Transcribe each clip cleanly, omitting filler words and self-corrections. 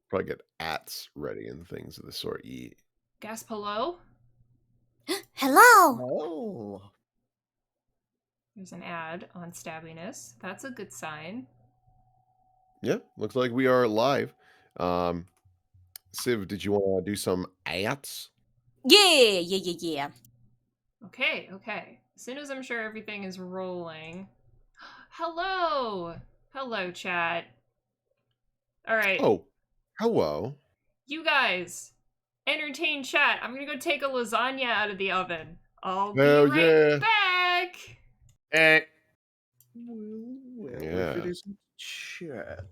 Probably get ats ready and things of the sort. Gasp hello? Hello! Oh. There's an ad on Stabbiness. That's a good sign. Yeah, looks like we are live. Civ, did you want to do some ats? Yeah. Okay. As soon as I'm sure everything is rolling. Hello! Hello, chat. Alright. Oh, hello. You guys, entertain chat. I'm gonna go take a lasagna out of the oven. I'll be Hell right yeah. back! Well, Yeah. if it isn't chat.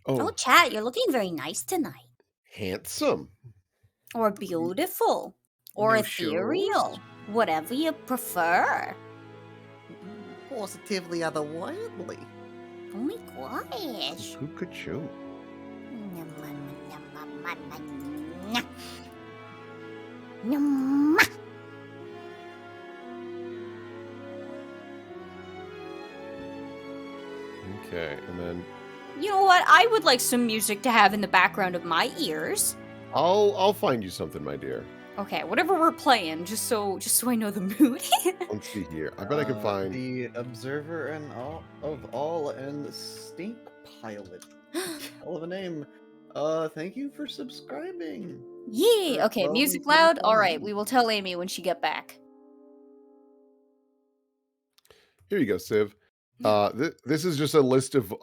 Oh, Oh, chat, you're looking very nice tonight. handsome. Or beautiful. Or No ethereal. shows? Whatever you prefer. Positively otherworldly. Oh my gosh. Who could chew? Yum. Okay, and then You know what? I would like some music to have in the background of my ears. I'll find you something, my dear. Okay, whatever we're playing, just so I know the mood. Let's see here. I bet I can find. The Observer and all and Stink Pilot. Hell of a name. Thank you for subscribing. Yeah. Okay, Well, music it's loud. fun. All right, we will tell Amy when she get back. Here you go, Civ. This is just a list of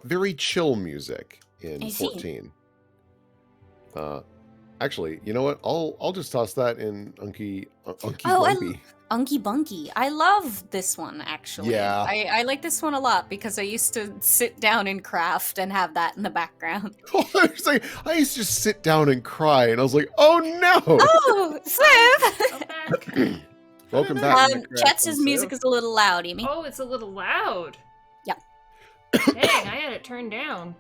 very chill music in I see. 14. Actually, you know what? I'll just toss that in Unky Bumpy. Unky Bunky. I love this one, actually. Yeah. I like this one a lot because I used to sit down and craft and have that in the background. I used to just sit down and cry, and I was like, "Oh no!" Oh, Sliv! I'm back. Welcome back. Chat says music is a little loud, Amy. Oh, it's a little loud. Yep. Dang, I had it turned down.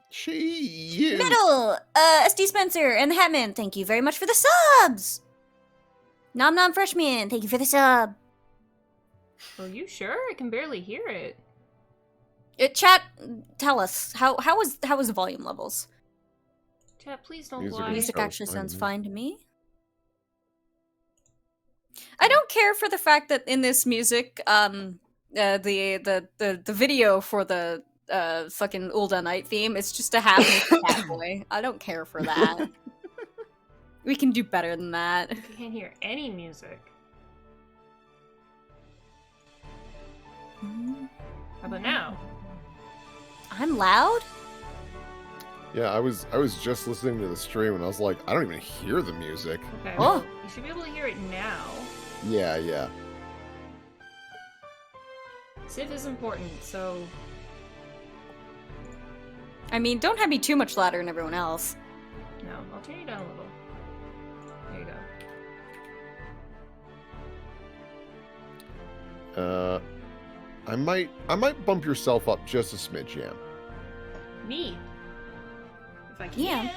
She is. Metal! SD Spencer and the Hatman, thank you very much for the subs! Nom Nom Freshman, thank you for the sub. Are you sure? I can barely hear it. Chat, tell us, how was the volume levels? Chat, please don't Music lie. is Music sounds actually fine sounds to me. fine to me. I don't care for the fact that in this music, the video for the fucking Ulda Night theme, it's just a half cat boy. I don't care for that. We can do better than that. I can't hear any music. How about now? I'm loud? Yeah, I was just listening to the stream, and I was like, I don't even hear the music. Okay. Oh. Well, you should be able to hear it now. Yeah. Civ is important, so I mean, don't have me too much louder than everyone else. no, I'll turn you down a little. There you go. I might bump yourself up just a smidge, yeah. Me. If I can. Yeah.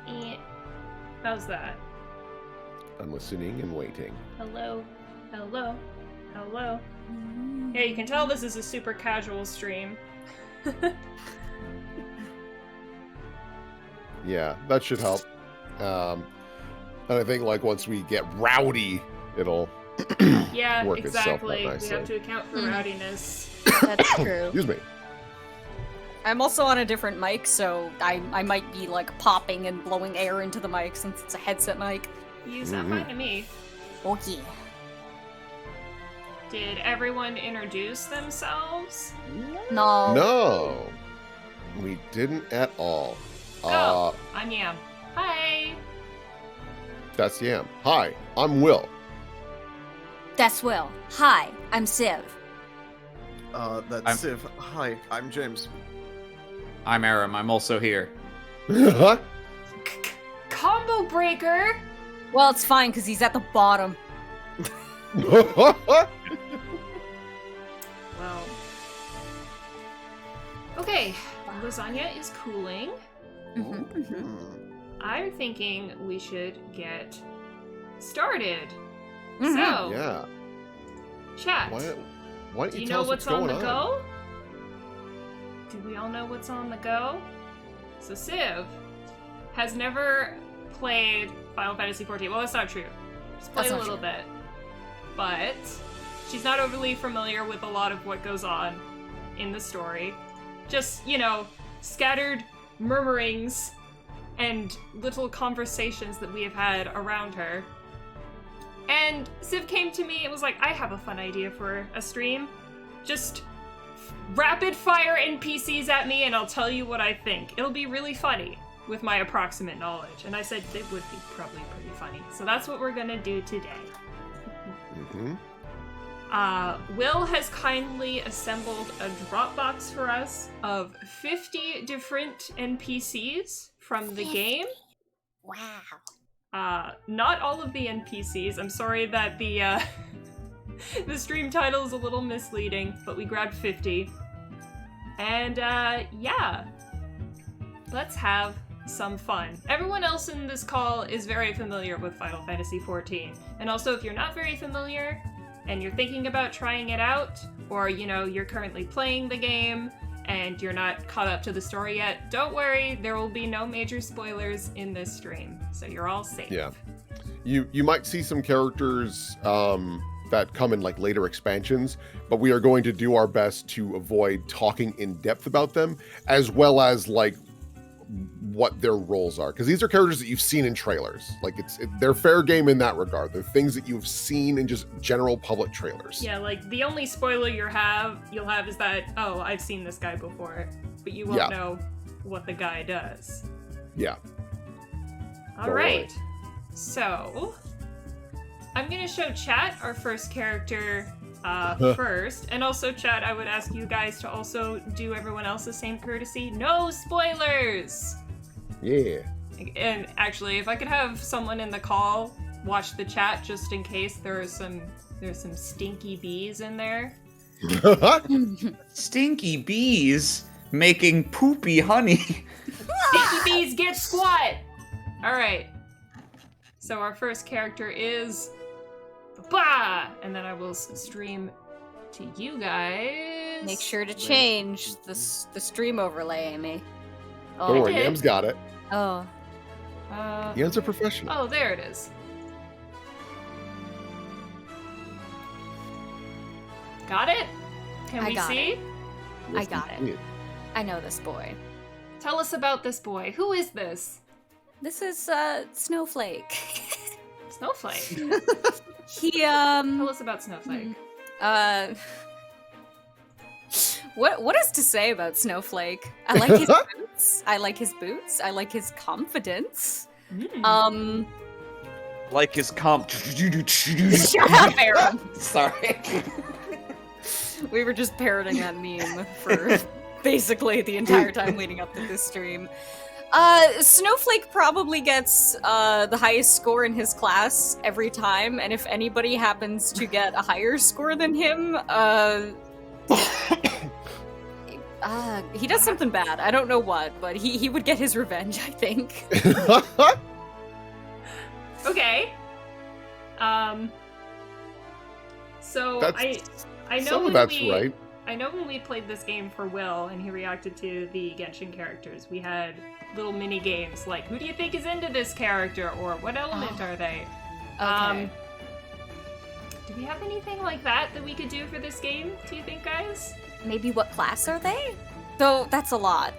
Eh. How's that? I'm listening and waiting. Hello. Yeah, you can tell this is a super casual stream. Yeah, that should help. And I think like once we get rowdy, it'll Yeah, work itself out exactly. We nicely. have to account for rowdiness. That's true. Excuse me. I'm also on a different mic, so I might be like popping and blowing air into the mic since it's a headset mic. You sound fine to me. Oh yeah. Did everyone introduce themselves? No, we didn't at all. Go. I'm Yam. Hi. That's Yam. Hi, I'm Will. That's Will. Hi, I'm Civ. That's Civ. Hi, I'm James. I'm Aram. I'm also here. Combo breaker. Well, it's fine because he's at the bottom. Well. Okay, lasagna is cooling. I'm thinking we should get started. So, Yeah. Chat. Why don't Do you you tell know us what's going on the go? Do we all know what's on the go? So Civ has never played Final Fantasy XIV. Well, that's not true. She's played That's a not little true. bit. But she's not overly familiar with a lot of what goes on in the story. Just, scattered murmurings and little conversations that we have had around her. And Civ came to me and was like, I have a fun idea for a stream. Just rapid fire NPCs at me and I'll tell you what I think. It'll be really funny with my approximate knowledge. And I said it would be probably pretty funny. So that's what we're gonna do today. Mm-hmm. Will has kindly assembled a Dropbox for us of 50 different NPCs from the game. Wow. Not all of the NPCs. I'm sorry that the the stream title is a little misleading, but we grabbed 50. And yeah. Let's have some fun. Everyone else in this call is very familiar with Final Fantasy XIV. And also, if you're not very familiar and you're thinking about trying it out, or you're currently playing the game and you're not caught up to the story yet, don't worry, there will be no major spoilers in this stream, so you're all safe. Yeah. You might see some characters that come in like later expansions, but we are going to do our best to avoid talking in depth about them, as well as like what their roles are, because these are characters that you've seen in trailers. Like they're fair game in that regard. They're things that you've seen in just general public trailers. Yeah, like the only spoiler you'll have is that, oh, I've seen this guy before, but you won't know what the guy does. Yeah. All right. So I'm gonna show chat our first character first, and also chat, I would ask you guys to also do everyone else the same courtesy. No spoilers! Yeah. And actually, if I could have someone in the call watch the chat just in case there's some stinky bees in there. Stinky bees making poopy honey. Stinky bees get squat! Alright. So our first character is Bah! And then I will stream to you guys. Make sure to change the stream overlay, Amy. Don't worry, did. Yam's got it. Oh. Yam's a professional. Oh, there it is. Got it? Can I we got see? I got it. I know this boy. Tell us about this boy. Who is this? This is Snowflake. Snowflake. He Tell us about Snowflake. What is to say about Snowflake? I like his boots. I like his boots. I like his confidence. Like his comp. Shut up, Aaron. Sorry. We were just parroting that meme for basically the entire time leading up to this stream. Snowflake probably gets the highest score in his class every time, and if anybody happens to get a higher score than him, he does something bad. I don't know what, but he would get his revenge, I think. Okay. So I know some of when that's we right. I know when we played this game for Will and he reacted to the Genshin characters, we had little mini games like, who do you think is into this character, or what element are they? Okay. Do we have anything like that we could do for this game, do you think, guys? Maybe what class are they? Though that's a lot.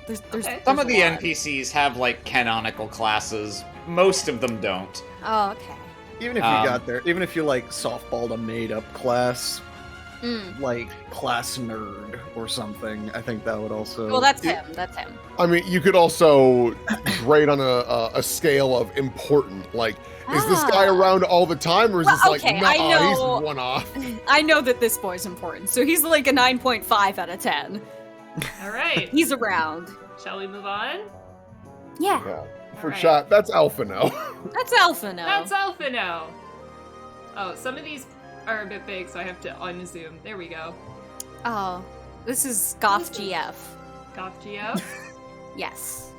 There's Okay. Some of there's the a lot. NPCs have like canonical classes. Most of them don't. Oh, okay. Even if you got there, even if you like softballed a made-up class, like class nerd or something, I think that would also. Well, that's him. That's him. I mean, you could also grade on a scale of important. Like, is this guy around all the time, or is Well, this okay, like, I nah, know- he's one off? I know that this boy's important, so he's like a 9.5 out of 10. All right. He's around. Shall we move on? Yeah, Yeah. For Alright. chat, that's Alphino. that's Alphino. That's Alphino. Oh, some of these are a bit big, so I have to unzoom. There we go. Oh, this is Goth GF. Goth Geo. Yes.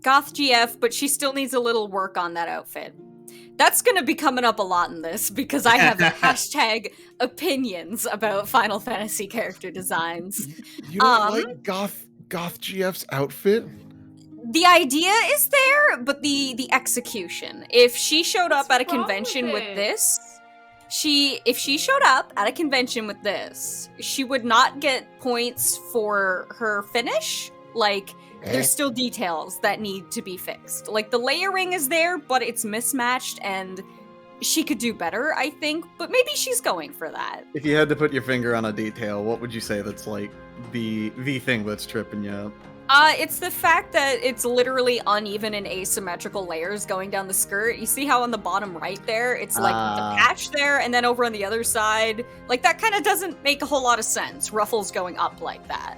Goth GF, but she still needs a little work on that outfit. That's gonna be coming up a lot in this because I have hashtag opinions about Final Fantasy character designs. You don't like Goth GF's outfit? The idea is there, but the execution. If she showed up at a convention with this, if she showed up at a convention with this, she would not get points for her finish. Like, there's still details that need to be fixed. Like, the layering is there, but it's mismatched, and she could do better, I think, but maybe she's going for that. If you had to put your finger on a detail, what would you say that's like the thing that's tripping you up? It's the fact that it's literally uneven and asymmetrical layers going down the skirt. You see how on the bottom right there, it's like the patch there, and then over on the other side, like that kind of doesn't make a whole lot of sense. Ruffles going up like that.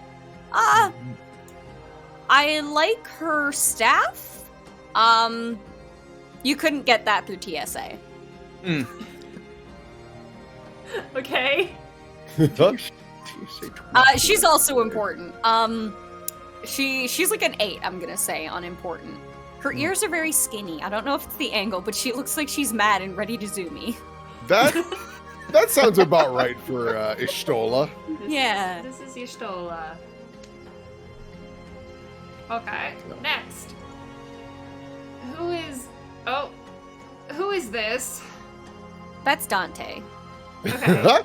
I like her staff. You couldn't get that through TSA. Okay. She's also important. She's like an 8, I'm gonna say, on important. Her ears are very skinny. I don't know if it's the angle, but she looks like she's mad and ready to zoo me. That sounds about right for Ishtola. This is Ishtola. Okay, next. Who is this? That's Dante. Okay.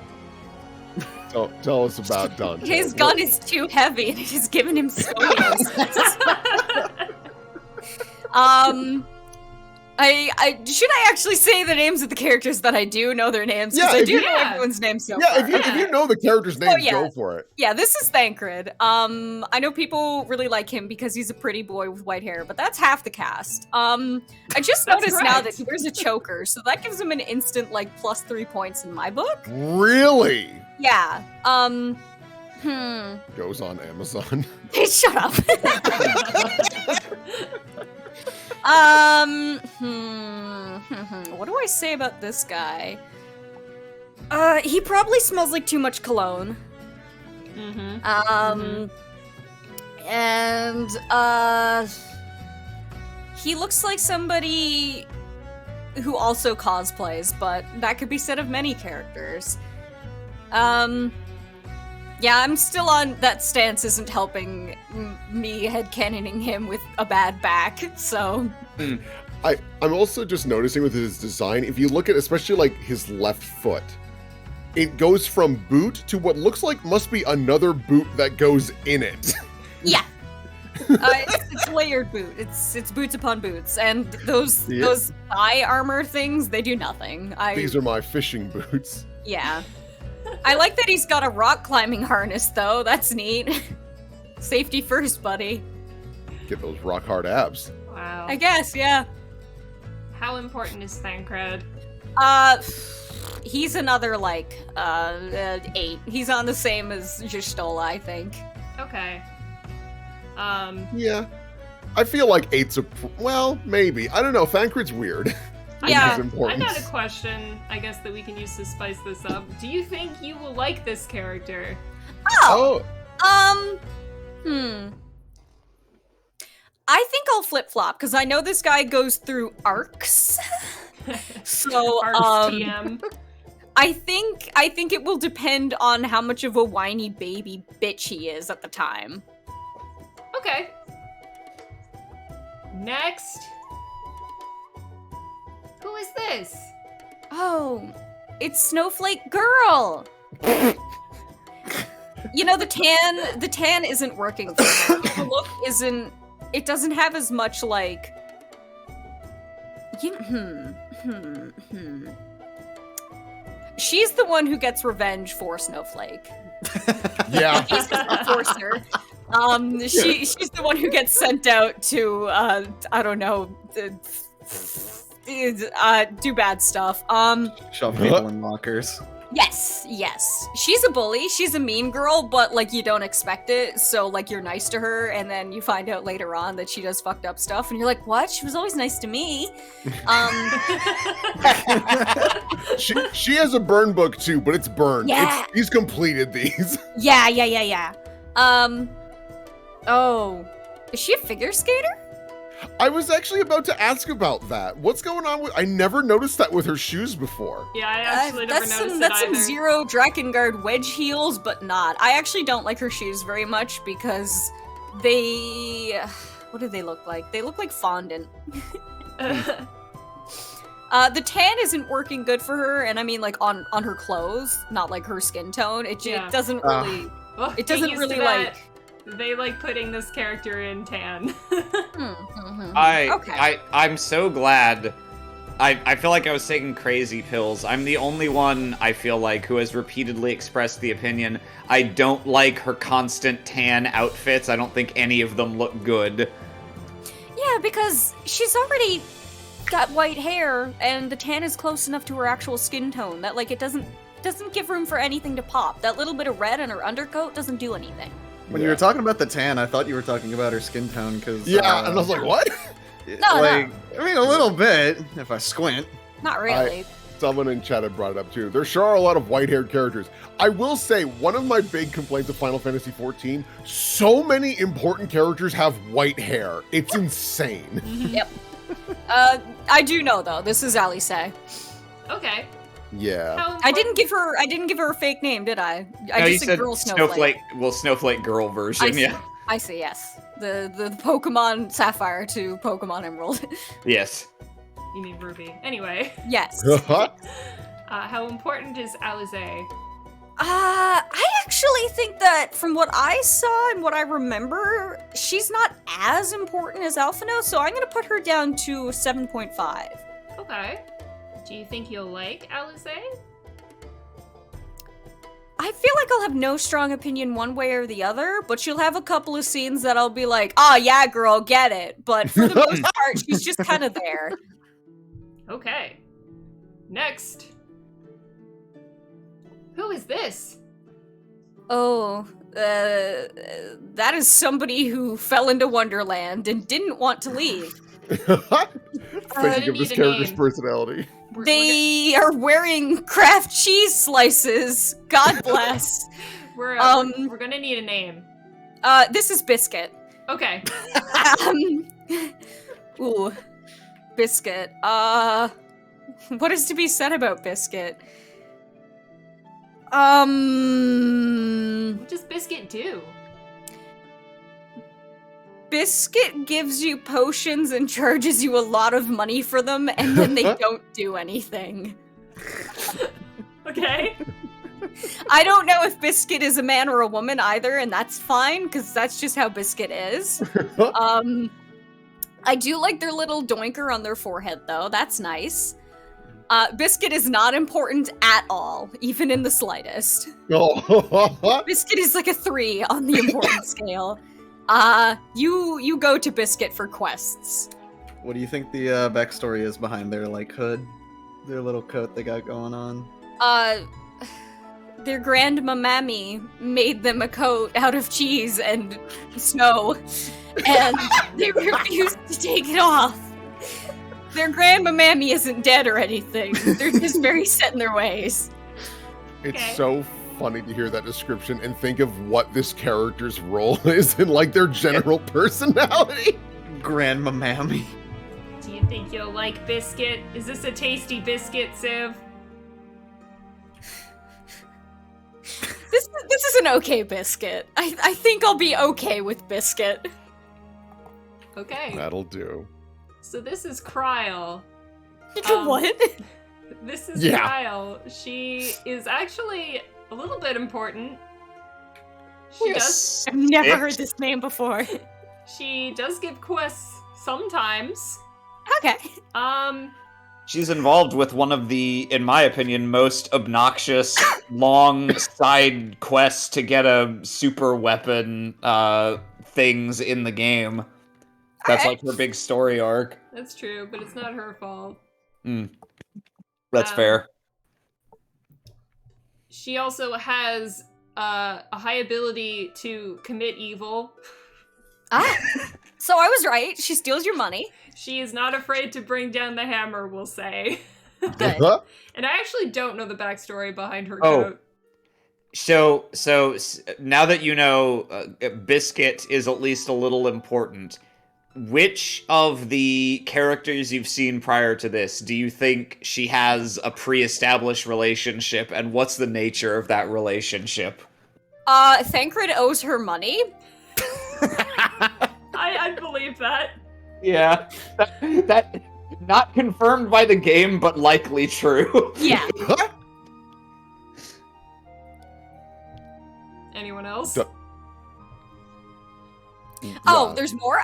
Tell us about Dante. His gun is too heavy and it has given him scoliosis. Should I actually say the names of the characters that I do know their names? Because I do know everyone's names so far. If you know the character's names, go for it. Yeah, this is Thancred. I know people really like him because he's a pretty boy with white hair, but that's half the cast. I just noticed now that he wears a choker, so that gives him an instant, like, +3 points in my book. Really? Yeah. Goes on Amazon. Hey, shut up. What do I say about this guy? He probably smells like too much cologne. And, he looks like somebody who also cosplays, but that could be said of many characters. Yeah, I'm still on that stance isn't helping me headcanoning him with a bad back, so... I'm also just noticing with his design, if you look at especially like his left foot, it goes from boot to what looks like must be another boot that goes in it. Yeah. It's layered boot. It's boots upon boots, and those thigh armor things, they do nothing. These are my fishing boots. Yeah. I like that he's got a rock climbing harness, though. That's neat. Safety first, buddy. Get those rock hard abs. Wow. I guess, yeah. How important is Thancred? He's another, like, 8. He's on the same as Jistola, I think. Okay. Yeah. I feel like 8's well, maybe. I don't know. Thancred's weird. Yeah. I got a question, I guess, that we can use to spice this up. Do you think you will like this character? I think I'll flip-flop, because I know this guy goes through arcs. So, Arcs TM. I think it will depend on how much of a whiny baby bitch he is at the time. Okay. Next. Who is this? Oh, it's Snowflake Girl. You know, the tan isn't working for her. The look isn't, it doesn't have as much, like, She's the one who gets revenge for Snowflake. Yeah. He's the enforcer. She's the one who gets sent out to, I don't know, do bad stuff. Shove people in lockers. Yes. She's a bully. She's a mean girl, but, like, you don't expect it. So, like, you're nice to her, and then you find out later on that she does fucked up stuff, and you're like, what? She was always nice to me. She has a burn book, too, but it's burned. Yeah. He's completed these. Yeah. Oh. Is she a figure skater? I was actually about to ask about that. What's going on with? I never noticed that with her shoes before. Yeah, I actually never that's noticed some, it that's some either. Zero Drakengard wedge heels, but not. I actually don't like her shoes very much because they... What do they look like? They look like fondant. The tan isn't working good for her, and I mean like on her clothes, not like her skin tone. It doesn't really... Well, It doesn't get used to really, that. like- They like putting this character in tan. Okay. I'm so glad. I feel like I was taking crazy pills. I'm the only one, I feel like, who has repeatedly expressed the opinion I don't like her constant tan outfits. I don't think any of them look good. Yeah, because she's already got white hair, and the tan is close enough to her actual skin tone that, like, it doesn't give room for anything to pop. That little bit of red on her undercoat doesn't do anything. When you were talking about the tan, I thought you were talking about her skin tone, because... Yeah, and I was like, what? No. I mean, a little bit, if I squint. Not really. Someone in chat had brought it up too. There sure are a lot of white-haired characters. I will say, one of my big complaints of Final Fantasy XIV, so many important characters have white hair. It's insane. Yep. I do know though. This is Alice. Okay. Yeah. How I didn't give her a fake name, did I? I No, you just said girl snowflake. Snowflake girl version, I see. yeah. I see. Yes. The Pokemon Sapphire to Pokemon Emerald. Yes. You mean Ruby. Anyway, Yes. how important is Alize? I actually think that from what I saw and what I remember, she's not as important as Alphino, so I'm gonna put her down to 7.5. Okay. Do you think you'll like Alize? I feel like I'll have no strong opinion one way or the other, but she'll have a couple of scenes that I'll be like, oh yeah, girl, get it. But for the most part, she's just kind of there. Okay. Next. Who is this? Oh, that is somebody who fell into Wonderland and didn't want to leave. Thinking of this need a character's name. personality. They are wearing Kraft cheese slices. God bless. We're gonna need a name. This is Biscuit. Okay. Ooh, Biscuit. What is to be said about Biscuit? What does Biscuit do? Biscuit gives you potions and charges you a lot of money for them, and then they don't do anything. Okay. I don't know if Biscuit is a man or a woman either, and that's fine, because that's just how Biscuit is. I do like their little doinker on their forehead, though. That's nice. Biscuit is not important at all, even in the slightest. Oh. Biscuit is like a 3 on the importance scale. You go to Biscuit for quests. What do you think the backstory is behind their, like, hood? Their little coat they got going on? Their grandma Mammy made them a coat out of cheese and snow, and they refused to take it off. Their grandma Mammy isn't dead or anything. They're just very set in their ways. It's Okay. so funny to hear that description and think of what this character's role is and like their general personality. Grandma Mammy. Do you think you'll like Biscuit? Is this a tasty biscuit, Civ? This is an okay Biscuit. I think I'll be okay with Biscuit. Okay. That'll do. So this is Kryle. What? This is Yeah. Kryle. She is actually a little bit important. She does I've never heard this name before. she does give quests sometimes. Okay. She's involved with one of the, in my opinion, most obnoxious long side quests to get a super weapon things in the game. That's Alright. like her big story arc. That's true, but it's not her fault. That's Um, fair. She also has a high ability to commit evil. So I was right. She steals your money. She is not afraid to bring down the hammer, we'll say. Good. And I actually don't know the backstory behind her Oh. coat. So now that you know Biscuit is at least a little important, which of the characters you've seen prior to this do you think she has a pre-established relationship, and what's the nature of that relationship? Thancred owes her money. I believe that. Yeah, that not confirmed by the game, but likely true. Yeah. Anyone else? Duh. Oh, Yeah. there's more?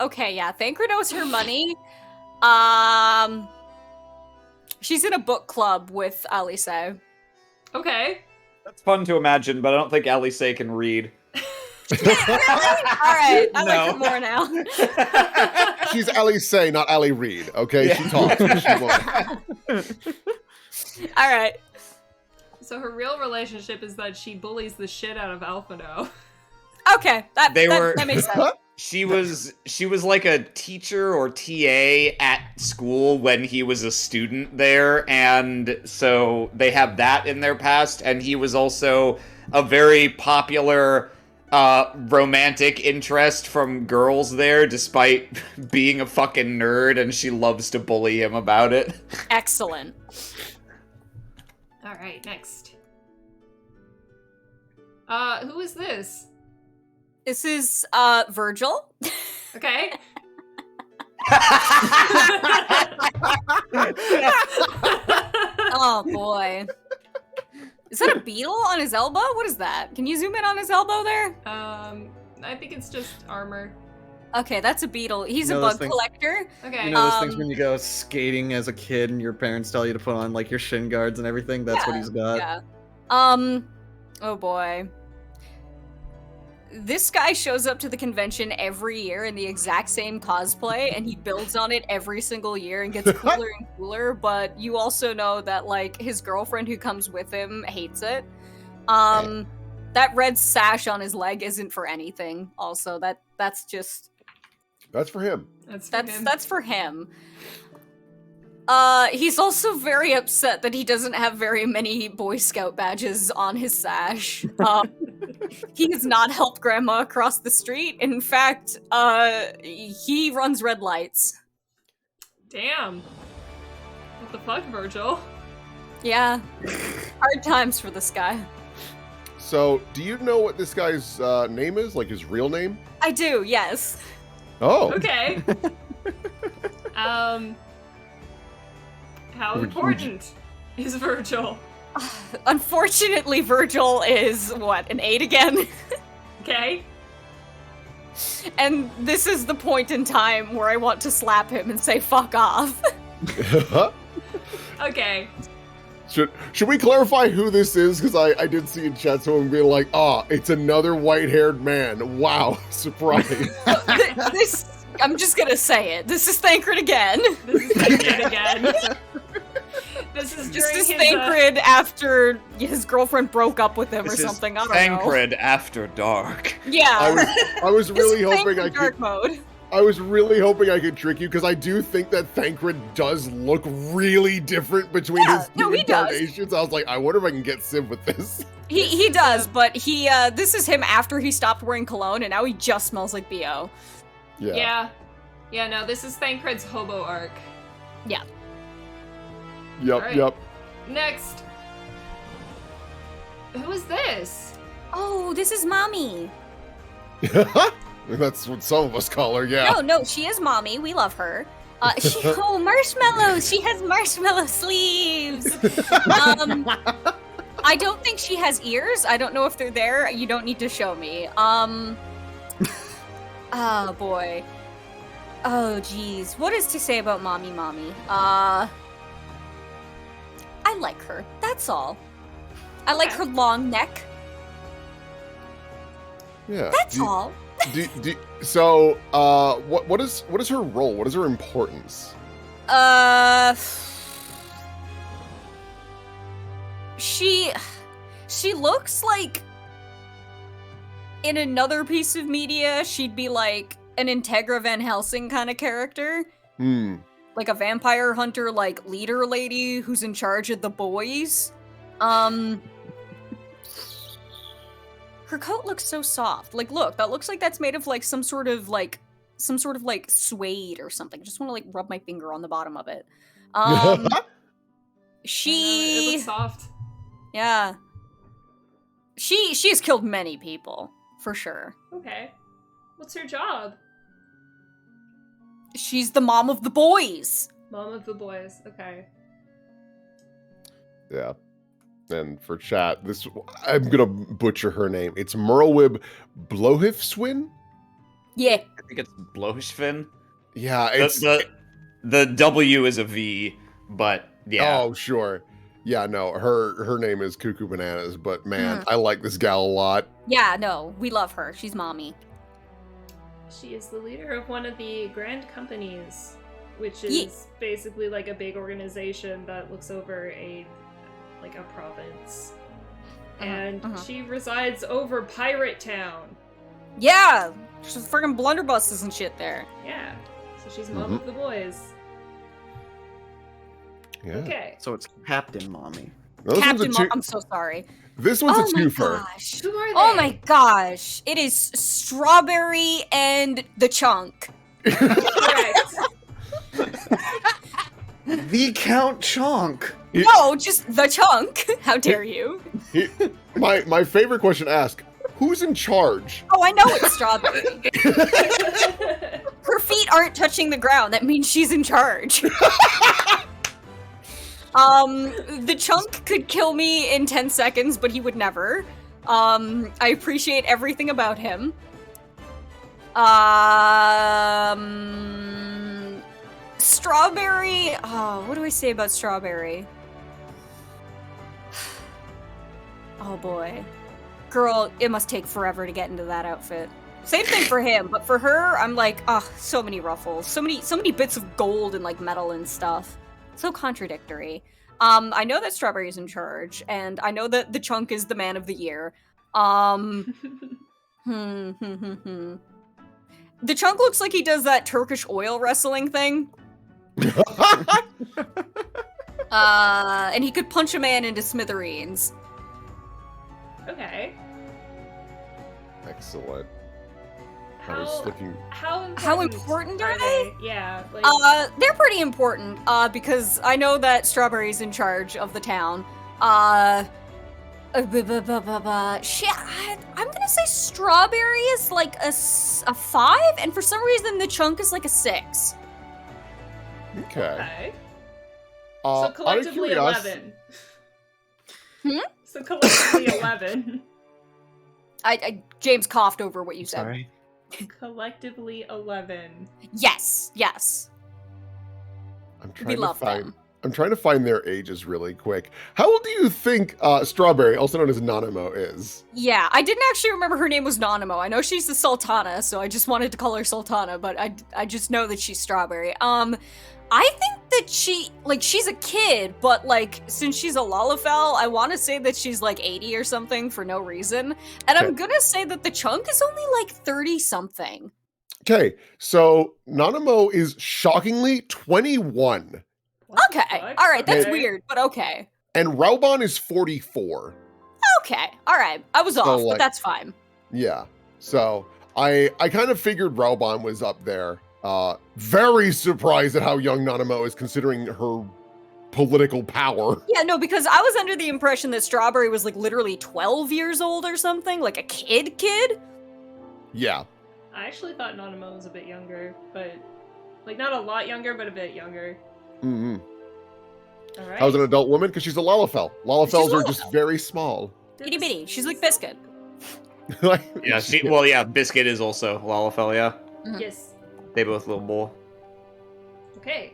Okay, yeah. Thancred owes her money. She's in a book club with Alice. Okay. That's fun to imagine, but I don't think Alice can read. Alright, I like her No. more now. She's Alice, not Ali Reed. Okay, Yeah. she talks. But she won't. Alright. So her real relationship is that she bullies the shit out of Alphino. Okay, that makes sense. She was like a teacher or TA at school when he was a student there, and so they have that in their past, and he was also a very popular romantic interest from girls there, despite being a fucking nerd, and she loves to bully him about it. Excellent. Alright, next. Who is this? This is, Virgil. Okay. Oh, boy. Is that a beetle on his elbow? What is that? Can you zoom in on his elbow there? I think it's just armor. Okay, that's a beetle. He's You a know those bug things- collector. Okay. You know those things Um, when you go skating as a kid and your parents tell you to put on like your shin guards and everything? That's what he's got. Yeah. Oh boy. This guy shows up to the convention every year in the exact same cosplay, and he builds on it every single year and gets cooler and cooler, but you also know that, like, his girlfriend who comes with him hates it. That red sash on his leg isn't for anything, also. That's just... That's for him. That's for him. He's also very upset that he doesn't have very many Boy Scout badges on his sash. He has not helped Grandma across the street. In fact, he runs red lights. Damn. What the fuck, Virgil? Yeah. Hard times for this guy. So, do you know what this guy's name is? Like his real name? I do, yes. Oh. Okay. How Would- important is Virgil? Unfortunately, Virgil is, what, an 8 again? Okay. And this is the point in time where I want to slap him and say, fuck off. Okay. Should we clarify who this is? Because I did see in chat someone being like, it's another white-haired man. Wow, surprise. This, I'm just gonna say it. This is Thancred again. This is Thancred again. This is This during is his, Thancred after his girlfriend broke up with him This or is something. I don't know. Thancred after dark. Yeah. I was really This is hoping I Thancred dark could. mode. I was really hoping I could trick you because I do think that Thancred does look really different between Yeah, his no, two he does. incarnations. I was like, I wonder if I can get Sim with this. He does, but he this is him after he stopped wearing cologne, and now he just smells like BO. Yeah. Yeah, no, this is Thancred's hobo arc. Yep. Alright. Yep. Next. Who is this? Oh, this is mommy. That's what some of us call her. Yeah. No, she is mommy. We love her. Oh, marshmallows! She has marshmallow sleeves. I don't think she has ears. I don't know if they're there. You don't need to show me. Oh boy. Oh geez. What is to say about mommy? I like her. That's all. I like Okay. her long neck. Yeah. That's all. So, what is her role? What is her importance? She looks like in another piece of media she'd be like an Integra Van Helsing kind of character. Like a vampire hunter, like leader lady who's in charge of the boys. Her coat looks so soft. Like, look, that looks like that's made of like some sort of like some sort of like suede or something. I just want to like rub my finger on the bottom of it. It She, looks soft. yeah, she's killed many people for sure. Okay. What's her job? She's the mom of the boys. Mom of the boys. Okay. Yeah. And for chat, I'm gonna butcher her name. It's Merlwib Blohifswin? Yeah. I think it's Bloshvin. Yeah, it's The W is a V, but yeah. Oh, sure. Yeah, no, her name is Cuckoo Bananas, but man, I like this gal a lot. Yeah, no, we love her. She's mommy. She is the leader of one of the grand companies, which is basically like a big organization that looks over a province. And she resides over Pirate Town. Yeah, there's friggin' blunderbusses and shit there. Yeah. So she's mom of the boys. Yeah. Okay. So it's Captain Mommy. Now, Captain Mom, I'm so sorry. This one's a Oh my twofer. gosh. Who are they? Oh my gosh. It is Strawberry and the Chunk. Correct. The Count Chonk. No, just the Chunk. How dare you? My favorite question to ask, who's in charge? Oh, I know it's Strawberry. Her feet aren't touching the ground. That means she's in charge. The Chunk could kill me in 10 seconds, but he would never. I appreciate everything about him. Strawberry. Oh, what do I say about Strawberry? Oh boy. Girl, it must take forever to get into that outfit. Same thing for him, but for her, I'm like, so many ruffles, so many bits of gold and like metal and stuff. So contradictory. I know that Strawberry's in charge, and I know that the Chunk is the man of the year. The Chunk looks like he does that Turkish oil wrestling thing. And he could punch a man into smithereens. Okay. Excellent. I How was looking. how important are they? Yeah. Like, They're pretty important, because I know that Strawberry's in charge of the town. Shit, I'm gonna say Strawberry is like a 5, and for some reason the Chunk is like a 6. Okay. okay. So Out of collectively curiosity, 11. So collectively 11. James coughed over what you said. Sorry. Collectively 11. Yes. I'm We trying to love find. them. I'm trying to find their ages really quick. How old do you think Strawberry, also known as Nanamo, is? Yeah, I didn't actually remember her name was Nanamo. I know she's the Sultana, so I just wanted to call her Sultana, but I just know that she's Strawberry. I think that she's a kid, but like, since she's a Lalafell, I want to say that she's like 80 or something for no reason. And I'm gonna say that the Chunk is only like 30 something. Okay, so Nanamo is shockingly 21, What the Okay, fuck? alright, that's Okay. weird, but okay. and Raubon is 44. Okay, alright, I was So, off, like- but that's fine. Yeah, so I kind of figured Raubon was up there. Very surprised at how young Nanamo is considering her political power. Yeah, no, because I was under the impression that Strawberry was like literally 12 years old or something, like a kid. Yeah. I actually thought Nanamo was a bit younger, but like not a lot younger, but a bit younger. Mm-hmm. All right. How's an adult woman? Because she's a Lalafell. Lalafels are just Lalafell. very small. Itty bitty. She's like Biscuit. Like- Yeah, Biscuit is also Lalafell, yeah. Yes. They both little bull. Okay.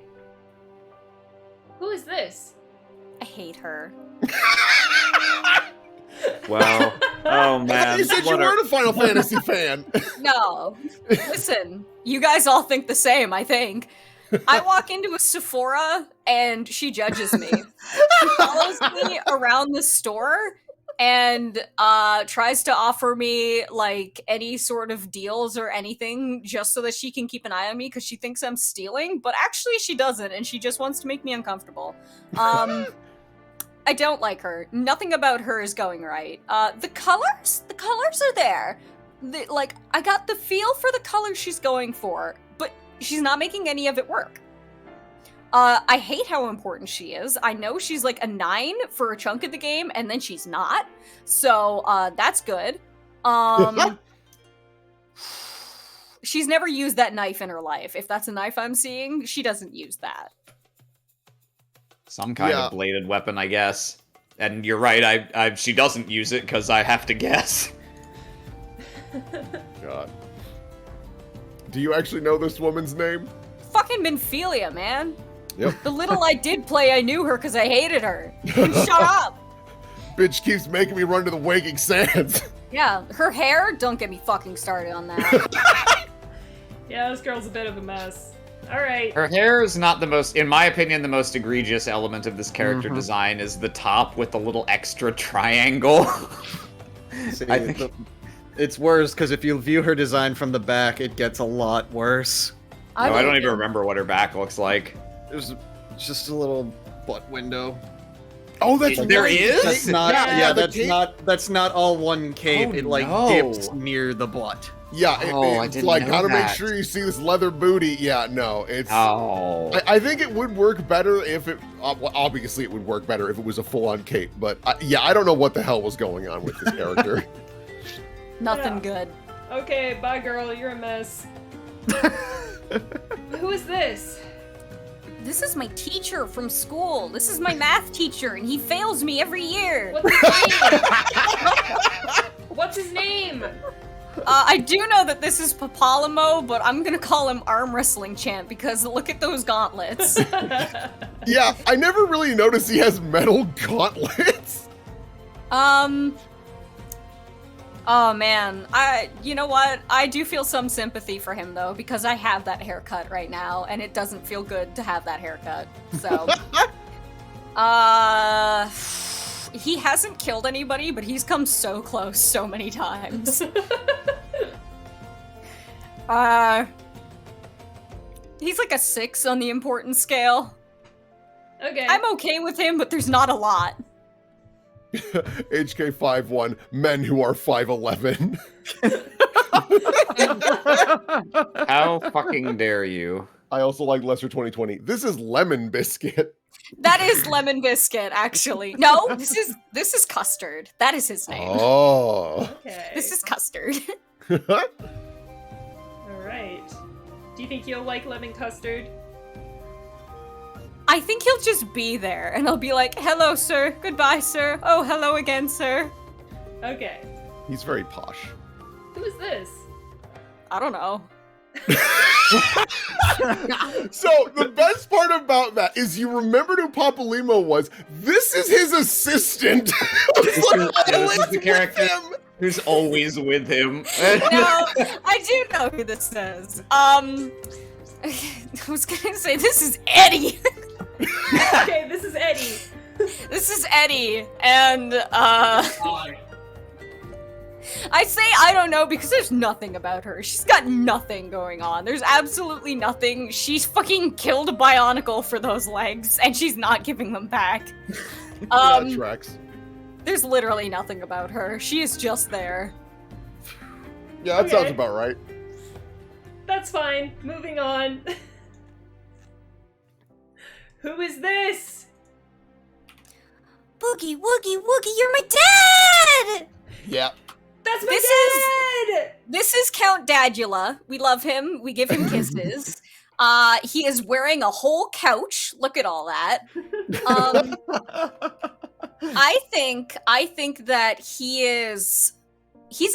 Who is this? I hate her. Wow. Oh man. You said you What a- weren't a Final Fantasy fan. No. Listen, you guys all think the same, I think. I walk into a Sephora and she judges me. She follows me around the store and tries to offer me like any sort of deals or anything just so that she can keep an eye on me because she thinks I'm stealing, but actually she doesn't, and she just wants to make me uncomfortable. I don't like her. Nothing about her is going right. The colors are there. I got the feel for the color she's going for, but she's not making any of it work. I hate how important she is. I know she's like a 9 for a chunk of the game, and then she's not. So, that's good. She's never used that knife in her life. If that's a knife I'm seeing, she doesn't use that. Some kind of bladed weapon, I guess. And you're right, she doesn't use it because I have to guess. God. Do you actually know this woman's name? Fucking Minphilia, man. Yep. The little I did play, I knew her because I hated her. Shut up! Bitch keeps making me run to the waking sands. Yeah, her hair, don't get me fucking started on that. Yeah, this girl's a bit of a mess. Alright. Her hair is not the most, in my opinion, the most egregious element of this character design is the top with the little extra triangle. See, I think... it's worse, because if you view her design from the back, it gets a lot worse. I don't even remember what her back looks like. There's just a little butt window. Oh, that's there right. is? That's not, that's not all one cape. Oh, it like no. dips near the butt. Yeah, I it's didn't like, know gotta make that. sure you see this leather booty. Yeah, no, it's... Oh. I think it would work better if it... well, obviously, it would work better if it was a full-on cape, but yeah, I don't know what the hell was going on with this character. Nothing good. Okay, bye girl, you're a mess. Who is this? This is my teacher from school. This is my math teacher, and he fails me every year. What's his name? What's his name? I do know that this is Papalamo, but I'm gonna call him Arm Wrestling Champ because look at those gauntlets. Yeah, I never really noticed he has metal gauntlets. Oh man, you know what? I do feel some sympathy for him though, because I have that haircut right now, and it doesn't feel good to have that haircut. So, he hasn't killed anybody, but he's come so close so many times. He's like a 6 on the importance scale. Okay. I'm okay with him, but there's not a lot. HK51, men who are 5'11". How fucking dare you? I also like Lesser 2020. This is Lemon Biscuit. That is Lemon Biscuit, actually. No, this is Custard. That is his name. Oh. Okay. This is Custard. Alright. Do you think you'll like lemon custard? I think he'll just be there, and I'll be like, hello, sir. Goodbye, sir. Oh, hello again, sir. Okay. He's very posh. Who is this? I don't know. So the best part about that is you remembered who Papalimo was. This is his assistant. This is the character him. who's always with him. No, I do know who this is. I was gonna say, this is Eddie. Okay, this is Eddie. This is Eddie, and, I say I don't know because there's nothing about her. She's got nothing going on. There's absolutely nothing. She's fucking killed a Bionicle for those legs, and she's not giving them back. Yeah, tracks. There's literally nothing about her. She is just there. Yeah, that Okay. sounds about right. That's fine. Moving on. Who is this? Boogie, woogie, woogie, you're my dad! Yeah. That's my dad! This is Count Dadula. We love him. We give him kisses. He is wearing a whole couch. Look at all that. I think that he's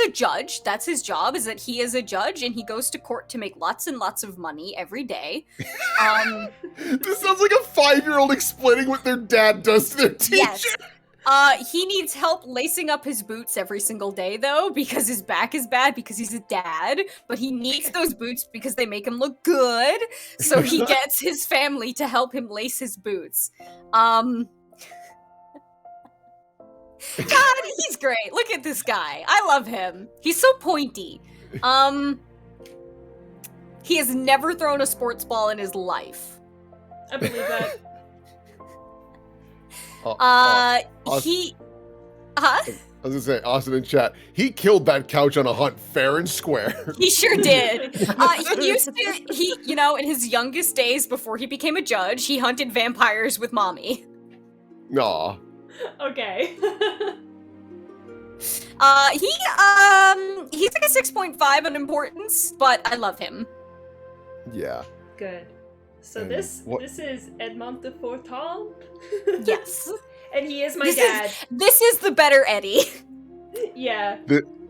a judge. That's his job, is that he is a judge, and he goes to court to make lots and lots of money every day. This sounds like a 5-year-old explaining what their dad does to their teacher. Yes. He needs help lacing up his boots every single day, though, because his back is bad because he's a dad, but he needs those boots because they make him look good, so he gets his family to help him lace his boots. God, he's great. Look at this guy. I love him. He's so pointy. He has never thrown a sports ball in his life. I believe that. He... Huh? I was gonna say, Austin in chat, he killed that couch on a hunt fair and square. He sure did. He used to, in his youngest days before he became a judge, he hunted vampires with mommy. Aw. Okay. He's like a 6.5 on importance, but I love him. Yeah. Good. So And this what- is Edmond de Forton? Yes. And he is my This dad. This is the better Eddie. Yeah.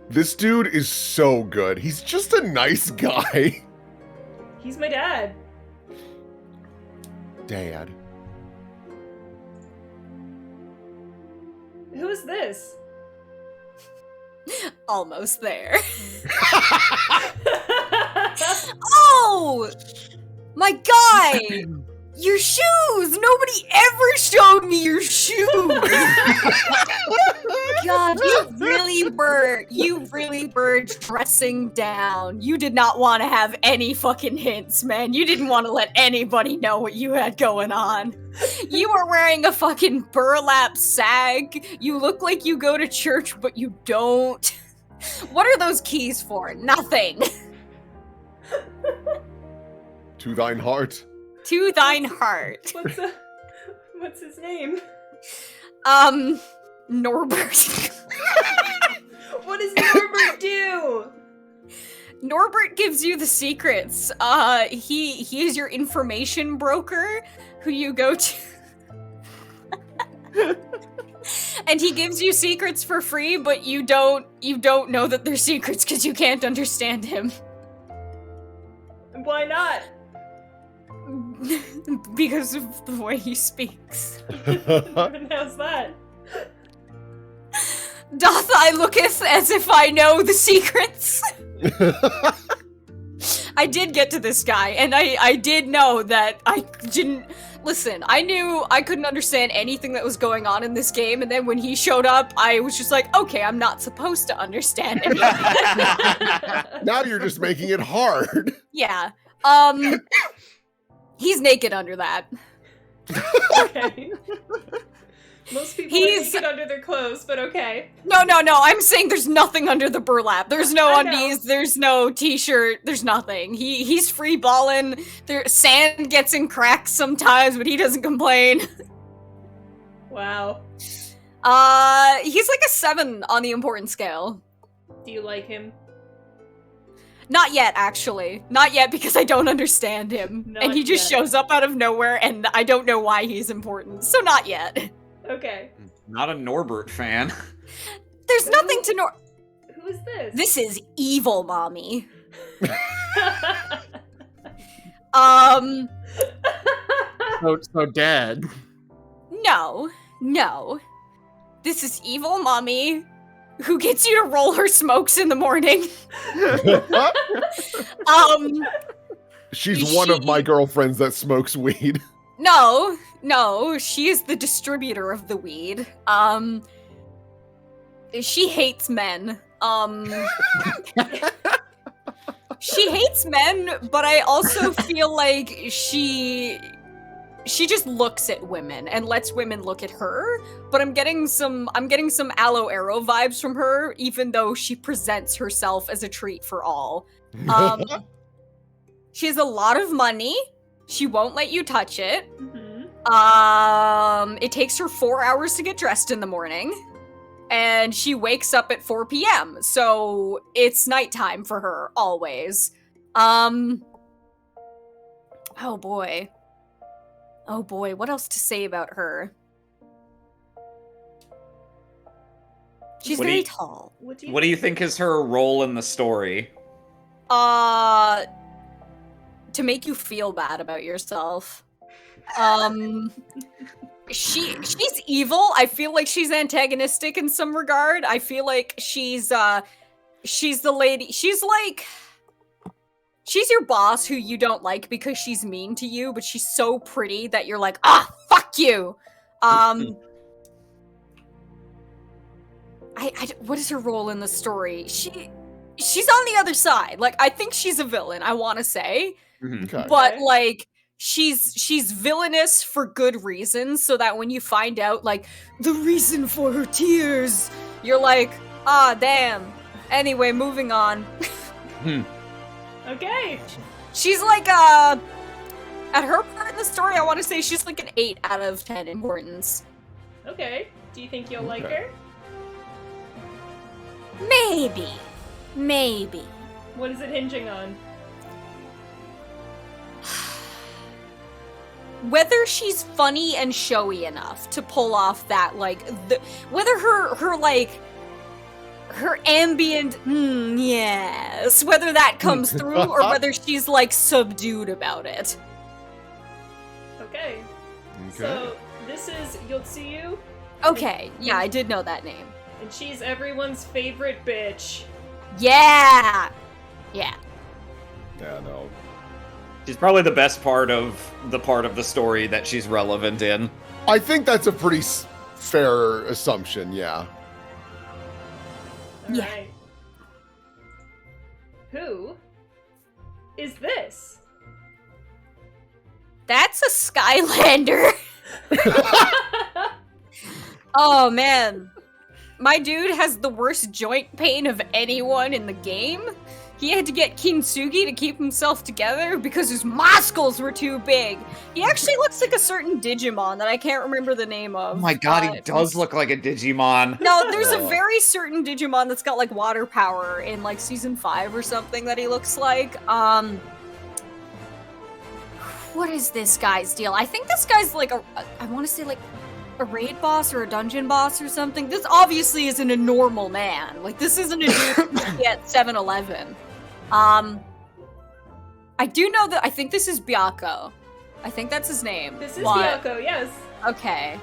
This dude is so good. He's just a nice guy. He's my dad. Dad. Who is this? Almost there. Oh! My guy! Your shoes! Nobody ever showed me your shoes! God, you really were dressing down. You did not want to have any fucking hints, man. You didn't want to let anybody know what you had going on. You were wearing a fucking burlap sag. You look like you go to church, but you don't. What are those keys for? Nothing. To thine heart. To thine heart. What's his name? Norbert. What does Norbert do? Norbert gives you the secrets. He is your information broker who you go to. And he gives you secrets for free, but you don't know that they're secrets because you can't understand him. Why not? Because of the way he speaks. How's that? Doth I looketh as if I know the secrets? I did get to this guy, and I did know that I didn't... Listen, I knew I couldn't understand anything that was going on in this game, and then when he showed up, I was just like, okay, I'm not supposed to understand anything. Now you're just making it hard. Yeah. He's naked under that. Okay. Most people He's- are naked under their clothes, but okay. No, I'm saying there's nothing under the burlap. There's no I know. undies, there's no t-shirt, there's nothing. He's free balling. Sand gets in cracks sometimes, but he doesn't complain. Wow. He's like a 7 on the important scale. Do you like him? Not yet, actually. Not yet, because I don't understand him. Not and he just yet. shows up out of nowhere, and I don't know why he's important. So not yet. Okay. Not a Norbert fan. There's nothing to Who is this? This is evil, mommy. So Dad. No. This is evil, mommy, who gets you to roll her smokes in the morning. She's one of my girlfriends that smokes weed. No, she is the distributor of the weed. She hates men. She hates men, but I also feel like she just looks at women and lets women look at her. But I'm getting some Aloe Arrow vibes from her, even though she presents herself as a treat for all. She has a lot of money. She won't let you touch it. Mhm. It takes her 4 hours to get dressed in the morning. And she wakes up at 4 p.m. So it's nighttime for her, always. Oh boy, what else to say about her? She's What do very you- tall. What do you What do you think is her role in the story? To make you feel bad about yourself. She's evil. I feel like she's antagonistic in some regard. I feel like she's the lady. She's your boss who you don't like because she's mean to you, but she's so pretty that you're like, fuck you. What is her role in the story? She's on the other side. Like, I think she's a villain, I want to say. Mhm. Okay. But Okay. like she's villainous for good reasons, so that when you find out like the reason for her tears you're like, ah, damn. Anyway, moving on. Okay. She's like, at her part in the story, I want to say she's like an 8 out of 10 importance. Okay. Do you think you'll like Okay. her? Maybe. What is it hinging on? Whether she's funny and showy enough to pull off that, like, whether her ambient, yes, whether that comes through, or whether she's, like, subdued about it. Okay. So, this is Yotsuyu, Okay, yeah, I did know that name. and she's everyone's favorite bitch. Yeah! Yeah, no. She's probably the best part of the story that she's relevant in. I think that's a pretty fair assumption, yeah. Yeah. Alright. Who is this? That's a Skylander! Oh, man. My dude has the worst joint pain of anyone in the game. He had to get kintsugi to keep himself together because his muscles were too big. He actually looks like a certain Digimon that I can't remember the name of. Oh my god, he does look like a Digimon. No, there's a very certain Digimon that's got like water power in like season 5 or something that he looks like. What is this guy's deal? I think this guy's like I want to say like a raid boss or a dungeon boss or something. This obviously isn't a normal man. Like, this isn't a dude at 7-Eleven. I do know that I think this is Byako. I think that's his name. This is but- Byako, yes. Okay.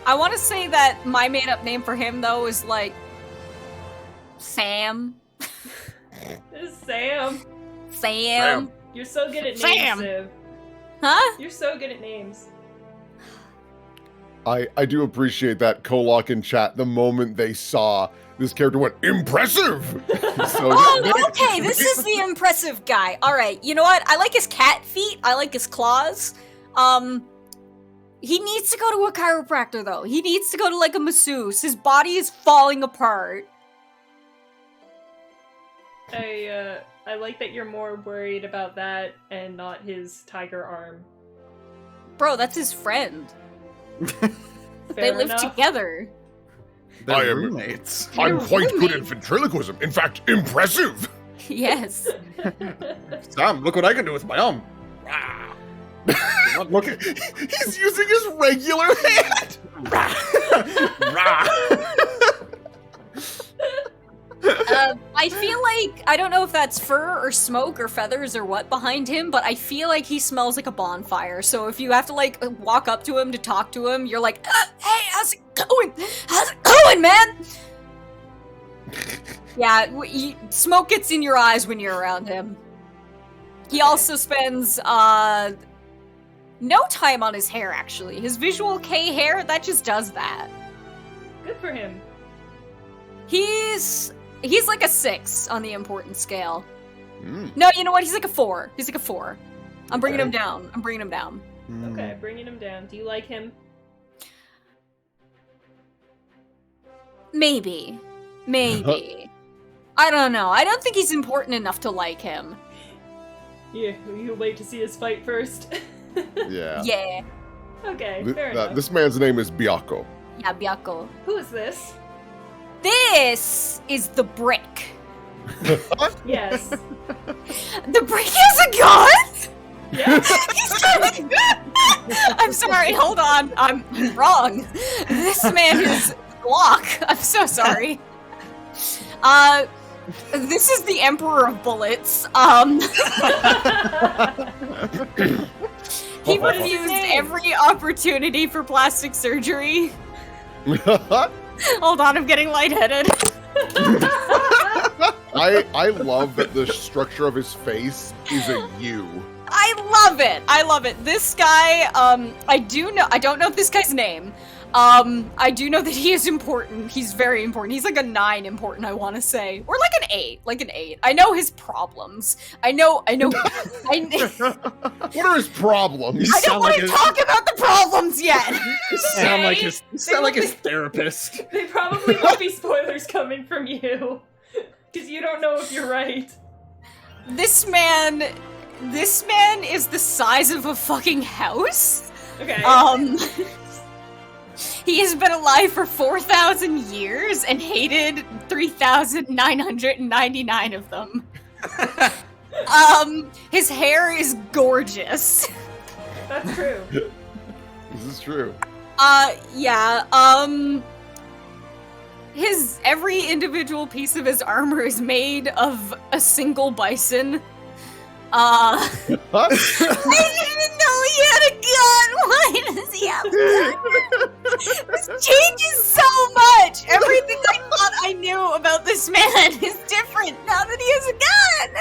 I want to say that my made-up name for him, though, is like Sam. This is Sam. Sam. You're so good at names, Sam. Civ. Huh? You're so good at names. I do appreciate that Kolok in chat. The moment they saw this character went, impressive! So, Oh, okay, this is the impressive guy. Alright, you know what? I like his cat feet. I like his claws. He needs to go to a chiropractor, though. He needs to go to, like, a masseuse. His body is falling apart. I like that you're more worried about that and not his tiger arm. Bro, that's his friend. Fair They live enough. together. They're I am- roommates. I'm They're quite good at roommates. ventriloquism. In fact, impressive! Yes. Sam, look what I can do with my arm. Rah. Not looking. He's using his regular hand! Rah. I feel like, I don't know if that's fur or smoke or feathers or what behind him, but I feel like he smells like a bonfire. So if you have to like walk up to him to talk to him, you're like, hey, how's it going? How's it going, man? Yeah, smoke gets in your eyes when you're around him. He also spends, no time on his hair, actually. His visual K hair, that just does that. Good for him. He's like a 6 on the importance scale. Mm. No, you know what? He's like a 4. He's like a 4. I'm bringing Okay. him down. I'm bringing him down. Okay, bringing him down. Do you like him? Maybe. I don't know. I don't think he's important enough to like him. Yeah, you'll wait to see his fight first. Yeah. Yeah. Okay, fair enough. This man's name is Byako. Yeah, Byako. Who is this? This is the brick. Yes. The brick has a gun? Yeah. I'm sorry, hold on. I'm wrong. This man is Glock. I'm so sorry. This is the Emperor of Bullets. He What is his refused name? every opportunity for plastic surgery. Hold on, I'm getting lightheaded. I love that the structure of his face is a U. I love it. This guy, I don't know this guy's name. I do know that he is important. He's very important. He's like a 9 important, I want to say. Or like an 8. Like an 8. I know his problems. I know. What are his problems? I don't want to talk about the problems yet! You sound like his therapist. They probably won't be spoilers coming from you. Because you don't know if you're right. This man is the size of a fucking house. Okay. He has been alive for 4,000 years and hated 3,999 of them. His hair is gorgeous. That's true. This is true. Yeah, every individual piece of his armor is made of a single bison. I didn't know he had a gun! Why does he have a gun? This changes so much! Everything I thought I knew about this man is different now that he has a gun!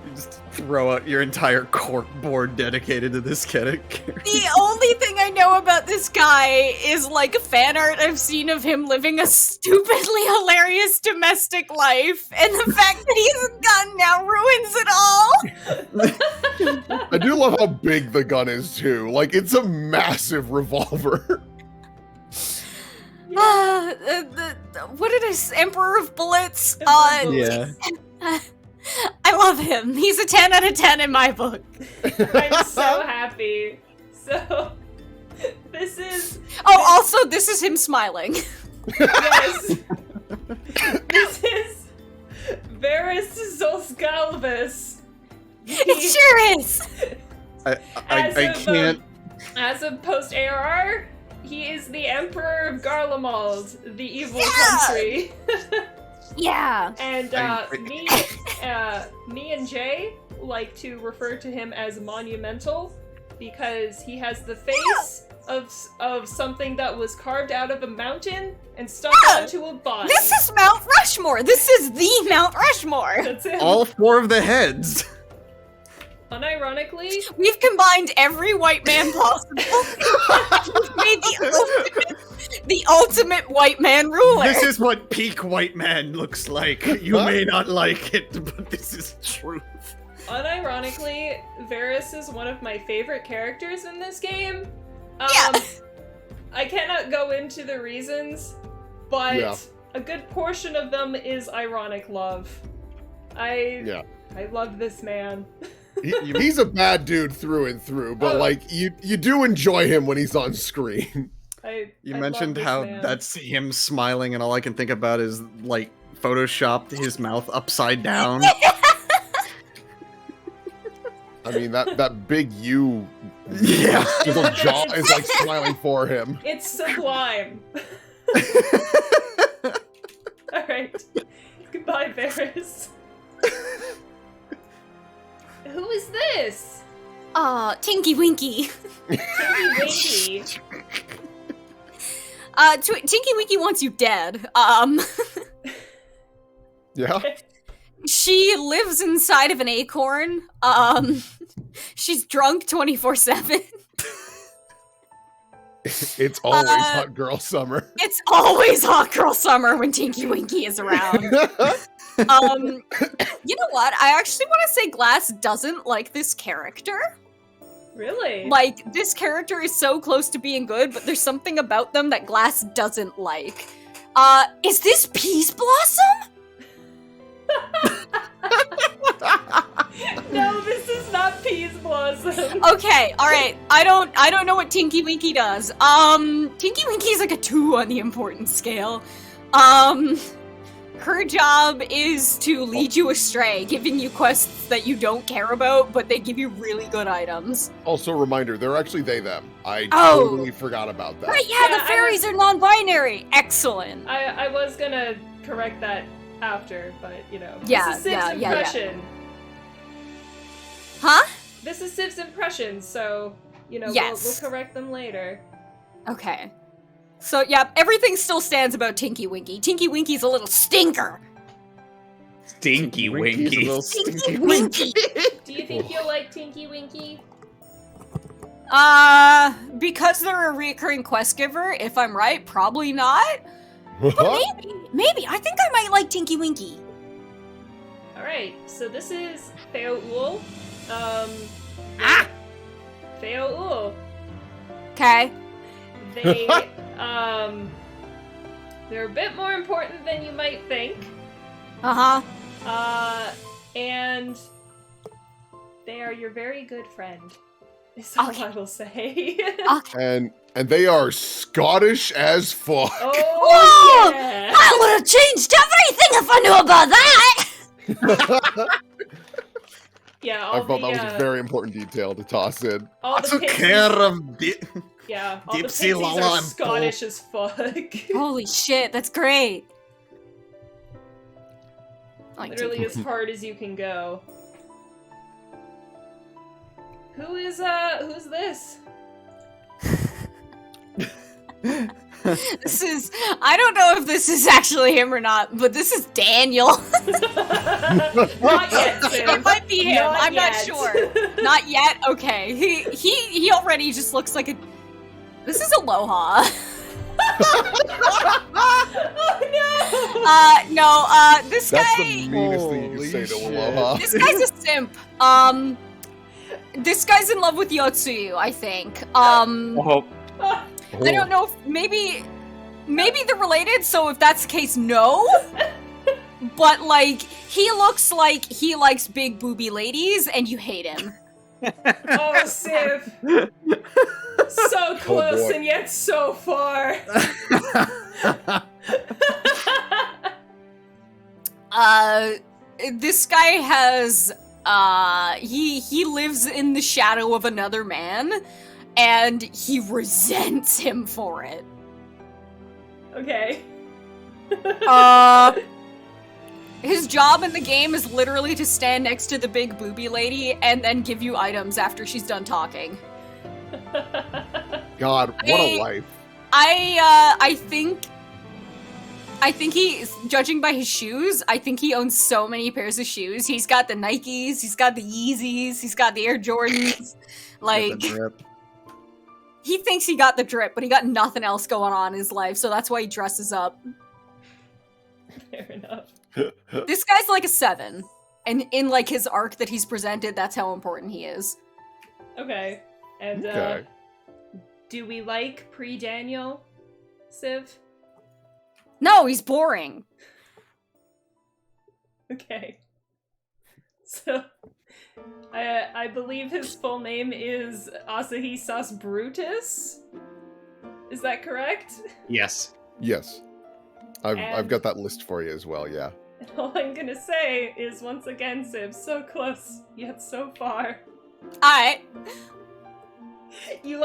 You just throw out your entire cork board dedicated to this character. The only thing I know about this guy is like fan art I've seen of him living a stupidly hilarious domestic life, and the fact that he has a gun now ruins it all! I do love how big the gun is too. Like, it's a massive revolver. What did I say? Emperor of Bullets? Yeah. I love him. He's a 10 out of 10 in my book. I'm so happy. So, this is... Oh, also, this is him smiling. Yes. This is Varys Zolsgalvis. It sure is! I can't. As of post-ARR, he is the Emperor of Garlemald, the evil country. Yeah. And me and Jay like to refer to him as monumental because he has the face of something that was carved out of a mountain and stuck onto a body. This is Mount Rushmore! This is the Mount Rushmore! That's him. All 4 of the heads. Unironically, We've combined every white man possible. We've made the ultimate white man ruler. This is what peak white man looks like. You may not like it, but this is truth. unironically, Varys is one of my favorite characters in this game. Yeah. I cannot go into the reasons, but a good portion of them is ironic love. I love this man. He's a bad dude through and through, but like you do enjoy him when he's on screen. You I mentioned love this how man. that's him smiling, and all I can think about is like photoshopped his mouth upside down. I mean that big U Yeah. little jaw is like smiling for him. It's sublime. Alright. Goodbye, Varys. Who is this? Tinky Winky. Tinky Winky. Tinky Winky wants you dead. Yeah. She lives inside of an acorn. She's drunk 24/7. It's always hot girl summer. It's always hot girl summer when Tinky Winky is around. You know what? I actually want to say Glass doesn't like this character. Really? Like, this character is so close to being good, but there's something about them that Glass doesn't like. Is this Peace Blossom? No, this is not Peas Blossom. Okay, alright. I don't know what Tinky Winky does. Tinky Winky's like a 2 on the importance scale. Her job is to lead you astray, giving you quests that you don't care about, but they give you really good items. Also, reminder, they're actually they, them. I Oh. totally forgot about that. Right, yeah, Yeah, the fairies are non-binary. Excellent. I was gonna correct that after, but you know. Yeah, This is Civ's yeah. impression. Huh? This is Civ's impression, so you know Yes. we'll correct them later. Okay. So, yeah, everything still stands about Tinky Winky. Tinky Winky's a little stinker. Stinky Winky's a Winky. little Tinky stinky Winky. Do you think you'll like Tinky Winky? Because because they're a recurring quest giver, if I'm right, probably not. But maybe. I think I might like Tinky Winky. Alright, so this is Feoul. Feoul. Okay. They, they're a bit more important than you might think. And they are your very good friend, is all I will say. Okay. And they are Scottish as fuck. Oh, yeah! I would have changed everything if I knew about that! Yeah, I thought that was a very important detail to toss in. all I the took pixies, care of yeah, all the Dipsy, pixies Lala, are and Scottish as fuck. Holy shit, that's great. I like Literally as hard as you can go. Who's this? This is, I don't know if this is actually him or not, but this is Daniel. Not yet, Sim. It might be him, Not I'm not yet. sure. Not yet? Okay. He already just looks like a... This is Aloha. Oh No, this That's guy... the meanest thing you can Holy say to shit. Aloha. This guy's a simp. This guy's in love with Yotsuyu, I think. Oh, I don't know if maybe they're related, so if that's the case, no. But like, he looks like he likes big booby ladies, and you hate him. Oh, Civ. So close boy. and yet so far. This guy has he lives in the shadow of another man, and he resents him for it. Okay. His job in the game is literally to stand next to the big booby lady and then give you items after she's done talking. God, what a life. I think he, judging by his shoes, I think he owns so many pairs of shoes. He's got the Nikes, he's got the Yeezys, he's got the Air Jordans. Like, he thinks he got the drip, but he got nothing else going on in his life, so that's why he dresses up. Fair enough. This guy's like a 7. And in like his arc that he's presented, that's how important he is. Okay. And Okay. do we like pre-Daniel, Civ? No, he's boring. Okay. So, I believe his full name is Asahi Sas Brutus? Is that correct? yes. Yes. I've And- got that list for you as well, yeah. And all I'm gonna say is, once again, Civ, so close, yet so far. Alright. You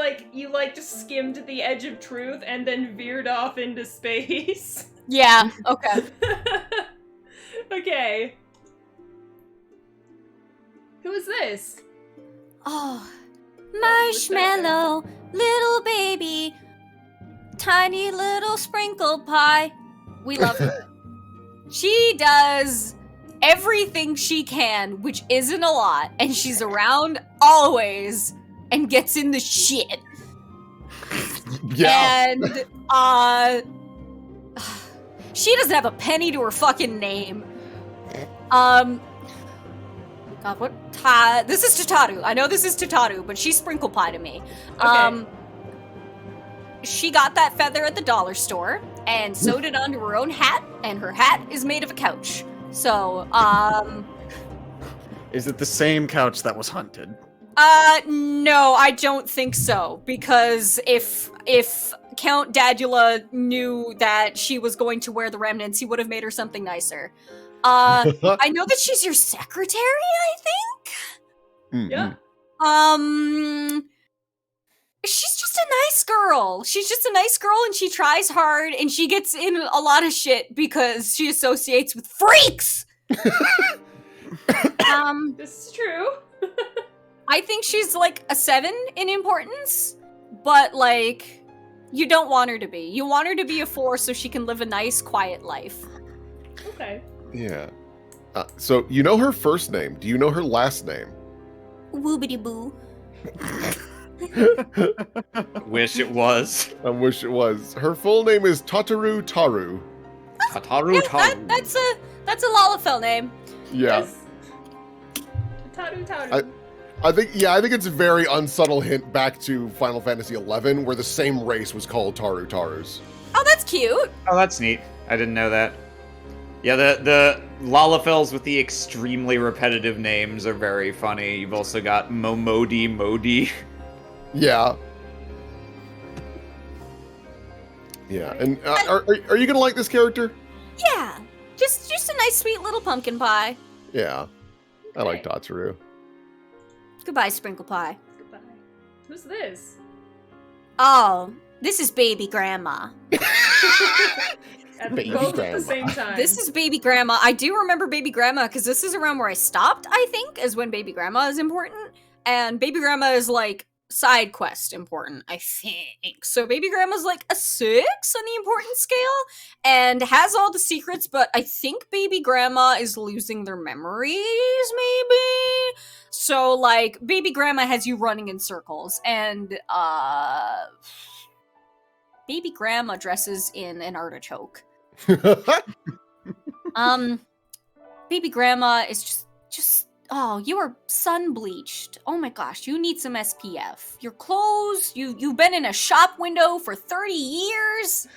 just skimmed the edge of truth and then veered off into space. Yeah, okay. Okay. Who is this? Oh, marshmallow, little baby, tiny little sprinkle pie. We love her. She does everything she can, which isn't a lot, and she's around always and gets in the shit. Yeah. And, she doesn't have a penny to her fucking name. God, what? This is Tataru. I know this is Tataru, but she's sprinkle pie to me. Okay. She got that feather at the dollar store and sewed it onto her own hat, and her hat is made of a couch. So, Is it the same couch that was hunted? no, I don't think so, because if Count Dadula knew that she was going to wear the remnants, he would have made her something nicer. I know that she's your secretary, I think? Mhm. Yeah. She's just a nice girl. She's just a nice girl, and she tries hard, and she gets in a lot of shit because she associates with freaks! This is true. I think she's like a 7 in importance, but like, you don't want her to be. You want her to be a 4 so she can live a nice, quiet life. Okay. Yeah. So you know her first name. Do you know her last name? Woobity boo. Wish it was. I wish it was. Her full name is Tataru Taru. Tataru Yeah, Taru. that's a Lalafell name. Yeah. Yes. Taru Taru. I think it's a very unsubtle hint back to Final Fantasy XI, where the same race was called Taru Tarus. Oh, that's cute. Oh, that's neat. I didn't know that. Yeah, the Lalafells with the extremely repetitive names are very funny. You've also got Momodi Modi. Yeah. Yeah, and are you gonna like this character? Yeah, just a nice, sweet little pumpkin pie. Yeah, I like Okay. Tatsuru. Goodbye, sprinkle pie. Goodbye. Who's this? Oh, this is baby grandma. At Baby both at grandma. the same time. This is baby grandma. I do remember baby grandma because this is around where I stopped, I think, is when baby grandma is important. And baby grandma is like side quest important, I think. So baby grandma's like a 6 on the importance scale and has all the secrets, but I think baby grandma is losing their memories, maybe. So like baby grandma has you running in circles and baby grandma dresses in an artichoke. Baby grandma is just oh, you are sun bleached. Oh my gosh, you need some SPF. Your clothes, you've been in a shop window for 30 years.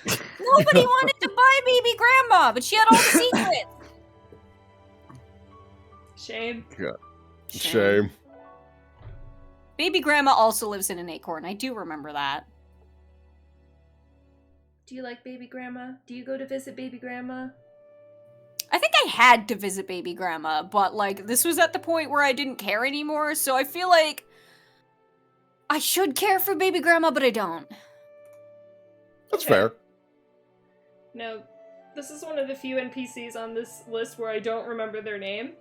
Nobody wanted to buy baby grandma, but she had all the secrets. Shame. Shame. Baby grandma also lives in an acorn. I do remember that. Do you like baby grandma? Do you go to visit baby grandma? I think I had to visit baby grandma, but like this was at the point where I didn't care anymore, so I feel like I should care for baby grandma, but I don't. That's Okay. fair. No, this is one of the few NPCs on this list where I don't remember their name.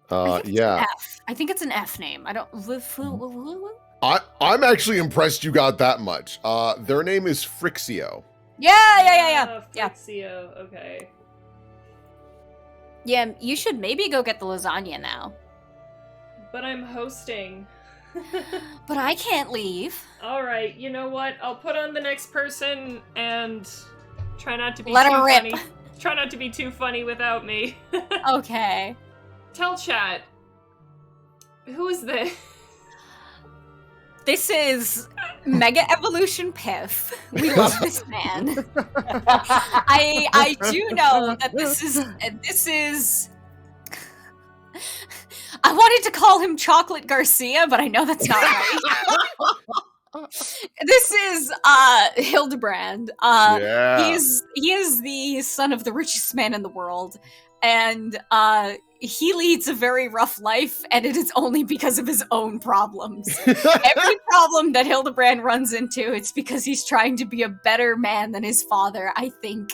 I think it's Yeah. an F. I think it's an F name. I don't. I'm actually impressed you got that much. Their name is Frixio. Yeah. Flexio, okay. Yeah, you should maybe go get the lasagna now. But I'm hosting. But I can't leave. Alright, you know what? I'll put on the next person and try not to be Let too her rip. funny. Try not to be too funny without me. Okay. Tell chat. Who is this? This is Mega Evolution Piff. We love this man. I do know that this is I wanted to call him Chocolate Garcia, but I know that's not right. This is Hildebrand. Yeah. He is the son of the richest man in the world, and he leads a very rough life, and it is only because of his own problems. Every problem that Hildebrand runs into, it's because he's trying to be a better man than his father, I think.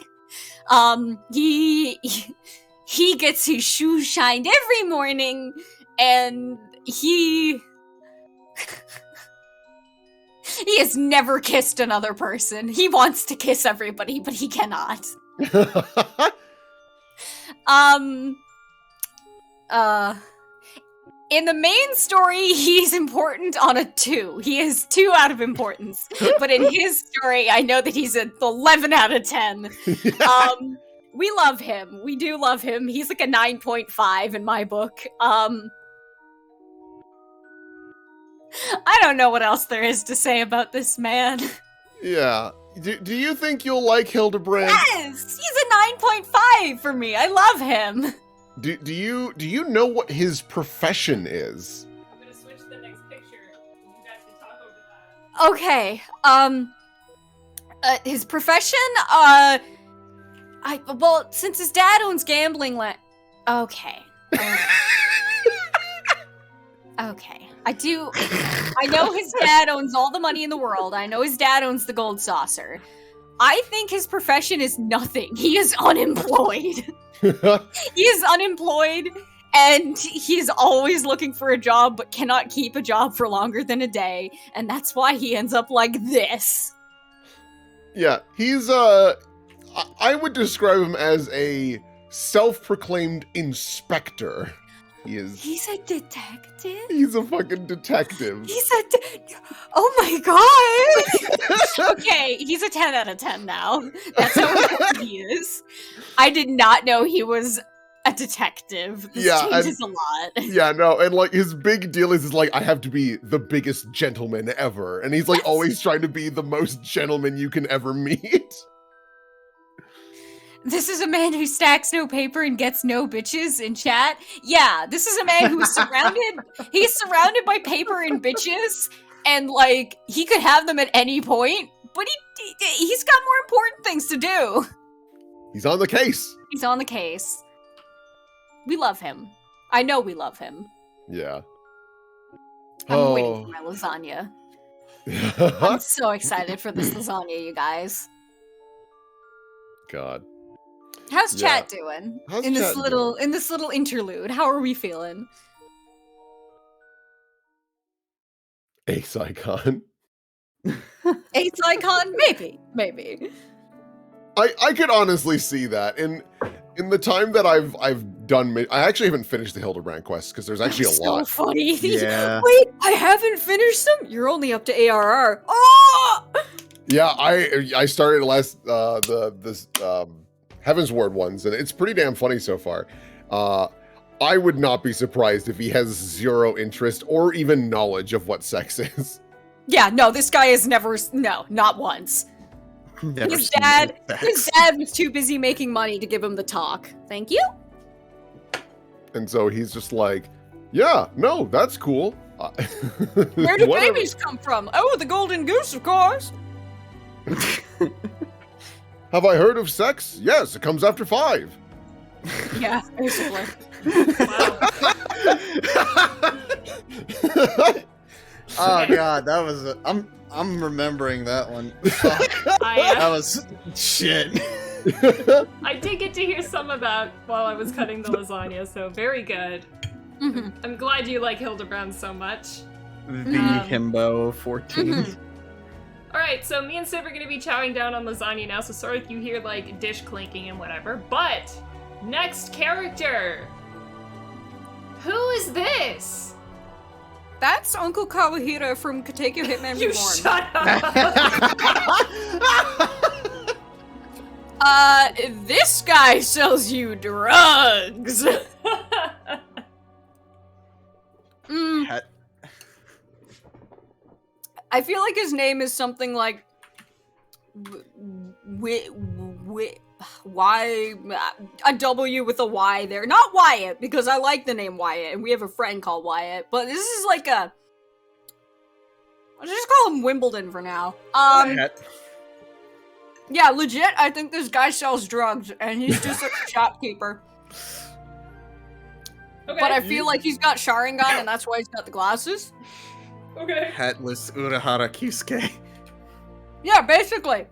He gets his shoes shined every morning, and he has never kissed another person. He wants to kiss everybody, but he cannot. In the main story, he's important on a 2. He is 2 out of importance. But in his story, I know that he's an 11 out of 10. We love him. We do love him. He's like a 9.5 in my book. I don't know what else there is to say about this man. Yeah. Do you think you'll like Hildebrand? Yes! He's a 9.5 for me. I love him. Do you know what his profession is? I'm gonna switch to the next picture. You guys can talk over that. Okay. His profession, well, since his dad owns gambling Okay. Okay. I know his dad owns all the money in the world. I know his dad owns the gold saucer. I think his profession is nothing. He is unemployed. He is unemployed, and he is always looking for a job, but cannot keep a job for longer than a day, and that's why he ends up like this. Yeah, he's I would describe him as a self-proclaimed inspector. He's a detective? He's a fucking detective. Oh my god! Okay, he's a 10 out of 10 now. That's how important he is. I did not know he was a detective. This changes a lot. Yeah, no, and like his big deal is like, I have to be the biggest gentleman ever. And he's like always trying to be the most gentleman you can ever meet. This is a man who stacks no paper and gets no bitches in chat. Yeah, this is a man who is he's surrounded by paper and bitches, and like, he could have them at any point, but he's got more important things to do. He's on the case. He's on the case. We love him. I know we love him. Yeah. I'm waiting for my lasagna. I'm so excited for this lasagna, you guys. God. How's chat doing? How's in this chat little interlude? How are we feeling? Ace icon. Ace icon? Maybe. I could honestly see that. In the time that I've done, I actually haven't finished the Hildebrand quests because there's actually a lot. So funny. Yeah. Wait, I haven't finished them. You're only up to ARR. Oh! Yeah, I started this Heaven's Ward ones, and it's pretty damn funny so far. I would not be surprised if he has zero interest or even knowledge of what sex is. Yeah, no, this guy has not once. His dad was too busy making money to give him the talk. Thank you. And so he's just like, yeah, no, that's cool. Where do babies come from? Oh, the golden goose, of course. Have I heard of sex? Yes, it comes after 5. Yeah, basically. Oh god, that was I'm remembering that one. That was shit. I did get to hear some of that while I was cutting the lasagna, so very good. Mm-hmm. I'm glad you like Hildebrand so much. The himbo 14. Mm-hmm. Alright, so me and Sid are gonna be chowing down on lasagna now, so sorry if you hear like dish clinking and whatever, but next character! Who is this? That's Uncle Kawahira from Katekyo Hitman You Reborn. shut up! This guy sells you drugs! I feel like his name is something like a W with a Y there. Not Wyatt, because I like the name Wyatt, and we have a friend called Wyatt, but this is like I'll just call him Wimbledon for now. Yeah, legit, I think this guy sells drugs, and he's just like a shopkeeper. Okay. But I feel like he's got Sharingan, and that's why he's got the glasses. Okay. Hatless Urahara Kyusuke. Yeah, basically.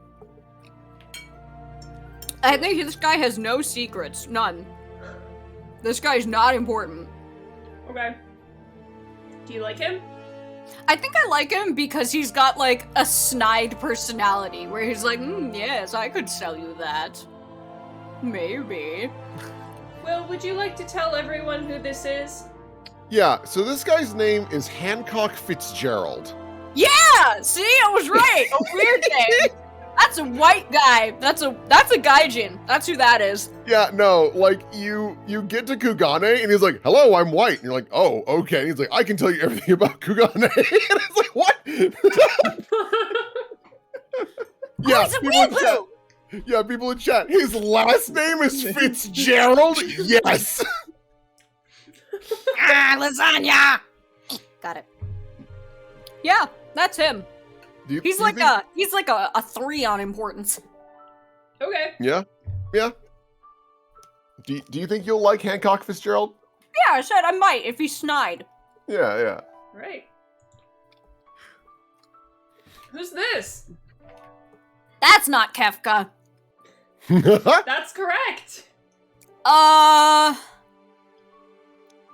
I think this guy has no secrets. None. This guy's not important. Okay. Do you like him? I think I like him because he's got, like, a snide personality, where he's like, yes, I could sell you that. Maybe. Will, would you like to tell everyone who this is? Yeah, so this guy's name is Hancock Fitzgerald. Yeah! See, I was right! A weird name! That's a white guy. That's a gaijin. That's who that is. Yeah, no, like, you get to Kugane, and he's like, hello, I'm white. And you're like, oh, okay. And he's like, I can tell you everything about Kugane. And it's like, what? Yeah, he's a people in weeaboo! chat. Yeah, people in chat. His last name is Fitzgerald? Yes! Lasagna! Got it. Yeah, that's him. He's like a 3 on importance. Okay. Yeah? Yeah. Do you think you'll like Hancock Fitzgerald? Yeah, I said I might if he's snide. Yeah. Right. Who's this? That's not Kefka. That's correct.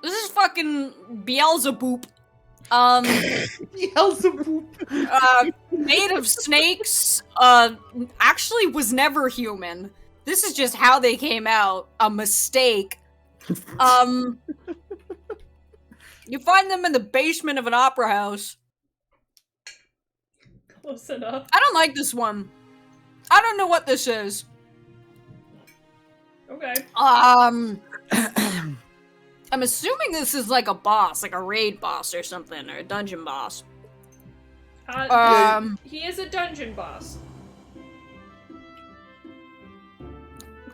This is fucking Beelzebub. Beelzebub. Made of snakes, actually was never human. This is just how they came out. A mistake. You find them in the basement of an opera house. Close enough. I don't like this one. I don't know what this is. Okay. I'm assuming this is like a boss, like a raid boss or something, or a dungeon boss. He is a dungeon boss.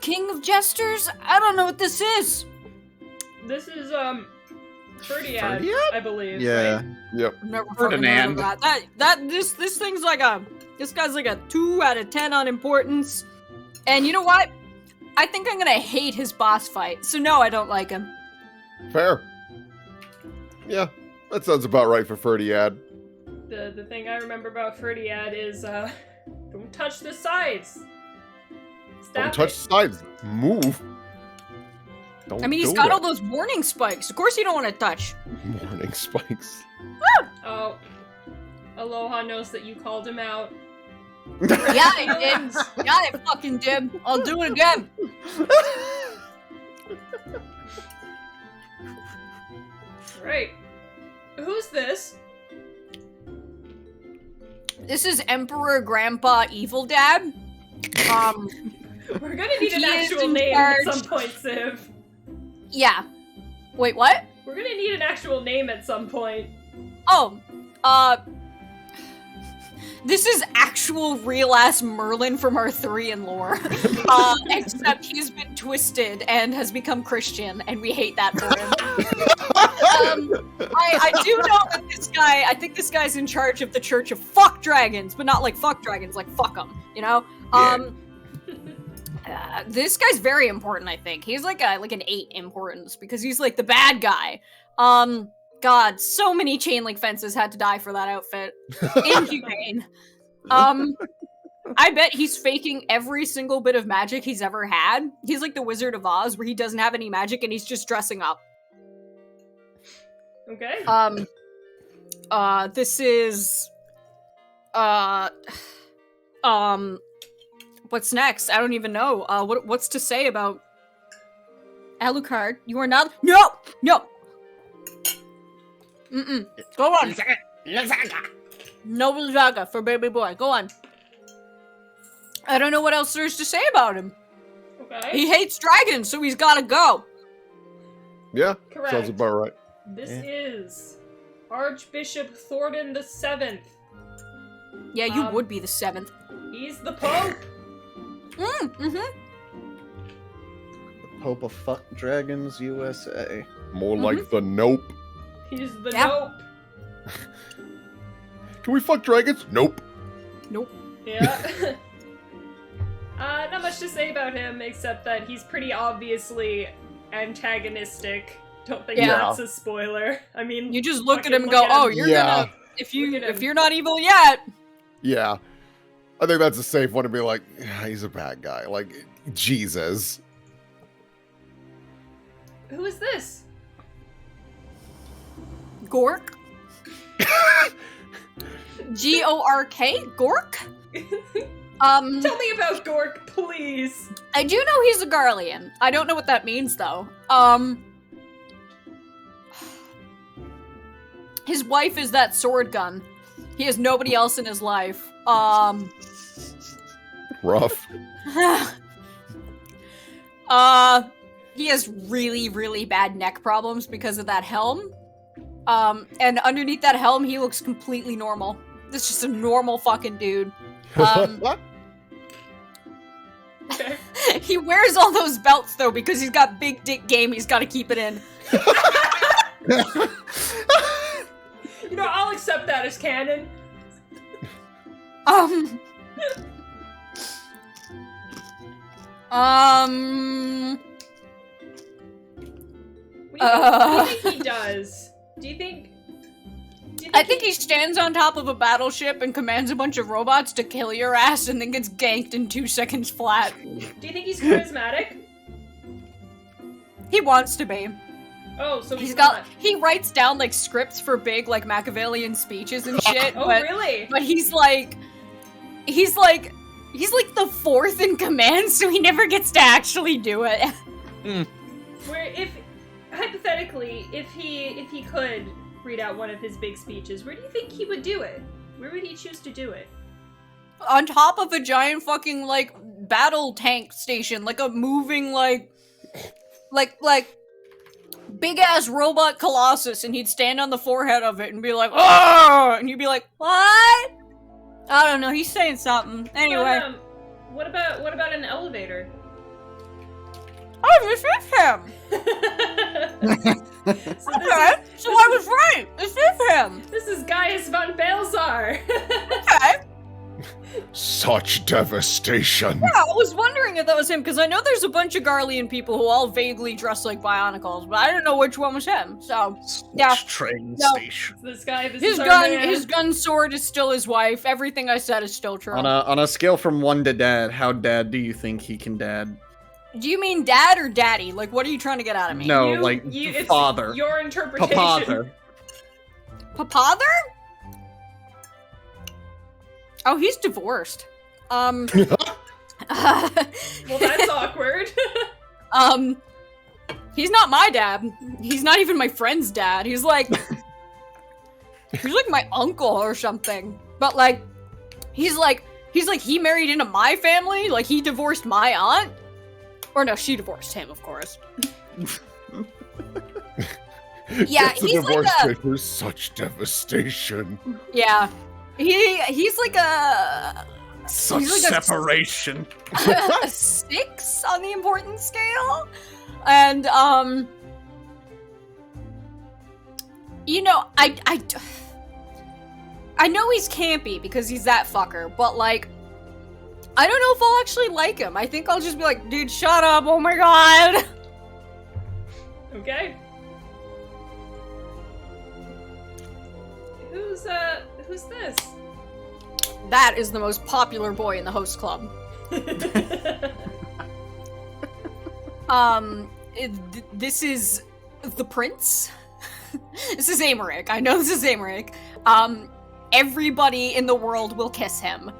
King of Jesters? I don't know what this is. This is, Ferdiad, Ferdiad? I believe, Yeah. right? Yep. Never fucking heard of that. This thing's like this guy's like a 2 out of 10 on importance. And you know what? I think I'm gonna hate his boss fight. So no, I don't like him. Fair. Yeah, that sounds about right for Ferdiad. The thing I remember about Ferdiad is, don't touch the sides. Don't touch the sides. Move. Don't I mean, he's do got it. all those warning spikes. Of course you don't want to touch. Warning spikes. Oh. Aloha knows that you called him out. Yeah, I did. Yeah, I fucking did. I'll do it again. Right. Who's this? This is Emperor Grandpa Evil Dad. We're gonna need an He is actual in name at charge. some point, Civ. Yeah. Wait, what? We're gonna need an actual name at some point. Oh, this is actual real-ass Merlin from Arthurian lore. Except he's been twisted and has become Christian, and we hate that for him. I do know that this guy, I think this guy's in charge of the Church of Fuck Dragons, but not like fuck dragons, like fuck them, you know? This guy's very important, I think. He's like an 8 importance, because he's like the bad guy. God, so many chain link fences had to die for that outfit. Inhumane. I bet he's faking every single bit of magic he's ever had. He's like the Wizard of Oz, where he doesn't have any magic and he's just dressing up. Okay. This is... what's next? I don't even know. What's to say about... Alucard, you are not... No! Mm-mm. Go on. No Lazaga for baby boy. Go on. I don't know what else there's to say about him. Okay. He hates dragons, so he's gotta go. Yeah, Correct. sounds about right. This is Archbishop Thornton the 7th. Yeah, you would be the 7th. He's the Pope. Pope of Fuck Dragons USA. More like the Nope. He's the Yeah. Nope. Can we fuck dragons? Nope. Nope. Yeah. Not much to say about him, except that he's pretty obviously antagonistic. Don't think Yeah. that's a spoiler. I mean, You just look at fucking him and go, "Oh, you're Yeah. gonna if Look at him. you're not evil yet." Yeah. I think that's a safe one to be like, yeah, he's a bad guy. Like, Jesus. Who is this? Gork. Gork. Gork. Tell me about Gork, please. I do know he's a Garlean. I don't know what that means though. His wife is that sword gun. He has nobody else in his life. Rough. He has really, really bad neck problems because of that helm. And underneath that helm, he looks completely normal. This is just a normal fucking dude. Okay. He wears all those belts though because he's got big dick game. He's got to keep it in. You know, I'll accept that as canon. What What do you think he does? Do you think I think he stands on top of a battleship and commands a bunch of robots to kill your ass and then gets ganked in 2 seconds flat. Do you think he's charismatic? He wants to be. Oh, so He writes down like scripts for big like Machiavellian speeches and shit. Oh, but, really? But he's like the 4th in command, so he never gets to actually do it. Where if hypothetically, if he could read out one of his big speeches, where do you think he would do it? Where would he choose to do it? On top of a giant fucking, like, battle tank station, like a moving, like big-ass robot colossus, and he'd stand on the forehead of it and be like, "Oh!" And you'd be like, "What?" I don't know, he's saying something. Anyway. What about an elevator? Oh, this is him! So So I was right! This is him! This is Gaius von Balzar! Okay. Such devastation. Yeah, I was wondering if that was him, because I know there's a bunch of Garlean people who all vaguely dress like Bionicles, but I didn't know which one was him, so... Yeah. Train No. station. This guy, this His is our gun, man. his gun sword is still his wife. Everything I said is still true. On a scale from 1 to dad, how dad do you think he can dad? Do you mean dad or daddy? Like, what are you trying to get out of me? No, You- like it's father. Your interpretation. Papather. Papather? Oh, he's divorced. Well, that's awkward. He's not my dad. He's not even my friend's dad. He's like my uncle or something. But like he married into my family? Like he divorced my aunt? Or no, she divorced him, of course. Yeah, Gets a he's like divorce a- papers, such devastation. Yeah. He's like a Such he's like a- separation. a 6 on the importance scale. And you know, I know he's campy because he's that fucker, but like I don't know if I'll actually like him. I think I'll just be like, dude, shut up, oh my god. Okay. Who's this? That is the most popular boy in the host club. This is the prince. This is Amaric. I know this is Amaric. Everybody in the world will kiss him.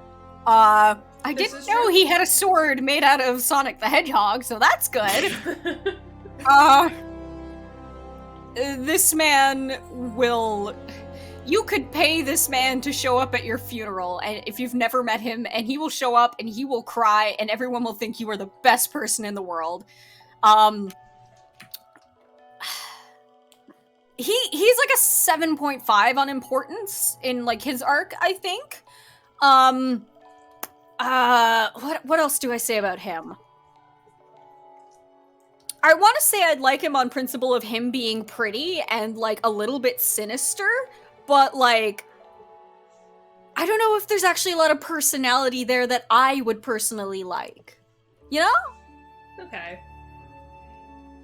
I This didn't is know true. he had a sword made out of Sonic the Hedgehog, so that's good. This man will... You could pay this man to show up at your funeral, and if you've never met him, and he will show up, and he will cry, and everyone will think you are the best person in the world. He's like a 7.5 on importance in, like, his arc, I think. What else do I say about him? I want to say I'd like him on principle of him being pretty and, like, a little bit sinister, but, like, I don't know if there's actually a lot of personality there that I would personally like. You know? Okay.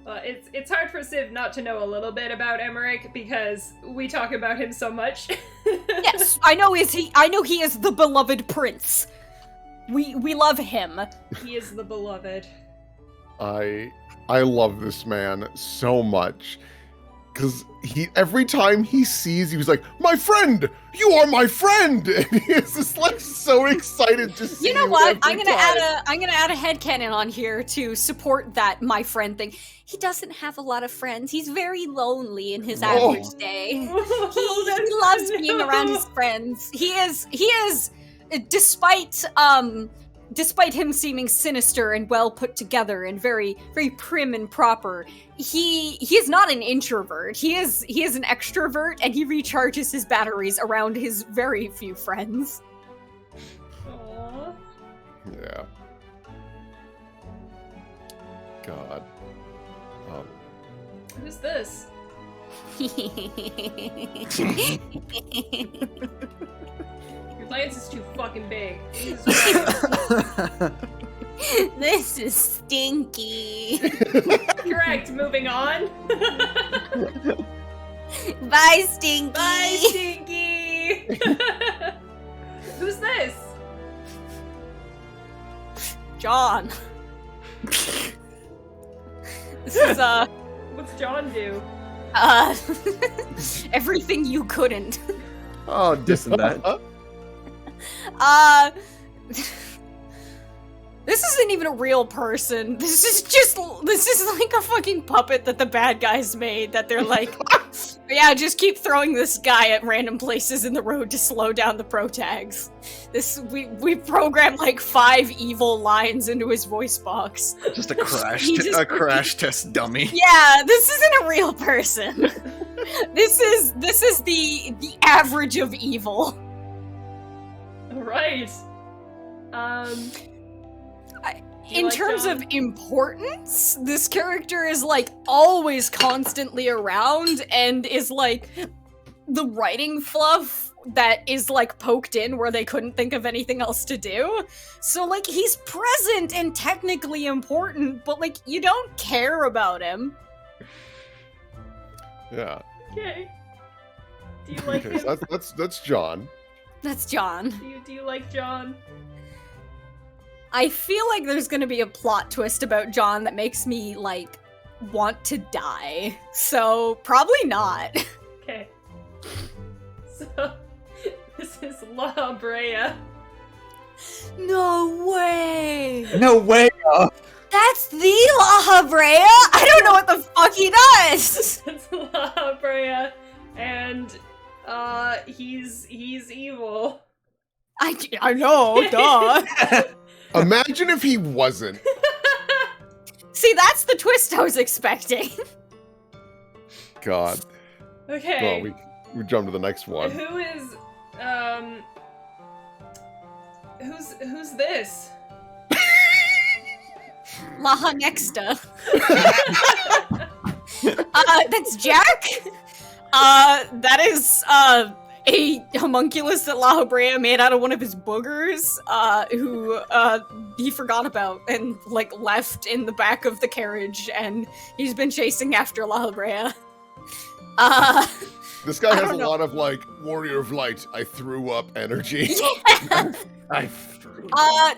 Well, it's hard for Civ not to know a little bit about Emmerich because we talk about him so much. Yes, I know he is the beloved prince. We love him. He is the beloved. I love this man so much. Cause every time he sees you, he's like, "My friend! You are my friend!" And he's just like so excited to see you. You know what? every I'm gonna time. add a headcanon on here to support that my friend thing. He doesn't have a lot of friends. He's very lonely in his Oh. average day. He That's- loves being around his friends. He is despite him seeming sinister and well put together and very, very prim and proper, he is not an introvert. He is an extrovert, and he recharges his batteries around his very few friends. Aww. Yeah. God. Who's this? Your lance is too fucking big. Jesus Christ. This is stinky. Correct. Moving on. Bye, Stinky. Bye, Stinky. Who's this? John. This is What's John do? everything you couldn't. Oh, dissing that. This isn't even a real person. This is like a fucking puppet that the bad guys made that they're like, yeah, just keep throwing this guy at random places in the road to slow down the pro tags. We programmed like 5 evil lines into his voice box. Just a crash test dummy. Yeah, this isn't a real person. This is the average of evil. Right. In terms of importance, this character is like always constantly around and is like the writing fluff that is like poked in where they couldn't think of anything else to do. So like he's present and technically important, but like you don't care about him. Yeah. Okay. Do you like him? So that's John. That's John. Do you like John? I feel like there's gonna be a plot twist about John that makes me, like, want to die. So, probably not. Okay. So, this is La Brea. No way! No way! That's the La Brea? I don't know what the fuck he does! It's La Brea, and, he's evil. I know, duh. Imagine if he wasn't. See, that's the twist I was expecting. God. Okay. Well, we jump to the next one. Who is, who's this? La Nexta. That's Jack? That is, a homunculus that La Brea made out of one of his boogers, who, he forgot about and, like, left in the back of the carriage, and he's been chasing after La Brea. This guy has a lot of, like, Warrior of Light, I threw up energy.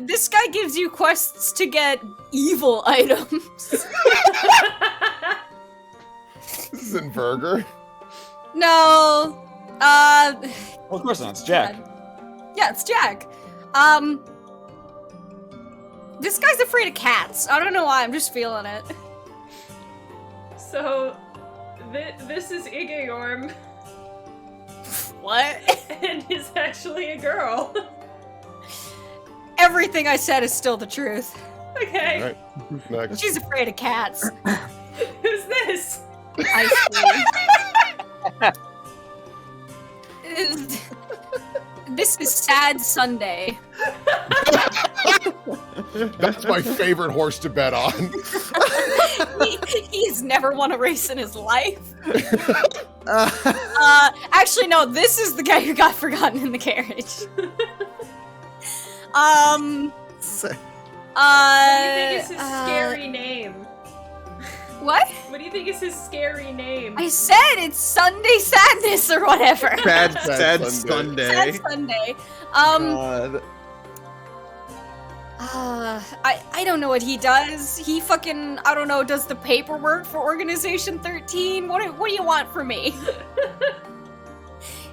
This guy gives you quests to get evil items. This isn't Burger. No, Well, of course not. It's Jack. Yeah, it's Jack. This guy's afraid of cats. I don't know why, I'm just feeling it. So, this is Igegorm. What? And is actually a girl. Everything I said is still the truth. Okay. Alright, next. She's afraid of cats. Who's this? I see. This is Sad Sunday. That's my favorite horse to bet on. He's never won a race in his life. Actually, no, this is the guy who got forgotten in the carriage. What do you think is his scary name? What? What do you think is his scary name? I said it's Sunday Sadness or whatever. Sad Sunday. Sunday. Sad Sunday. God. I don't know what he does. He fucking, I don't know, does the paperwork for Organization 13? What do you want from me?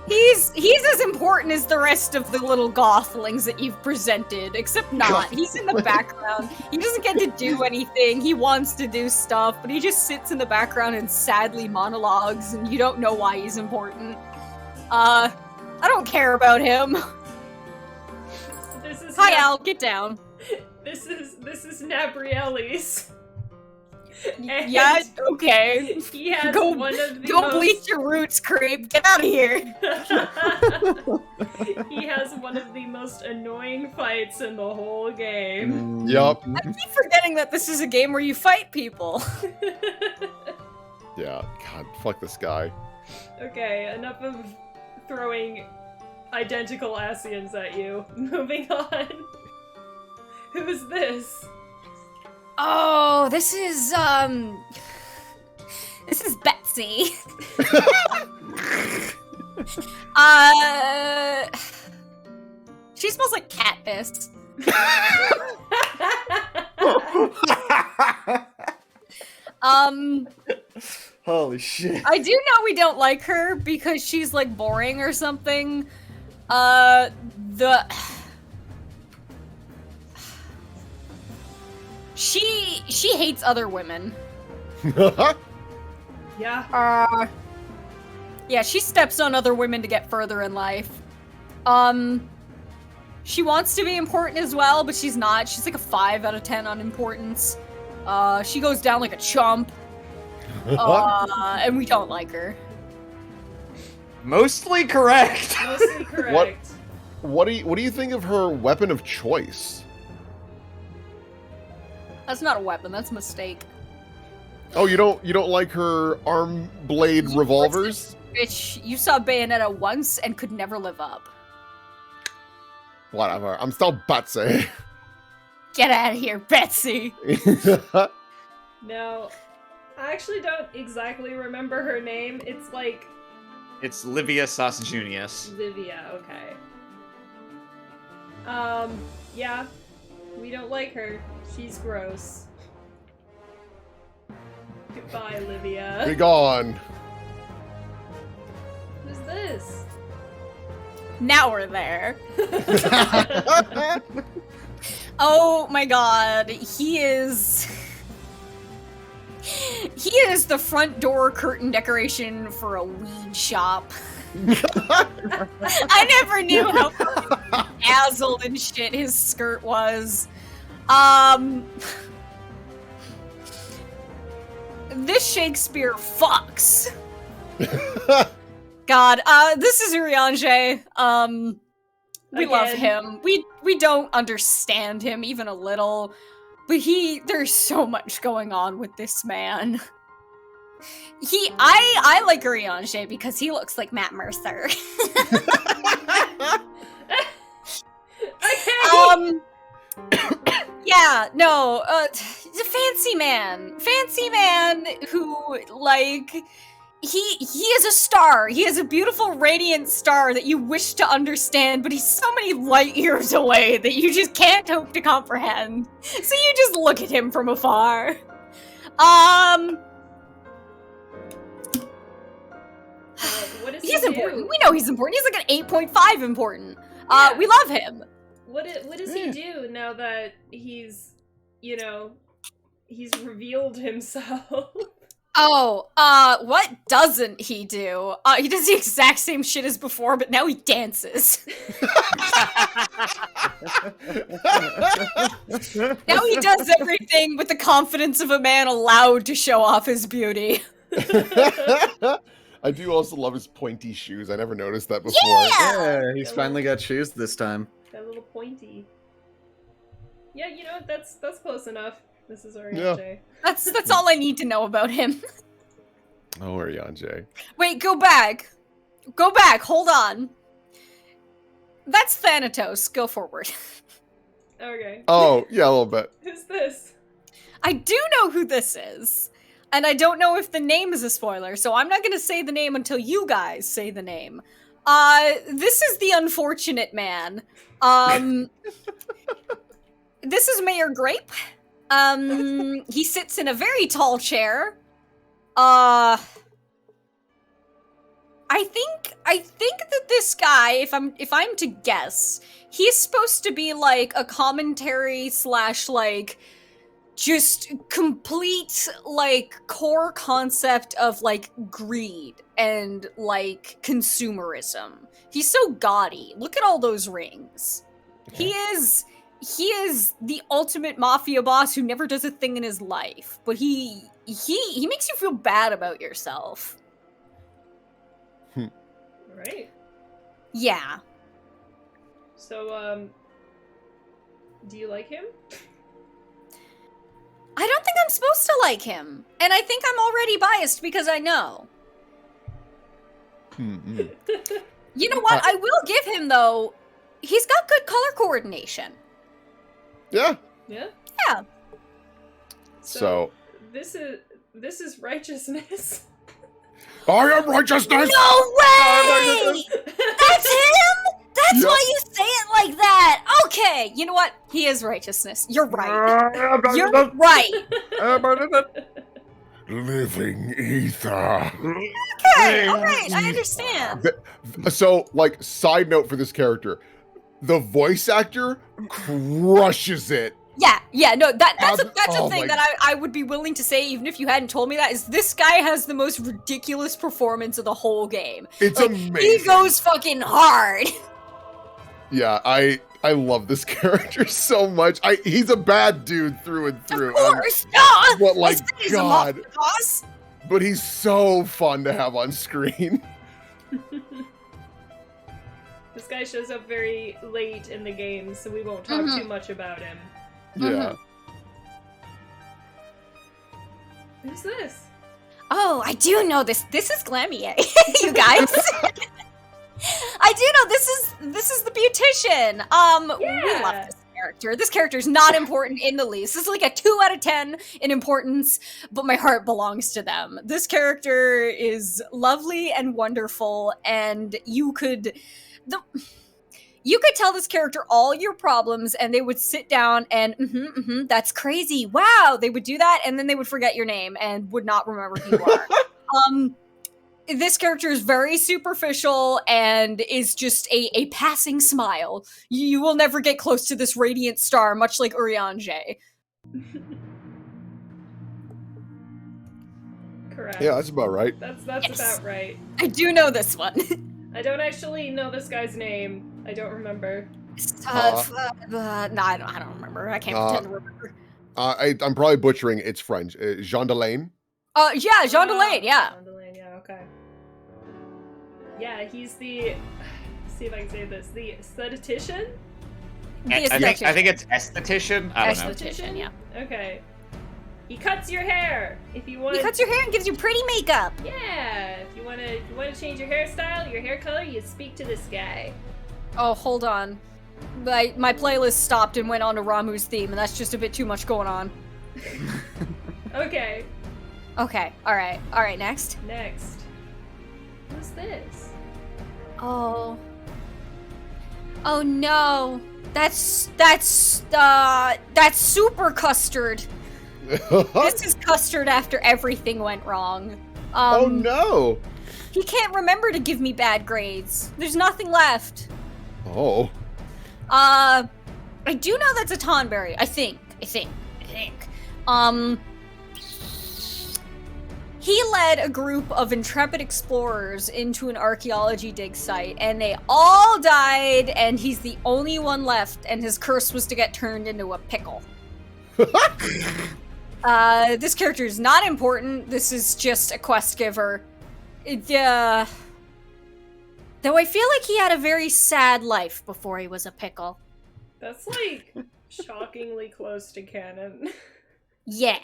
He's as important as the rest of the little gothlings that you've presented, except not. He's in the background. He doesn't get to do anything. He wants to do stuff, but he just sits in the background and sadly monologues, and you don't know why he's important. I don't care about him. This is Hi, Al, get down. This is Nabrielli's. Yeah, okay. He has Go- one of the Go most... bleach your roots, creep. Get out of here. He has one of the most annoying fights in the whole game. Yup. I keep forgetting that this is a game where you fight people. Yeah. God, fuck this guy. Okay, enough of throwing identical Asians at you. Moving on. Who's this? Oh, this is Betsy. She smells like cat piss. Holy shit. I do know we don't like her because she's like boring or something. She hates other women. Yeah. Yeah, she steps on other women to get further in life. She wants to be important as well, but she's not. She's like a 5 out of 10 on importance. She goes down like a chump. And we don't like her. Mostly correct. Mostly correct. What do you think of her weapon of choice? That's not a weapon, that's a mistake. Oh, you don't like her arm blade revolvers? Bitch, you saw Bayonetta once and could never live up. Whatever. I'm still Betsy. Get out of here, Betsy! No, I actually don't exactly remember her name. It's Livia Sausagunius. Livia, okay. Yeah. We don't like her. She's gross. Goodbye, Livia. Be gone. Who's this? Now we're there. Oh my god, he is the front door curtain decoration for a weed shop. I never knew how dazzled and shit his skirt was. This Shakespeare fucks. God, this is Urianger. We love him. We don't understand him even a little, but there's so much going on with this man. I like Urianger because he looks like Matt Mercer. Yeah, no, fancy man who, like, he is a star. He is a beautiful, radiant star that you wish to understand, but he's so many light years away that you just can't hope to comprehend. So you just look at him from afar. What does He's he important. do? We know he's important. He's like an 8.5 important. Yeah. We love him. What does he do now that he's revealed himself? Oh, what doesn't he do? He does the exact same shit as before, but now he dances. Now he does everything with the confidence of a man allowed to show off his beauty. I do also love his pointy shoes. I never noticed that before. Yeah, he's finally got shoes this time. That little pointy. Yeah, you know, that's close enough. This is Oriente. That's all I need to know about him. Oh, Oriente. Wait, go back. Go back, hold on. That's Thanatos. Go forward. Okay. Oh, yeah, a little bit. Who's this? I do know who this is. And I don't know if the name is a spoiler, so I'm not gonna say the name until you guys say the name. This is the unfortunate man. This is Mayor Grape. He sits in a very tall chair. I think that this guy, if I'm to guess, he's supposed to be like a commentary / like just complete like core concept of like greed and like consumerism. He's so gaudy. Look at all those rings. Okay. He is the ultimate mafia boss who never does a thing in his life, but he makes you feel bad about yourself. Right. Yeah. So, do you like him? I don't think I'm supposed to like him. And I think I'm already biased because I know. You know what? I will give him, though, he's got good color coordination. Yeah. Yeah? Yeah. So this is righteousness. I am righteousness! No way! That's him? That's Yep. why you say it like that! Okay, you know what? He is righteousness. You're right. You're right. Living ether. Okay, alright, I understand. So, like, side note for this character, the voice actor crushes it Yeah, no, that's a Oh thing my- that I would be willing to say, even if you hadn't told me that, is this guy has the most ridiculous performance of the whole game. It's Like, amazing. he goes fucking hard. Yeah, I love this character so much. He's a bad dude through and through. Of course, yeah. But like, I said he's a God, mob boss. but he's so fun to have on screen. This guy shows up very late in the game, so we won't talk too much about him. Yeah. Who's this? Oh, I do know this. This is Glamier, you guys. I do know this is the beautician. We love this character. This character is not important in the least. This is like a 2 out of 10 in importance, but my heart belongs to them. This character is lovely and wonderful, and you could tell this character all your problems, and they would sit down and, that's crazy. Wow, they would do that, and then they would forget your name and would not remember who you are. This character is very superficial and is just a passing smile. You will never get close to this radiant star, much like Urianger. Correct. Yeah, that's about right. That's Yes. about right. I do know this one. I don't actually know this guy's name. I don't remember. No, I don't remember. I can't pretend to remember. I'm probably butchering its French. Jean Delane. Yeah, Jean Delane, yeah. Jean Delane, yeah, okay. Yeah, he's the... Let's see if I can say this. The esthetician? The I think it's esthetician. I don't know. Esthetician, yeah. Okay. He cuts your hair if you want. He cuts your hair and gives you pretty makeup. Yeah, if you want to change your hairstyle, your hair color, you speak to this guy. Oh, hold on. My playlist stopped and went on to Ramu's theme, and that's just a bit too much going on. Okay. Okay, alright, next. Next. Who's this? Oh no. That's Super Custard. This is Custard after everything went wrong. Oh no. He can't remember to give me bad grades. There's nothing left. Oh. I do know that's a Tonberry. I think. He led a group of intrepid explorers into an archaeology dig site, and they all died, and he's the only one left, and his curse was to get turned into a pickle. This character is not important. This is just a quest giver. Though I feel like he had a very sad life before he was a pickle. That's like shockingly close to canon. Yeah.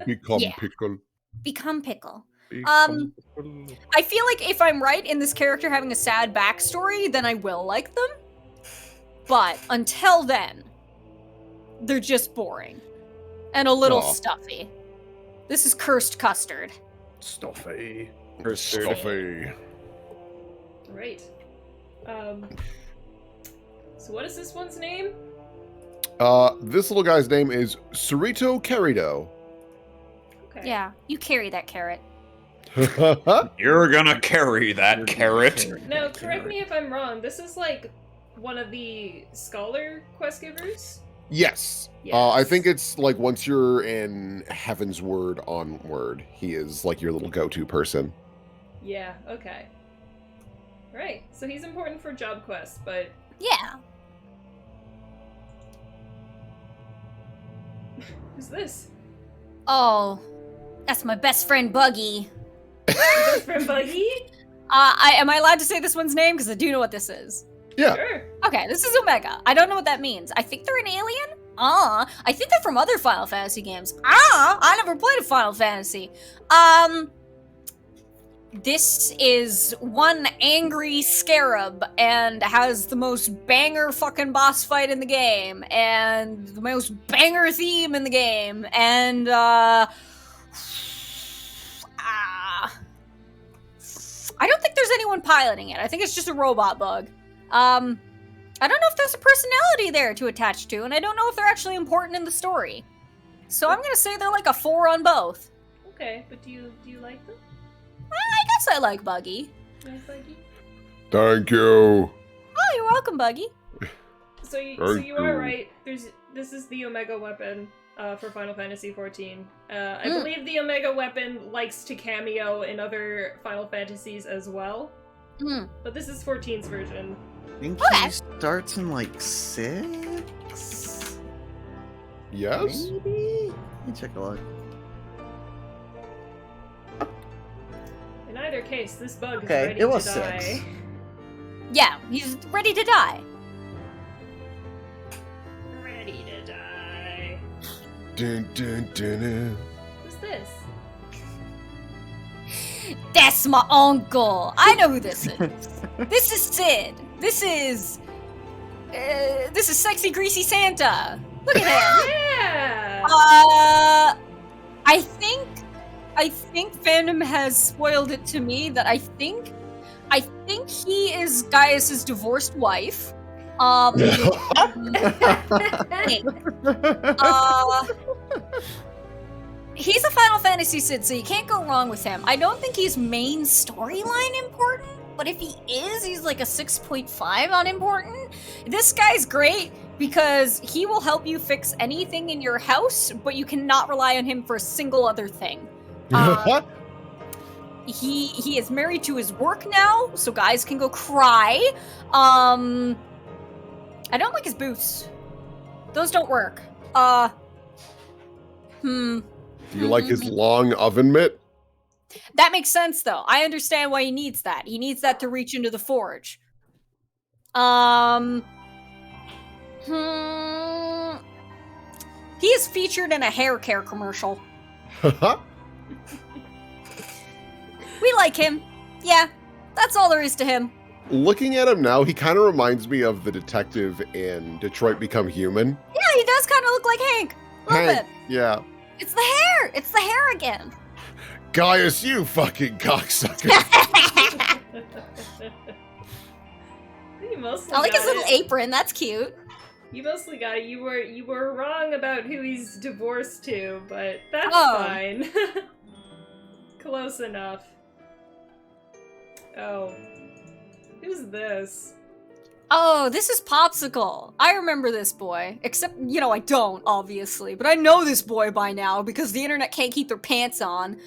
Become Yeah. pickle. Become pickle. Become pickle. I feel like if I'm right in this character having a sad backstory, then I will like them. But until then, they're just boring. And a little Aw. stuffy. This is Cursed Custard. Stuffy. Custard. Stuffy. Right. So what is this one's name? This little guy's name is Cerrito Querido. Okay. Yeah, you carry that carrot. You're gonna carry that carrot. Now, correct me if I'm wrong. This is like one of the scholar quest givers? Yes. I think it's like once you're in Heaven's Word onward, he is like your little go-to person. Yeah, okay. Right, so he's important for job quests, but... Yeah. Who's this? Oh, that's my best friend Buggy. Best friend Buggy? Am I allowed to say this one's name? Because I do know what this is. Yeah. Sure. Okay, this is Omega. I don't know what that means. I think they're an alien? I think they're from other Final Fantasy games. I never played a Final Fantasy. This is one angry scarab and has the most banger fucking boss fight in the game and the most banger theme in the game and I don't think there's anyone piloting it. I think it's just a robot bug. I don't know if there's a personality there to attach to, and I don't know if they're actually important in the story. So I'm gonna say they're like a 4 on both. Okay, but do you like them? I guess I like Buggy. Nice Buggy? Thank you. Oh, you're welcome, Buggy. So you Thank are you. right. This is the Omega weapon for Final Fantasy XIV. I believe the Omega weapon likes to cameo in other Final Fantasies as well. But this is 14's version. I think he starts in like 6. Yes? Maybe? Let me check a look. In either case, this bug is Okay, ready it was to 6. die. Yeah, he's ready to die. Ready to die. Dun, dun, dun, dun. Who's this? That's my uncle. I know who this is. This is Sid. This is sexy greasy Santa. Look at him. Yeah! I think fandom has spoiled it to me that I think he is Gaius's divorced wife. He's a Final Fantasy Sid, so you can't go wrong with him. I don't think he's main storyline important, but if he is, he's like a 6.5 on important. This guy's great because he will help you fix anything in your house, but you cannot rely on him for a single other thing. He is married to his work now, so guys can go cry. I don't like his boots. Those don't work. Do you like his long oven mitt? That makes sense, though. I understand why he needs that. He needs that to reach into the forge. He is featured in a hair care commercial. We like him. Yeah, that's all there is to him. Looking at him now, he kind of reminds me of the detective in Detroit Become Human. Yeah, he does kind of look like Hank. A little bit. Yeah. It's the hair. It's the hair again. Gaius, you fucking cocksucker. You mostly I like his got little it. apron. That's cute. You mostly got it. You were wrong about who he's divorced to, but that's Oh. fine. Close enough. Oh. Who's this? Oh, this is Popsicle. I remember this boy. Except, I don't, obviously. But I know this boy by now because the internet can't keep their pants on.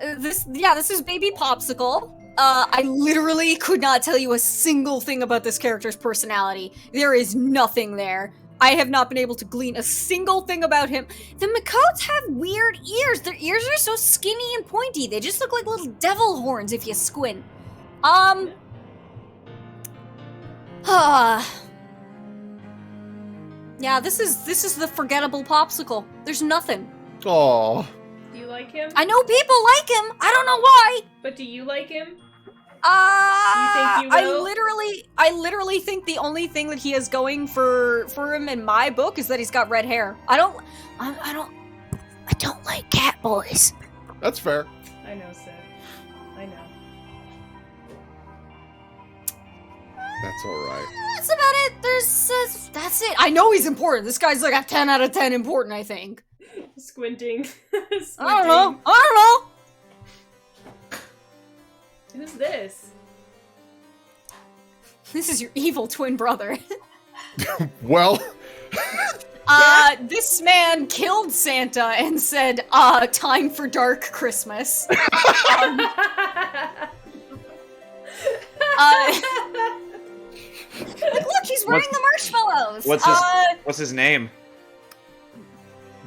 This is baby Popsicle. I literally could not tell you a single thing about this character's personality. There is nothing there. I have not been able to glean a single thing about him. The Makotes have weird ears. Their ears are so skinny and pointy. They just look like little devil horns if you squint. Yeah, this is the forgettable Popsicle. There's nothing. Aw. Do you like him? I know people like him. I don't know why. But do you like him? Do you think you will? I literally think the only thing that he has going for him in my book is that he's got red hair. I don't like cat boys. That's fair. I know, Sid. I know. That's alright. That's about it. That's it. I know he's important. This guy's like a 10 out of 10 important, I think. Squinting. I don't know. Who's this? This is your evil twin brother. Well, This man killed Santa and said, time for dark Christmas. Look, he's wearing the marshmallows. What's his name?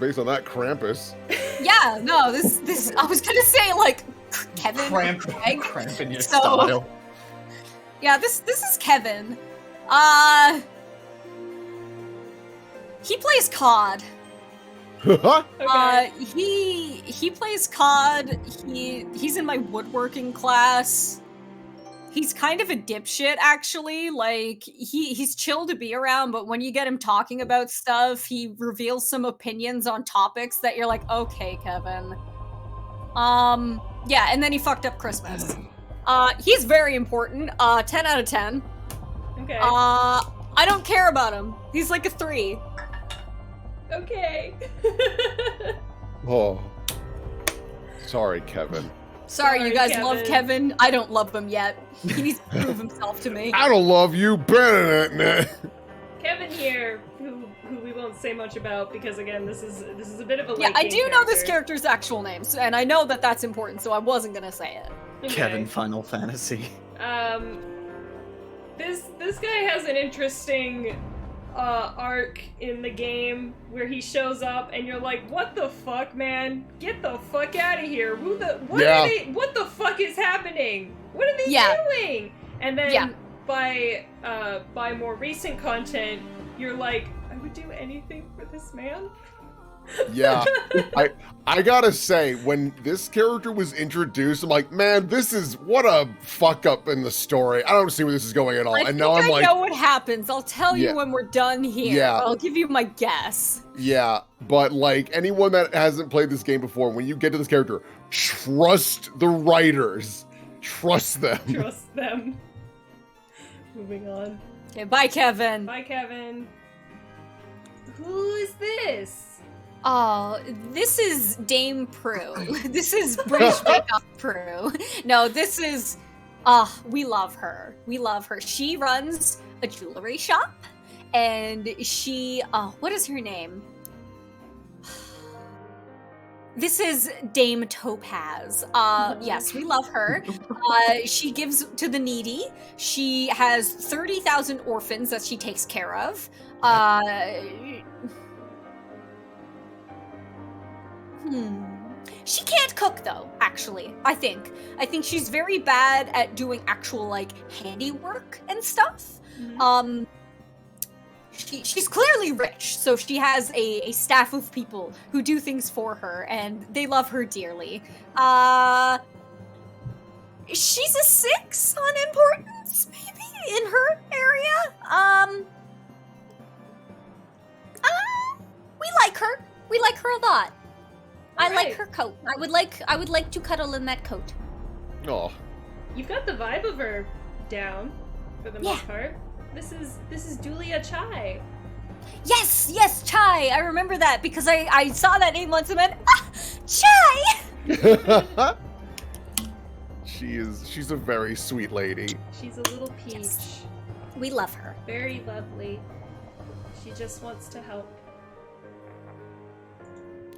based on that, Krampus. Yeah, no, this I was gonna say like Kevin. Cramp in your So- style. Yeah, this is Kevin. He plays COD. Okay. He plays COD. He's in my woodworking class. He's kind of a dipshit, actually. Like, he's chill to be around, but when you get him talking about stuff, he reveals some opinions on topics that you're like, okay, Kevin. Yeah, and then he fucked up Christmas. He's very important. 10 out of 10. Okay. I don't care about him. He's like a 3. Okay. Oh. Sorry, Kevin. Sorry, you guys Kevin. love Kevin. I don't love him yet. He needs to prove himself to me. I don't love you better than that. Kevin here, who we won't say much about because again, this is a bit of a Yeah, late I game do know this character. character's actual names, and I know that that's important, so I wasn't gonna say it. Okay. Kevin Final Fantasy. This guy has an interesting arc in the game where he shows up and you're like, what the fuck, man? Get the fuck out of here. What the fuck is happening? What are they doing? And then by more recent content, you're like, I would do anything for this man. Yeah, I gotta say, when this character was introduced, I'm like, man, this is what a fuck up in the story. I don't see where this is going at all. And now I'm like, I know what happens. I'll tell you when we're done here. Yeah. I'll give you my guess. yeah, but like anyone that hasn't played this game before, when you get to this character, trust the writers. Trust them. Trust them. Moving on. Okay, bye, Kevin. Bye, Kevin. Who is this? Oh, this is Dame Prue. This is British Bake-Off Prue. No, this is... we love her. We love her. She runs a jewelry shop, and she... what is her name? This is Dame Topaz. Yes, we love her. She gives to the needy. She has 30,000 orphans that she takes care of. She can't cook though, actually, I think. I think she's very bad at doing actual, like, handiwork and stuff. Mm-hmm. She's clearly rich, so she has a staff of people who do things for her, and they love her dearly. She's a 6 on importance, maybe, in her area. We like her. We like her a lot. I like her coat. I would like to cuddle in that coat. Oh, You've got the vibe of her down, for the most part. This is Julia Chai. Yes, Chai. I remember that because I saw that name once and went, Chai. she's a very sweet lady. She's a little peach. Yes. We love her. Very lovely. She just wants to help.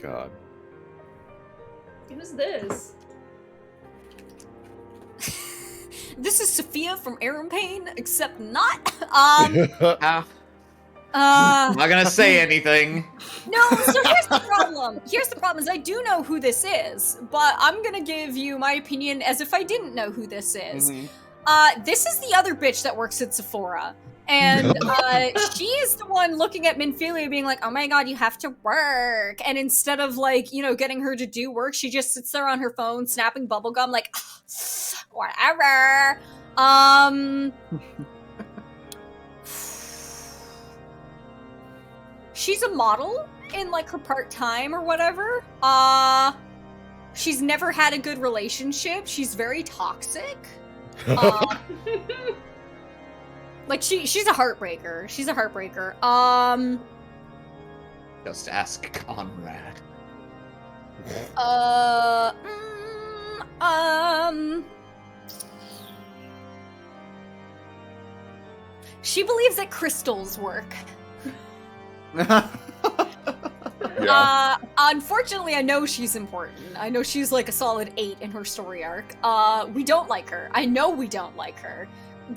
God. Who's this? This is Sophia from Aram Pain, except not. I'm not gonna say anything. No, so here's the problem. Here's the problem is I do know who this is, but I'm gonna give you my opinion as if I didn't know who this is. This is the other bitch that works at Sephora. And she is the one looking at Minfilia being like, oh my god, you have to work. And instead of, like, getting her to do work, she just sits there on her phone snapping bubblegum like, whatever. She's a model in, like, her part-time or whatever. She's never had a good relationship. She's very toxic. Like, she's a heartbreaker. She's a heartbreaker. Just ask Conrad. She believes that crystals work. Yeah. Unfortunately, I know she's important. I know she's like a solid 8 in her story arc. We don't like her. I know we don't like her.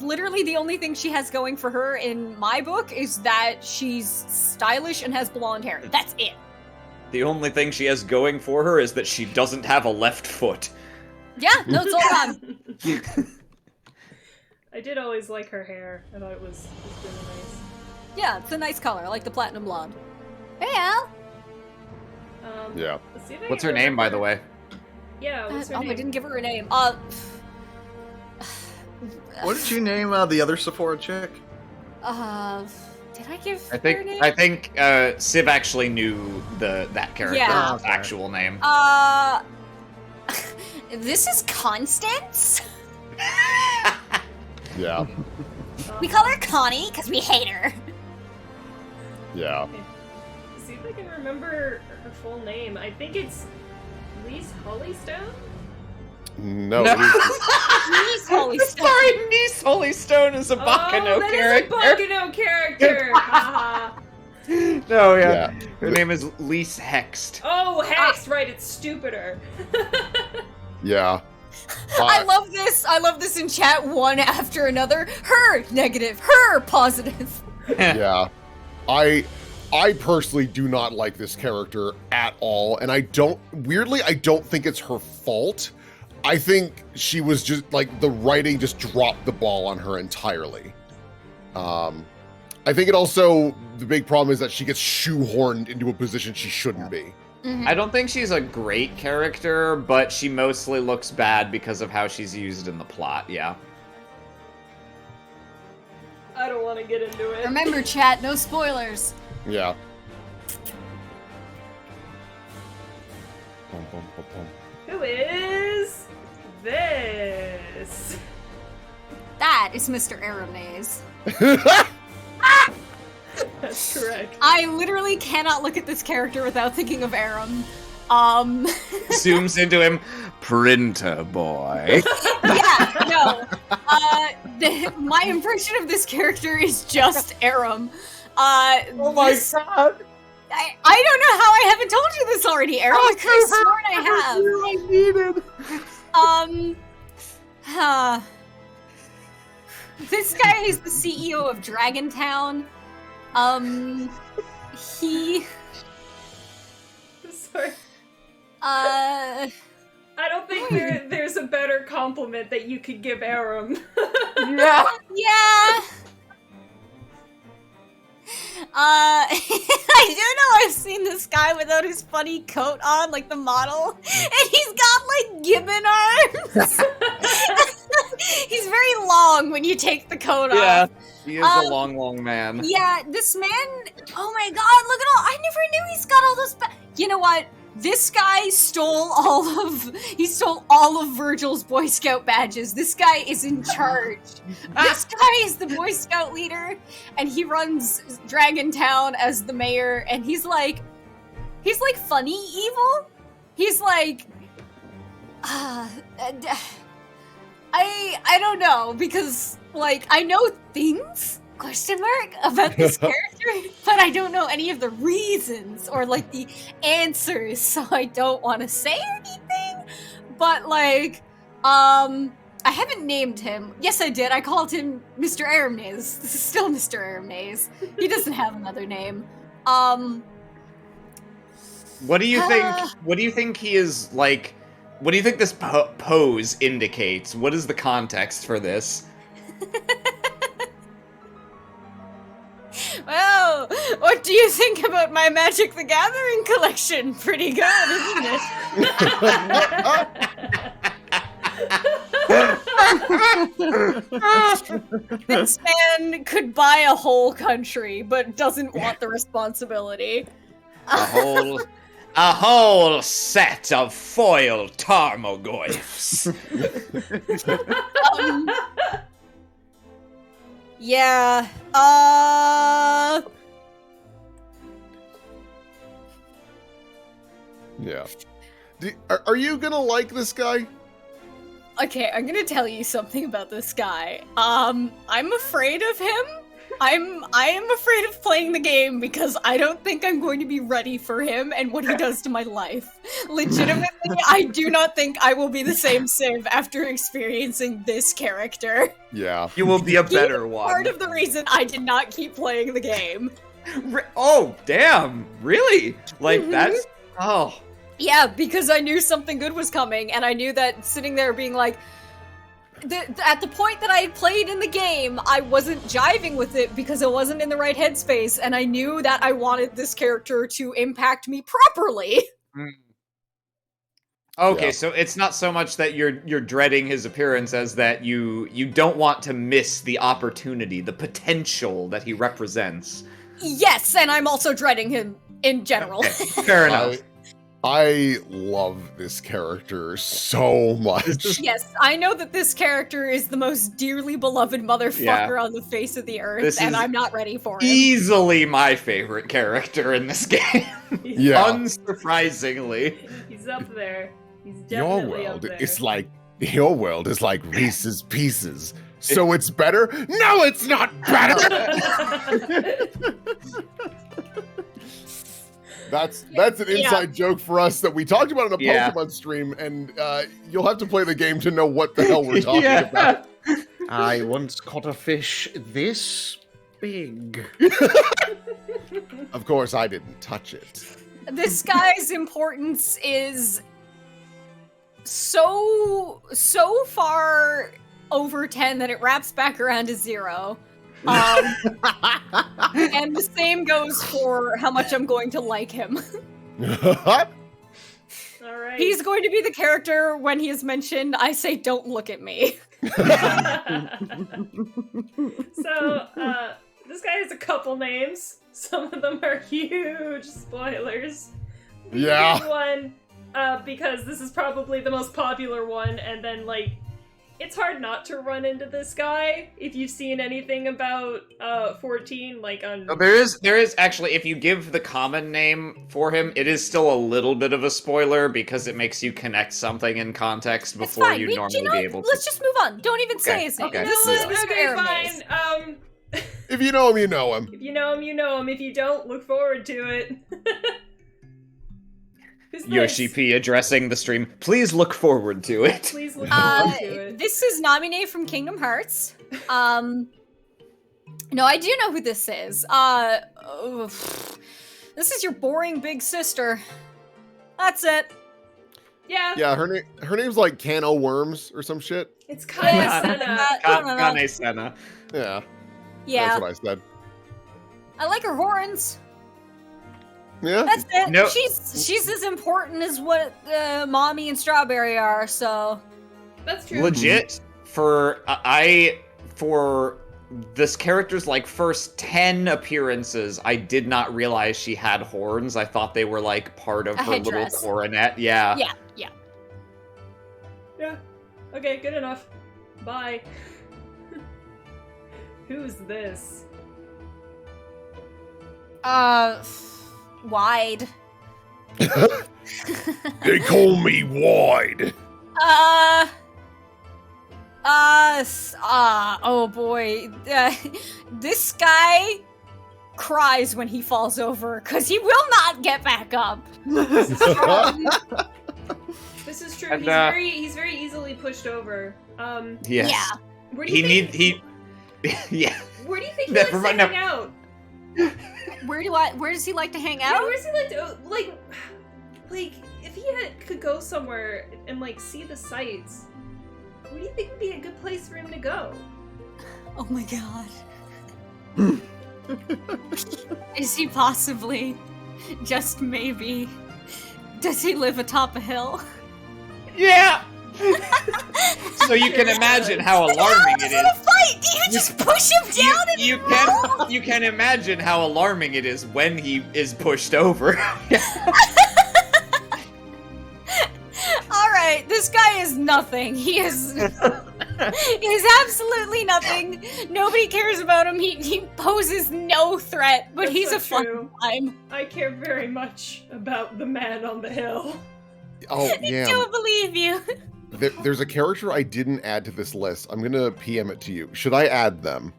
Literally, the only thing she has going for her in my book is that she's stylish and has blonde hair. That's it. The only thing she has going for her is that she doesn't have a left foot. Yeah, no, it's all gone. I did always like her hair. I thought it was really nice. Yeah, it's a nice color. I like the platinum blonde. Hey, Al. Yeah. Let's see if I What's can her name, by the remember. way? Yeah, what's her name? I didn't give her a name. What did you name the other Sephora chick? Did I give I her a name? think Civ actually knew that character's Yeah. actual name. This is Constance? Yeah. We call her Connie because we hate her. Yeah. Okay. See if I can remember her full name. I think it's Lise Hollystone? No, No. it is. Niece Holy Stone. Sorry, Niece Holy Stone is a Bakano that character. is a Bakano character. Haha. No, Yeah. Her name is Lise Hext. Oh, Hex, right? It's stupider. Yeah. I love this. I love this in chat, one after another. Her negative, her positive. Yeah. I personally do not like this character at all, and I don't think it's her fault. I think she was just like the writing just dropped the ball on her entirely. I think it also, the big problem is that she gets shoehorned into a position she shouldn't be. I don't think she's a great character, but she mostly looks bad because of how she's used in the plot, yeah. I don't want to get into it. Remember, chat, no spoilers. Yeah. Bum, bum, bum, bum. Who is this? That is Mr. Aramnaze. That's correct. I literally cannot look at this character without thinking of Aram. Zooms into him. Printer boy. Yeah, no. My impression of this character is just Aram. Oh my god. I don't know how I haven't told you this already, Aram. I could have sworn I have. This guy is the CEO of Dragontown. He... Sorry. Uh... I don't think there's a better compliment that you could give Aram. Yeah. I do know I've seen this guy without his funny coat on, like the model, and he's got like gibbon arms. He's very long when you take the coat off. He is a long man. Yeah, this man, oh my god, look at all, I never knew he's got all those you know what? This guy stole all of Virgil's Boy Scout badges. This guy is in charge. This guy is the Boy Scout leader, and he runs Dragontown as the mayor, and he's like funny evil. He's like, I don't know, because like I know things about this character, but I don't know any of the reasons or like the answers, so I don't want to say anything. But like, I haven't named him. Yes, I did. I called him Mr. Aramnaze. This is still Mr. Aramnaze. He doesn't have another name. What do you think? What do you think he is like? What do you think this pose indicates? What is the context for this? Well, what do you think about my Magic the Gathering collection? Pretty good, isn't it? This man could buy a whole country, but doesn't want the responsibility. A whole set of foil Tarmogoyfs. Yeah, Yeah. Are you gonna like this guy? Okay, I'm gonna tell you something about this guy. I'm afraid of him. I am afraid of playing the game because I don't think I'm going to be ready for him and what he does to my life. Legitimately, I do not think I will be the same Civ after experiencing this character. Yeah. You will be a better one. Part of the reason I did not keep playing the game. Oh, damn. Really? Like, that's... Oh. Yeah, because I knew something good was coming, and I knew that sitting there being like, at the point that I had played in the game, I wasn't jiving with it because I wasn't in the right headspace, and I knew that I wanted this character to impact me properly. Okay, Yeah. so it's not so much that you're dreading his appearance as that you don't want to miss the opportunity, the potential that he represents. Yes, and I'm also dreading him in general. Okay, fair enough. I love this character so much. Yes, I know that this character is the most dearly beloved motherfucker on the face of the earth, and I'm not ready for him. Easily my favorite character in this game. Yeah. Unsurprisingly. He's up there. He's Your definitely up world there. is like Your world is like Reese's Pieces. So it's better? No, it's not better! That's an inside joke for us that we talked about in a Pokemon stream, and you'll have to play the game to know what the hell we're talking about. I once caught a fish this big. Of course, I didn't touch it. This guy's importance is so far over 10 that it wraps back around to 0. And the same goes for how much I'm going to like him. All right. He's going to be the character when he is mentioned, I say, don't look at me. So, this guy has a couple names. Some of them are huge spoilers. Yeah. Here's one, because this is probably the most popular one, and then, like, it's hard not to run into this guy if you've seen anything about 14, like on... Oh, there is actually, if you give the common name for him, it is still a little bit of a spoiler because it makes you connect something in context It's before fine. you We- normally know, be able to. let's just move on. Don't even say his name. Okay. This is Mr. Okay, Aramez. fine. If you know him, you know him. If you know him, you know him. If you don't, look forward to it. Who's this? Yoshi P addressing the stream. Please look forward to it. Please look forward to it. This is Namine from Kingdom Hearts. No, I do know who this is. This is your boring big sister. That's it. Yeah. Yeah, her name's like Cano Worms or some shit. It's kind of Kane Senna. Yeah, Yeah, that's what I said. I like her horns. Yeah? That's it. No. She's as important as what Mommy and Strawberry are. So That's true. Legit, for this character's like first 10 appearances, I did not realize she had horns. I thought they were like part of A her little headdress. coronet. Yeah. yeah. Yeah. Okay, good enough. Bye. Who's this? Wide. They call me Wide. Oh boy. This guy cries when he falls over because he will not get back up. This is true. This is true. And, He's very easily pushed over. Yes. Yeah. Where do you think Yeah. Where do you think he Never likes to mind, hang out? Where does he like to hang Yeah, out? where does he like to like if he could go somewhere and like see the sights? Where do you think would be a good place for him to go? Oh my god. Is he possibly, just maybe, does he live atop a hill? Yeah. So you can imagine how alarming it is. Fight! Do you just push him down and You can imagine how alarming it is when he is pushed over. Alright, this guy is nothing. He is absolutely nothing. Nobody cares about him. He poses no threat, but That's he's so a fun true. time. I care very much about the man on the hill. Oh, I yeah. don't believe you. There's a character I didn't add to this list. I'm gonna PM it to you. Should I add them?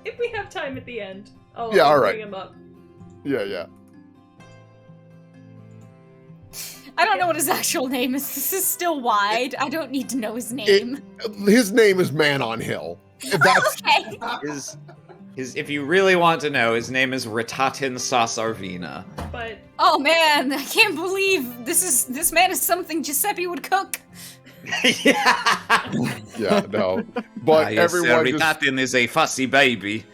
If we have time at the end, I'll Yeah, all right. bring him up. Yeah. I don't know what his actual name is. This is still Wide. I don't need to know his name. His name is Man on Hill. That's Okay. His if you really want to know, his name is Ritatin Sasarvina. But Oh man, I can't believe this man is something Giuseppe would cook. Yeah. yeah, no. But Yes, everyone just, Ritatin is a fussy baby.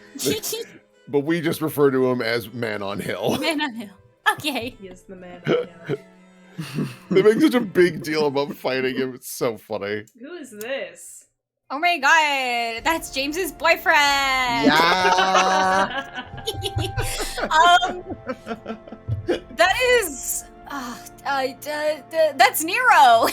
but we just refer to him as Man on Hill. Man on hill. Okay. he is the man on the hill. They make such a big deal about fighting him. It's so funny. Who is this? Oh my god, that's James's boyfriend. Yeah. That is. That's Nero.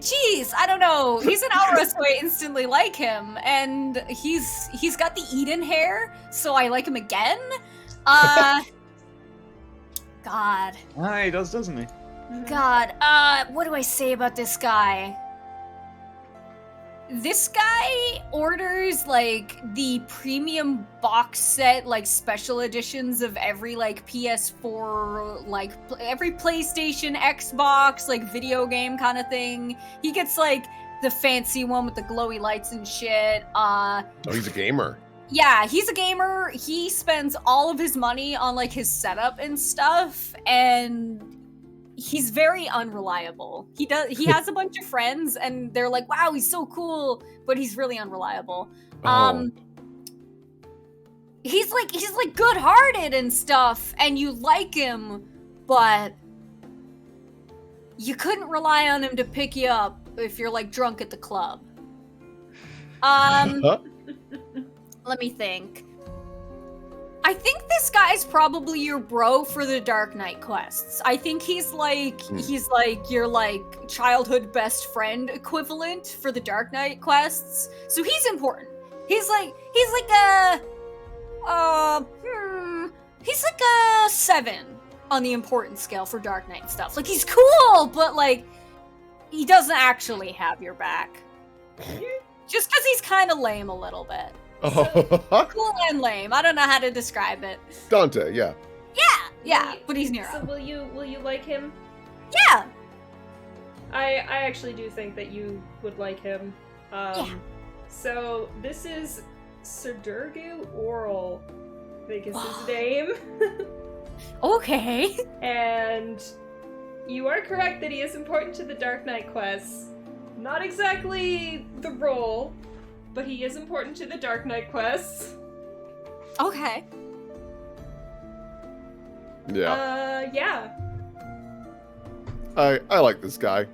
Jeez, I don't know. He's an Aura, so who I instantly like him, and he's got the Eden hair, so I like him again. God. He does, doesn't he? God, what do I say about this guy? This guy orders, like, the premium box set, like, special editions of every, like, PS4, like, every PlayStation, Xbox, like, video game kind of thing. He gets, like, the fancy one with the glowy lights and shit. Oh, he's a gamer. Yeah, he's a gamer. He spends all of his money on, like, his setup and stuff, and he's very unreliable. He has a bunch of friends, and they're like, wow, he's so cool, but he's really unreliable. He's like good-hearted and stuff, and you like him, but you couldn't rely on him to pick you up if you're, like, drunk at the club. Let me think. I think this guy's probably your bro for the Dark Knight quests. I think he's like your like childhood best friend equivalent for the Dark Knight quests. So he's important. He's like a 7 on the importance scale for Dark Knight stuff. Like, he's cool, but like he doesn't actually have your back. Just because he's kind of lame a little bit. Cool and lame. I don't know how to describe it. Dante, yeah. Yeah, but he's Nero. So will you like him? Yeah. I actually do think that you would like him. Yeah. So this is Serdurgu Oral, I think is his name. Okay. And you are correct that he is important to the Dark Knight quests. Not exactly the role, but he is important to the Dark Knight quests. Okay. Yeah. Yeah. I like this guy.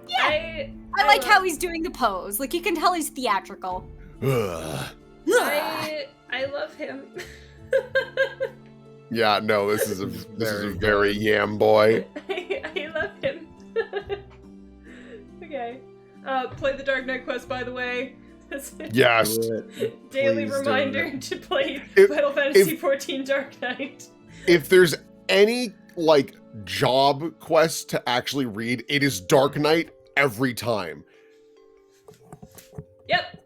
Yeah. I like how he's doing the pose. Like, you can tell he's theatrical. Ugh. I love him. Yeah, no, this is a very yam boy. I love him. Okay. Play the Dark Knight quest, by the way. Yes. Daily Please reminder to play If- Final Fantasy XIV Dark Knight. If there's any like job quest to actually read, it is Dark Knight every time. Yep.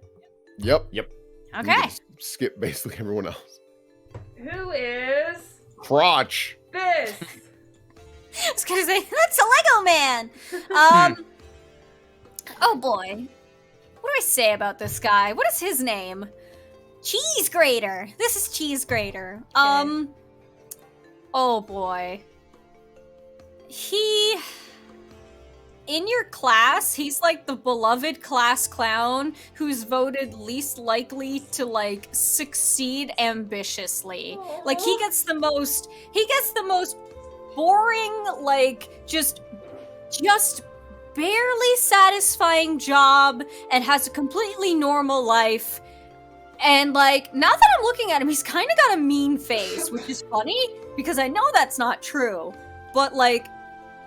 Yep. Yep. Okay. You just skip basically everyone else. Who is Crotch. this? I was gonna say, that's a Lego man! Oh boy. What do I say about this guy? What is his name? Cheese Grater. This is Cheese Grater. Oh boy. In your class, he's like the beloved class clown who's voted least likely to like succeed ambitiously. Aww. Like, he gets the most boring, like just barely satisfying job and has a completely normal life. And like, now that I'm looking at him, he's kind of got a mean face, which is funny because I know that's not true. But like,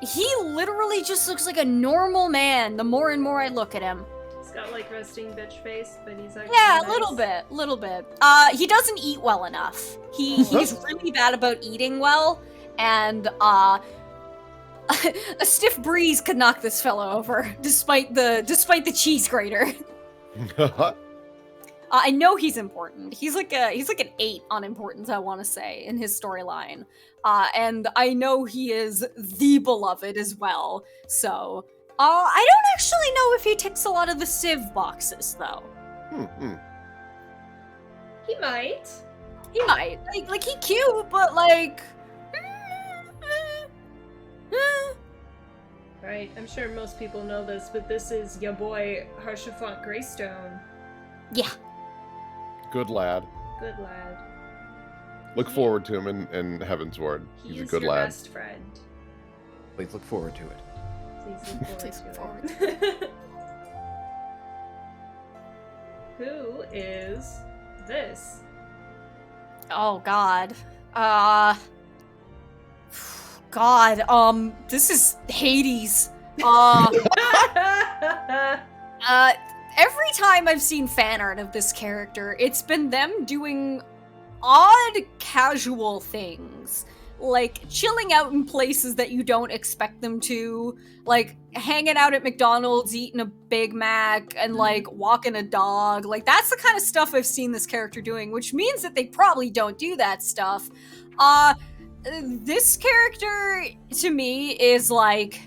he literally just looks like a normal man the more and more I look at him. He's got like resting bitch face, but he's actually Yeah, nice. a little bit. He doesn't eat well enough. He's really bad about eating well, and a stiff breeze could knock this fellow over, despite the cheese grater. I know he's important. He's like an 8 on importance, I want to say, in his storyline. And I know he is the beloved as well. So, I don't actually know if he ticks a lot of the Civ boxes, though. He might. He might. Like he cute, but like... Right, I'm sure most people know this, but this is ya boy Harshafont Greystone. Yeah. Good lad. Good lad. Look forward to him in Heaven's Ward. He's a good your lad. best friend. Please look forward to it. Please look forward Please to look it. Who is this? Oh, God. God, this is Hades. every time I've seen fan art of this character, it's been them doing odd, casual things. Like, chilling out in places that you don't expect them to. Like, hanging out at McDonald's, eating a Big Mac, and, like, walking a dog. Like, that's the kind of stuff I've seen this character doing, which means that they probably don't do that stuff. This character, to me, is, like...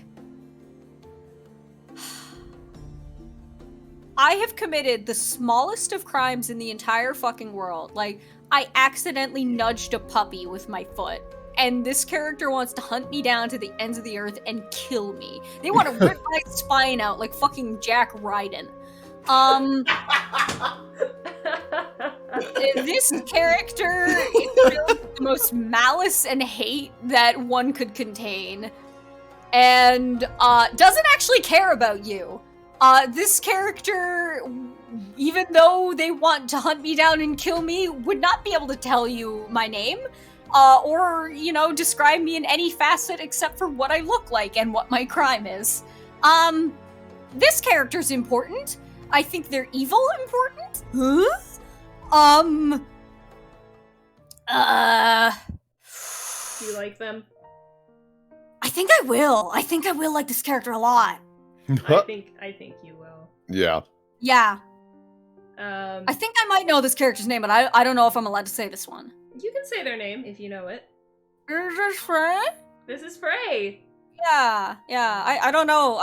I have committed the smallest of crimes in the entire fucking world. Like, I accidentally nudged a puppy with my foot. And this character wants to hunt me down to the ends of the earth and kill me. They want to rip my spine out like fucking Jack Ryden. This character is really the most malice and hate that one could contain. And doesn't actually care about you. This character, even though they want to hunt me down and kill me, would not be able to tell you my name. Or, you know, describe me in any facet except for what I look like and what my crime is. This character's important. I think they're evil important. Huh? Do you like them? I think I will. I think I will like this character a lot. I think you will. Yeah. Yeah. I think I might know this character's name, but I don't know if I'm allowed to say this one. You can say their name if you know it. Is this Frey? This is Frey. Yeah. I don't know.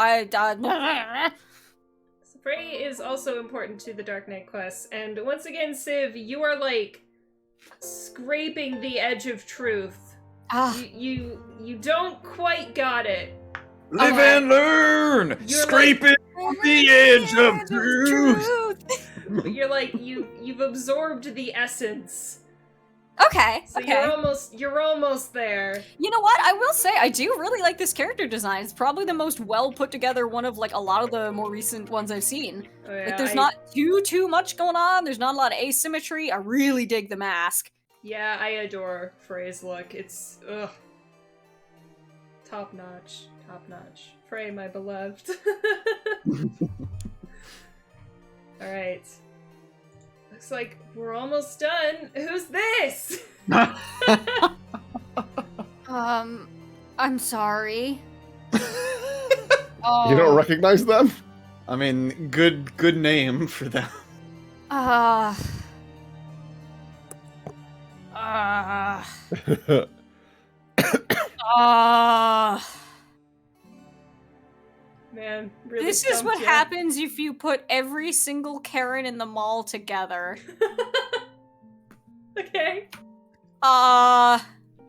Frey is also important to the Dark Knight quests, and once again, Civ, you are like scraping the edge of truth. You don't quite got it. Live and learn! You're Scraping the edge of truth! You're like, you've absorbed the essence. Okay. So okay. you're almost there. You know what? I will say I do really like this character design. It's probably the most well put together one of like a lot of the more recent ones I've seen. Oh, yeah, like there's not too much going on. There's not a lot of asymmetry. I really dig the mask. Yeah, I adore Frey's look. It's top notch. Frey, my beloved. All right. Looks like we're almost done. Who's this? I'm sorry. You don't recognize them? I mean, good name for them. Man, really this is what stumped ya. happens if you put every single Karen in the mall together. Okay.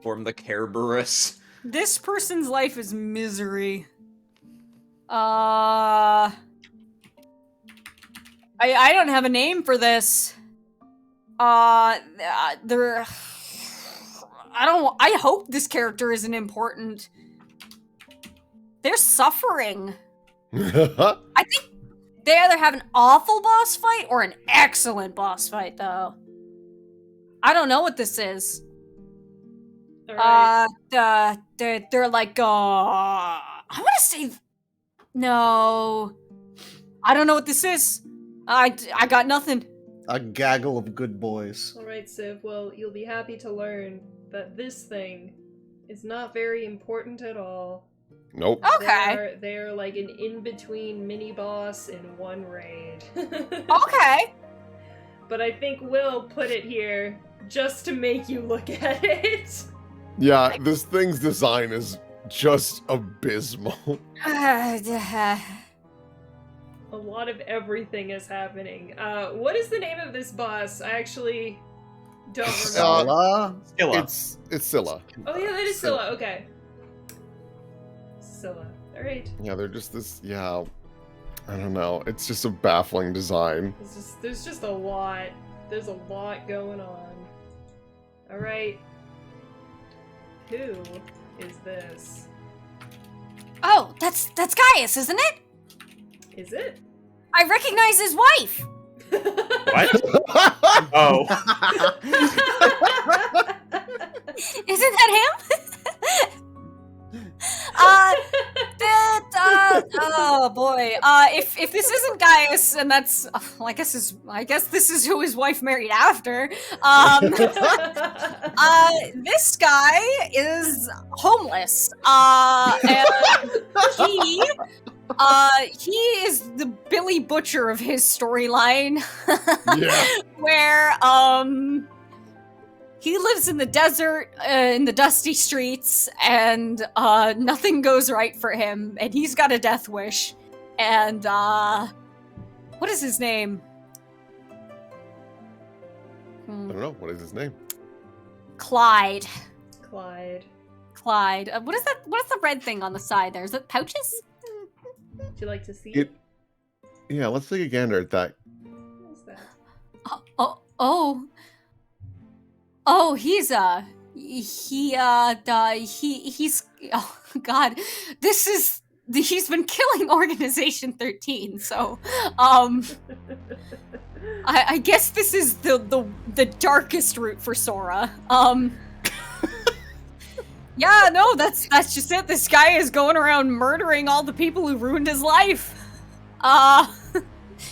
Form the Kerberos. This person's life is misery. I don't have a name for this. I hope this character isn't important. They're suffering. I think they either have an awful boss fight or an excellent boss fight, though. I don't know what this is. All right. They're like, I want to say, no, I don't know what this is. I got nothing. A gaggle of good boys. All right, Civ. Well, you'll be happy to learn that this thing is not very important at all. Nope. Okay. They're like an in-between mini-boss in one raid. Okay. But I think Will put it here just to make you look at it. Yeah, this thing's design is just abysmal. A lot of everything is happening. What is the name of this boss? I actually don't remember. Scylla? It's Scylla. Oh yeah, that is Scylla. Okay. Scylla. Alright. Yeah, they're just this, yeah, I don't know. It's just a baffling design. There's just a lot. There's a lot going on. Alright. Who is this? Oh, that's Gaius, isn't it? Is it? I recognize his wife. What? Oh. Isn't that him? Oh boy. If this isn't Gaius, and that's I guess this is who his wife married after. This guy is homeless. And he is the Billy Butcher of his storyline. Yeah. Where he lives in the desert, in the dusty streets, and nothing goes right for him, and he's got a death wish. And what is his name? I don't know. What is his name? Clyde. Clyde. What is that? What is the red thing on the side there? Is it pouches? Would you like to see? Yeah, let's take a gander at that. What is that? Oh, he's oh god, he's been killing Organization 13, so I guess this is the darkest route for Sora. Yeah, no, that's just it. This guy is going around murdering all the people who ruined his life.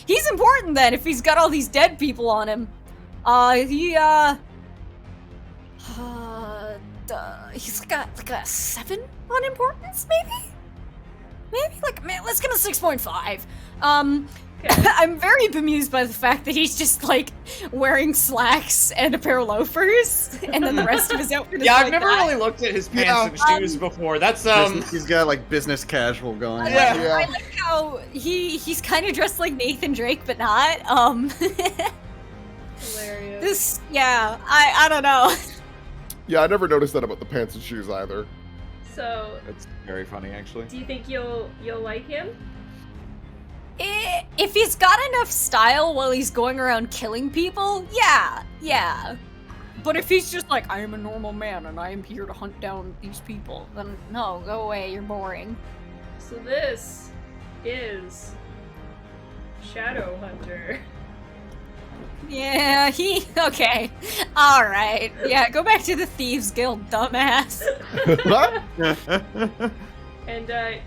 He's important then if he's got all these dead people on him. He's like a 7 on importance, maybe? Let's give him a 6.5. I'm very bemused by the fact that he's just like wearing slacks and a pair of loafers, and then the rest of his outfit is I've like never that. really looked at his pants and shoes before. That's He's got like business casual going. I like how he's kind of dressed like Nathan Drake, but not. Hilarious. I don't know. Yeah, I never noticed that about the pants and shoes either. So, That's very funny, actually. do you think you'll like him? If he's got enough style while he's going around killing people, yeah. But if he's just like, I am a normal man and I am here to hunt down these people, then no, go away, you're boring. So this is Shadow Hunter. Yeah, okay. Alright. Yeah, go back to the Thieves Guild, dumbass. And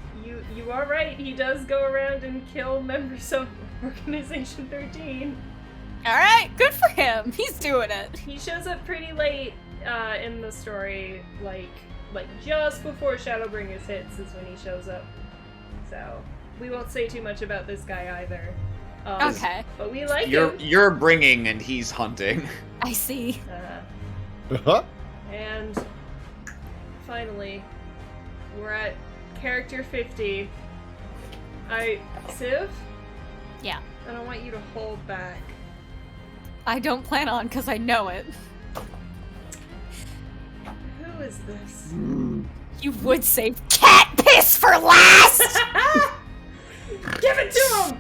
you are right, he does go around and kill members of Organization 13. Alright, good for him. He's doing it. He shows up pretty late in the story, like just before Shadowbringers hits is when he shows up. So, we won't say too much about this guy either. Okay. But we like him. You're bringing and he's hunting. I see. And finally, we're at character 50. Civ? Yeah. I don't want you to hold back. I don't plan on, because I know it. Who is this? You would save cat piss for last! Give it to him!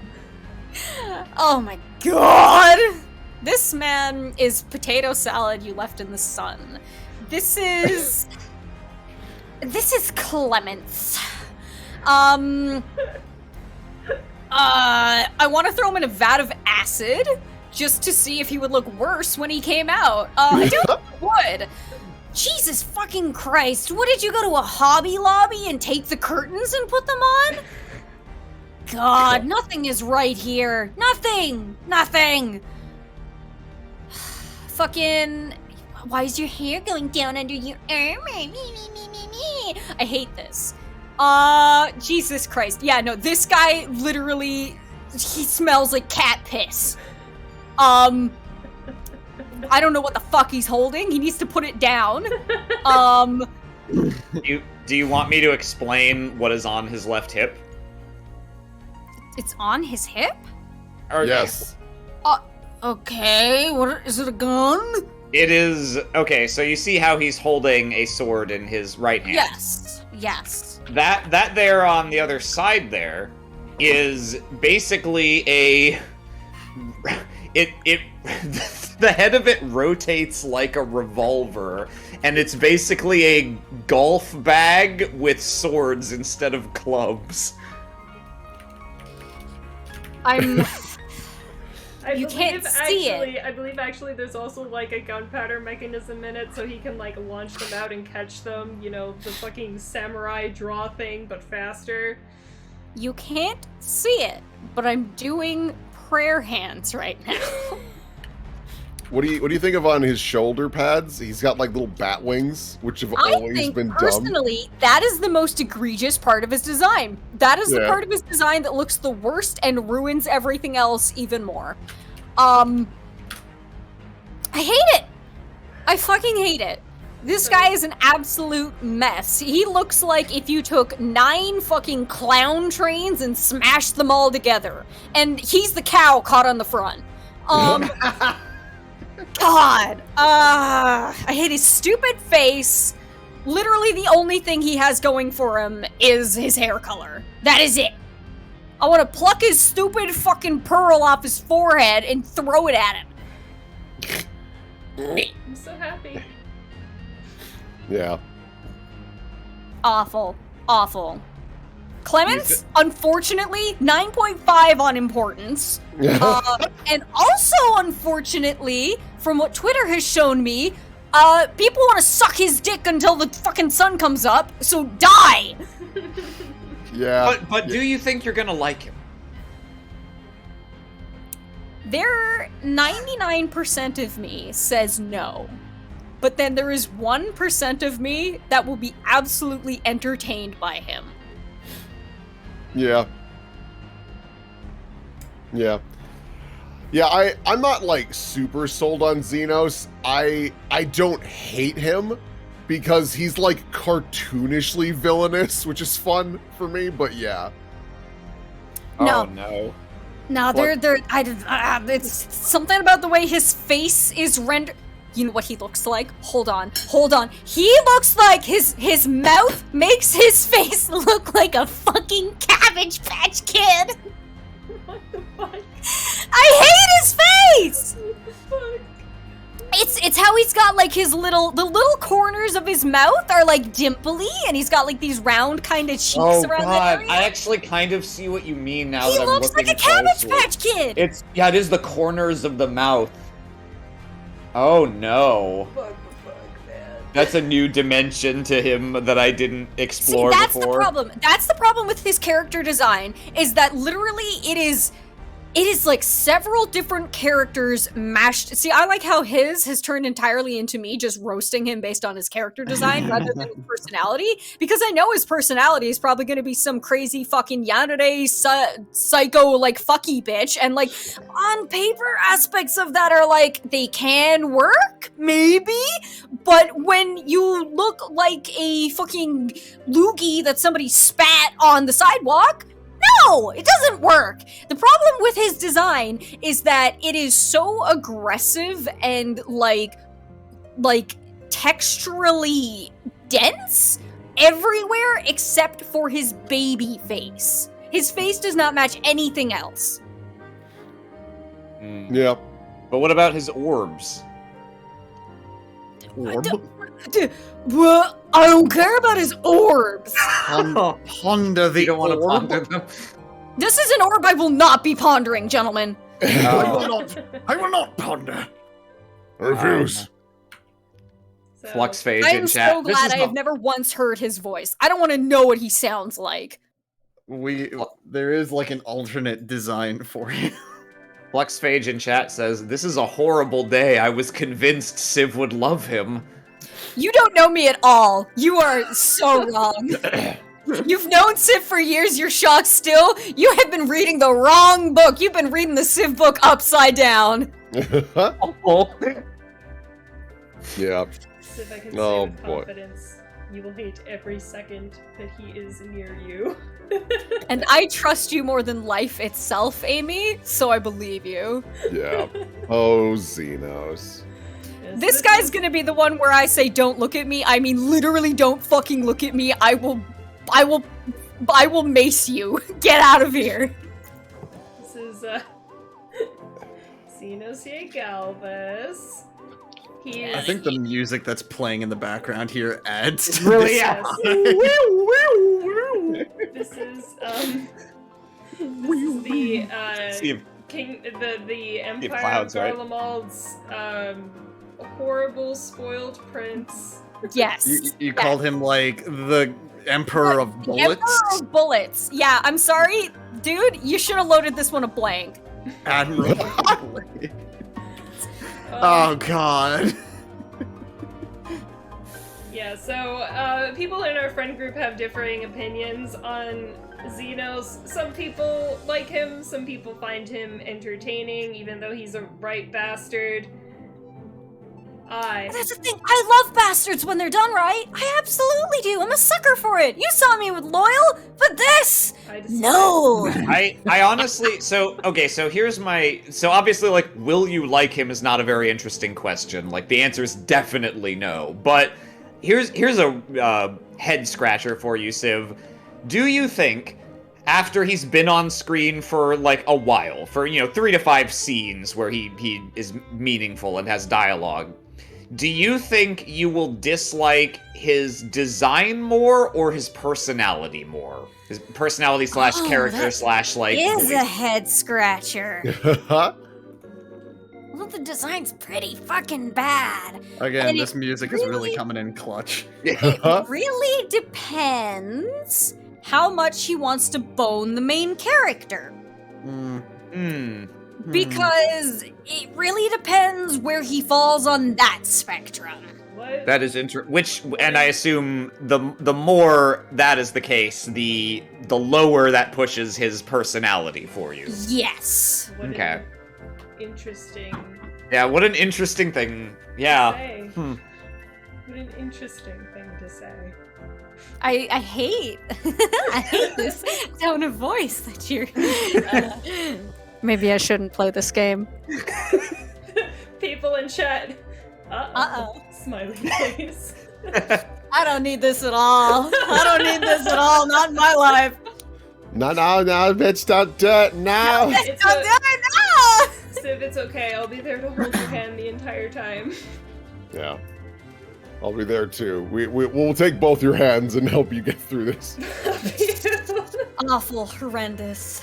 Oh my god! This man is potato salad you left in the sun. This is Clements. I want to throw him in a vat of acid just to see if he would look worse when he came out. I don't think he would. Jesus fucking Christ, what did you go to a Hobby Lobby and take the curtains and put them on? God, nothing is right here. Nothing! Fucking... Why is your hair going down under your arm? I hate this. Jesus Christ. Yeah, no, this guy literally... He smells like cat piss. I don't know what the fuck he's holding. He needs to put it down. Do you want me to explain what is on his left hip? It's on his hip? Yes. Okay, what is it, a gun? It is... Okay, so you see how he's holding a sword in his right hand? Yes. That there on the other side there is basically a... The head of it rotates like a revolver, and it's basically a golf bag with swords instead of clubs. You can't see it. I believe actually there's also like a gunpowder mechanism in it, so he can like launch them out and catch them. You know, the fucking samurai draw thing, but faster. You can't see it, but I'm doing prayer hands right now. What do you think of on his shoulder pads? He's got like little bat wings, which have always been dumb. Personally, that is the most egregious part of his design. That is the part of his design that looks the worst and ruins everything else even more. I hate it. I fucking hate it. This guy is an absolute mess. He looks like if you took 9 fucking clown trains and smashed them all together. And he's the cow caught on the front. God. I hate his stupid face. Literally the only thing he has going for him is his hair color. That is it. I want to pluck his stupid fucking pearl off his forehead and throw it at him. I'm so happy. Yeah. Awful. Awful. Clemens, unfortunately, 9.5 on importance. And also, unfortunately, from what Twitter has shown me, people want to suck his dick until the fucking sun comes up, so die! Yeah. But do you think you're gonna like him? There, 99% of me says no. But then there is 1% of me that will be absolutely entertained by him. Yeah. Yeah. Yeah, I'm not like super sold on Xenos. I don't hate him because he's like cartoonishly villainous, which is fun for me, but yeah. No. Oh no. No, it's something about the way his face is rendered. You know what he looks like? Hold on. He looks like his mouth makes his face look like a fucking Cabbage Patch Kid. What the fuck? I hate his face. What the fuck? It's how he's got like the little corners of his mouth are like dimply, and he's got like these round kind of cheeks around that area. I actually kind of see what you mean now He that I'm looks looking like a Cabbage closely. Patch Kid. It is the corners of the mouth. Oh no. Fuck, man. That's a new dimension to him that I didn't explore See, that's before. the problem. That's the problem with his character design, is that literally it is like several different characters mashed. See, I like how his has turned entirely into me just roasting him based on his character design rather than his personality, because I know his personality is probably going to be some crazy fucking yandere psycho like fucky bitch, and like on paper aspects of that are like they can work maybe, but when you look like a fucking loogie that somebody spat on the sidewalk, no, it doesn't work. The problem with his design is that it is so aggressive and like texturally dense everywhere except for his baby face. His face does not match anything else. Yeah. But what about his orbs? Orb? I don't care about his orbs. Ponder the You don't want to orb? ponder them? This is an orb I will not be pondering, gentlemen. I will not ponder. I refuse. So, Flux phase I in am chat. so This glad is I have not- never once heard his voice. I don't want to know what he sounds like. There is like an alternate design for you. Flux phage in chat says, "This is a horrible day. I was convinced Civ would love him." You don't know me at all. You are so wrong. You've known Civ for years, you're shocked still? You have been reading the wrong book. You've been reading the Civ book upside down. Oh. Yeah. So if I can Oh, say with boy. confidence, you will hate every second that he is near you. And I trust you more than life itself, Amy, so I believe you. Yeah. Oh, Xenos. Yes, This guy's gonna be the one where I say don't look at me. I mean literally don't fucking look at me. I will mace you. Get out of here. This is Xenos Galvez. He is I think the music that's playing in the background here adds to Really, this. yeah. This is the Steve. King the Empire Clouds, of right? Garlemald's horrible spoiled prince. Yes. You called him like the Emperor of The Bullets. Emperor of Bullets. Yeah, I'm sorry, dude. You should have loaded this one a blank. Admiral of Bullets. Oh god. Yeah, so people in our friend group have differing opinions on Xenos. Some people like him, some people find him entertaining, even though he's a right bastard. That's the thing. I love bastards when they're done right. I absolutely do. I'm a sucker for it. You saw me with Loyal, but this, no. I honestly, so here's my, so obviously, like, will you like him is not a very interesting question. Like, the answer is definitely no. But here's a head scratcher for you, Civ. Do you think, after he's been on screen for like a while, for 3 to 5 scenes where he is meaningful and has dialogue, do you think you will dislike his design more or his personality more? His personality slash character slash like is voice? a head scratcher. Well, the design's pretty fucking bad. Again, And this music is really coming in clutch. It really depends how much he wants to bone the main character. Because it really depends where he falls on that spectrum. What? That is and I assume the more that is the case, the lower that pushes his personality for you. Yes. What Okay. an interesting. Yeah, what an interesting thing. Yeah. Say. What an interesting thing to say. I hate I hate this tone of voice that you're. Maybe I shouldn't play this game. People in chat. Uh-oh. Smiley face. I don't need this at all. I don't need this at all. Not in my life. No, bitch, don't do it now. It's Don't do it now. Civ, it's okay. I'll be there to hold your hand the entire time. Yeah. I'll be there too. We'll take both your hands and help you get through this. Awful, horrendous.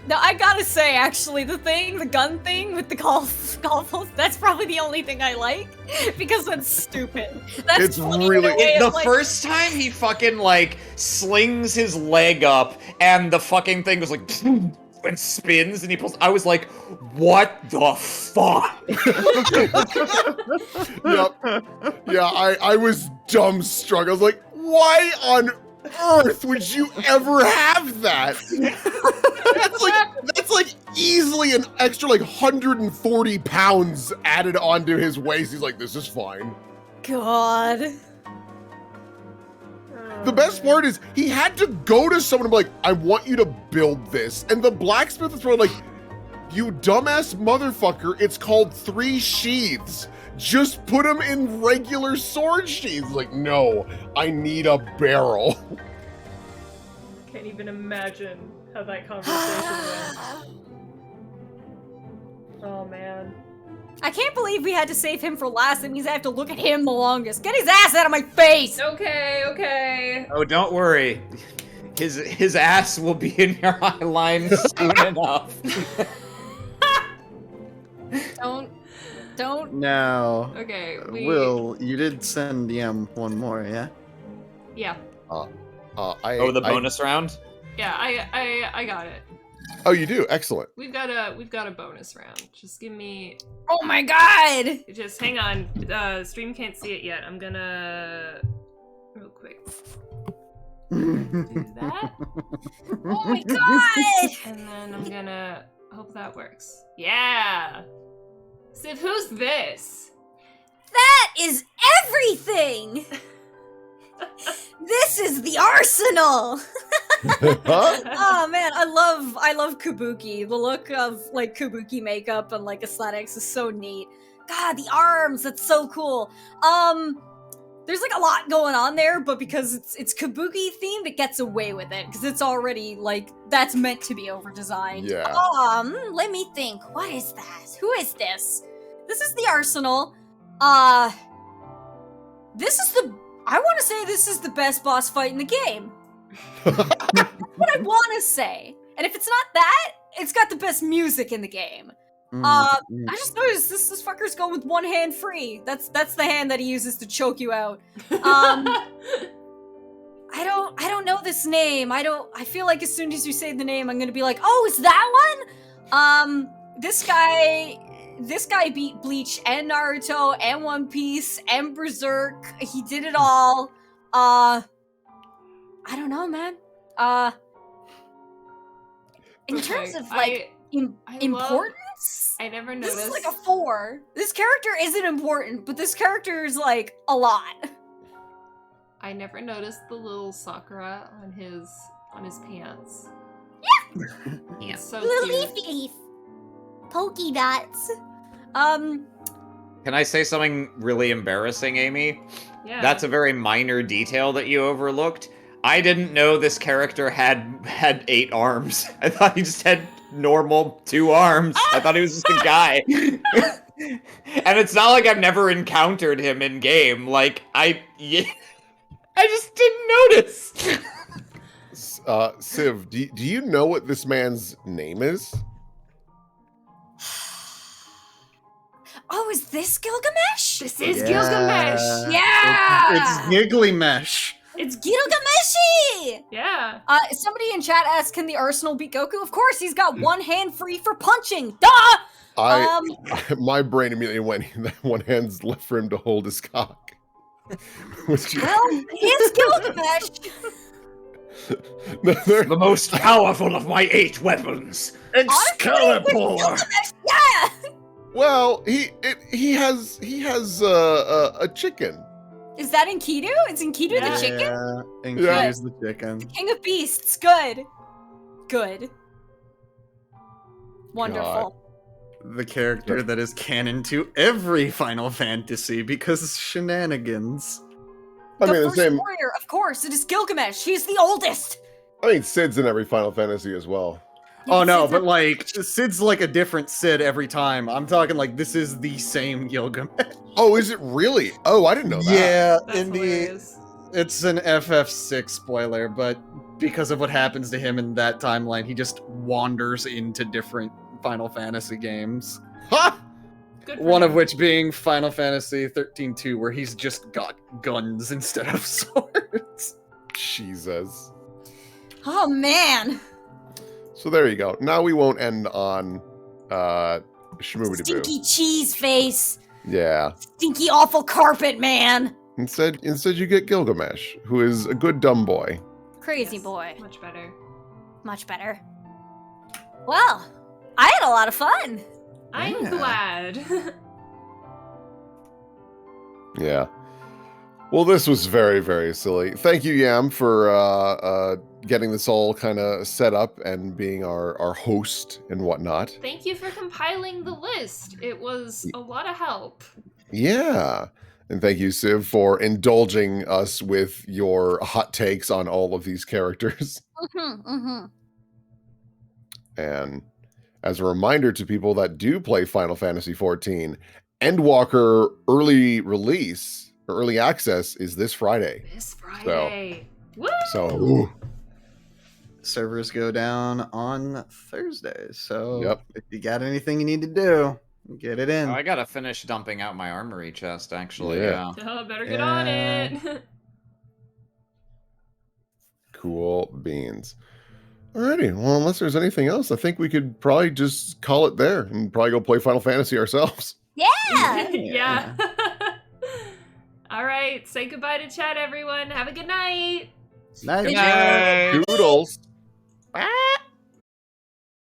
No, I gotta say, actually, the gun thing with the golf balls, that's probably the only thing I like, because that's stupid. That's It's funny in a really- way The of, like, first time he fucking like slings his leg up and the fucking thing was like and spins and he pulls, I was like, what the fuck? Yep. Yeah, I was dumbstruck. I was like, why on earth would you ever have that? That's like easily an extra like 140 pounds added onto his waist. He's like, this is fine. God. The best part is he had to go to someone and be like, I want you to build this. And the blacksmith is probably like, you dumbass motherfucker, it's called 3 sheaths. Just put them in regular sword sheaths. Like, no, I need a barrel. Can't even imagine how that conversation went. Oh man. I can't believe we had to save him for last. That means I have to look at him the longest. Get his ass out of my face! Okay. Oh, don't worry. His ass will be in your eye line soon enough. Don't. Now, Okay, Will, you did send one more, yeah? Yeah. The bonus round? Yeah, I got it. Oh, you do? Excellent. We've got a bonus round. Just give me. Oh my god! Just hang on. Stream can't see it yet. I'm gonna real quick do that, Oh my god! and then I'm gonna hope that works. Yeah. Civ, who's this? That is everything! This is the arsenal! Huh? Oh man, I love Kabuki. The look of like Kabuki makeup and like aesthetics is so neat. God, the arms, that's so cool. There's like a lot going on there, but because it's Kabuki themed, it gets away with it because it's already like that's meant to be over designed. Yeah. Let me think. What is that? Who is this? This is the arsenal. I want to say this is the best boss fight in the game. What I want to say. And if it's not that, it's got the best music in the game. I just noticed this fucker's going with one hand free. That's the hand that he uses to choke you out. I don't know this name. I feel like as soon as you say the name, I'm gonna be like, oh, is that one? This guy beat Bleach and Naruto and One Piece and Berserk. He did it all. I don't know, man. In terms of like importance, I never noticed. This is like a 4. This character isn't important, but this character is like a lot. I never noticed the little Sakura on his pants. Yeah. It's so Little cute. leafy leaf. Pokey dots. Can I say something really embarrassing, Amy? Yeah. That's a very minor detail that you overlooked. I didn't know this character had 8 arms. I thought he just had normal 2 arms. I thought he was just a guy. And it's not like I've never encountered him in game. Like, I just didn't notice. Civ, do you know what this man's name is? Oh, is this Gilgamesh? This is Gilgamesh. Yeah! It's Giggly Mesh. It's Gilgameshi! Yeah. Somebody in chat asked, can the Arsenal beat Goku? Of course, he's got one hand free for punching. Duh! My brain immediately went, that one hand's left for him to hold his cock. Well, he's Gilgamesh! The most powerful of my 8 weapons. Excalibur! Yeah! Well, he has a chicken. Is that Enkidu? It's Enkidu the chicken? Yeah, Yeah. Enkidu's the chicken. King of Beasts. Good. Good. Wonderful. The character that is canon to every Final Fantasy because shenanigans. I mean, the first same. warrior, of course. It is Gilgamesh. He's the oldest. I mean, Sid's in every Final Fantasy as well. Oh no, Sid's but like Sid's like a different Sid every time. I'm talking like this is the same Gilgamesh. Oh, is it really? Oh, I didn't know that. Yeah, That's in the hilarious. it's an FF6 spoiler, but because of what happens to him in that timeline, he just wanders into different Final Fantasy games. Ha! Good for One him. of which being Final Fantasy 13-2, where he's just got guns instead of swords. Jesus. Oh, man. So there you go. Now we won't end on Shmoobity Boo. Stinky cheese face. Yeah. Stinky awful carpet, man. Instead you get Gilgamesh, who is a good dumb boy. Crazy Yes, boy. Much better. Much better. Well, I had a lot of fun. I'm Yeah. glad. Yeah. Well, this was very, very silly. Thank you, Yam, for getting this all kind of set up and being our host and whatnot. Thank you for compiling the list. It was a lot of help. Yeah. And thank you, Civ, for indulging us with your hot takes on all of these characters. And as a reminder to people that do play Final Fantasy XIV, Endwalker early release or early access is this Friday. This Friday. Woo! So, ooh, Servers go down on Thursday, so Yep. if you got anything you need to do, get it in. Oh, I gotta finish dumping out my armory chest, actually. Yeah. Yeah. Oh, better get on it. cool beans. Alrighty. Well, unless there's anything else, I think we could probably just call it there and probably go play Final Fantasy ourselves. Yeah. Yeah. All right. Say goodbye to chat, everyone. Have a good night. Night. Good Night. Doodles.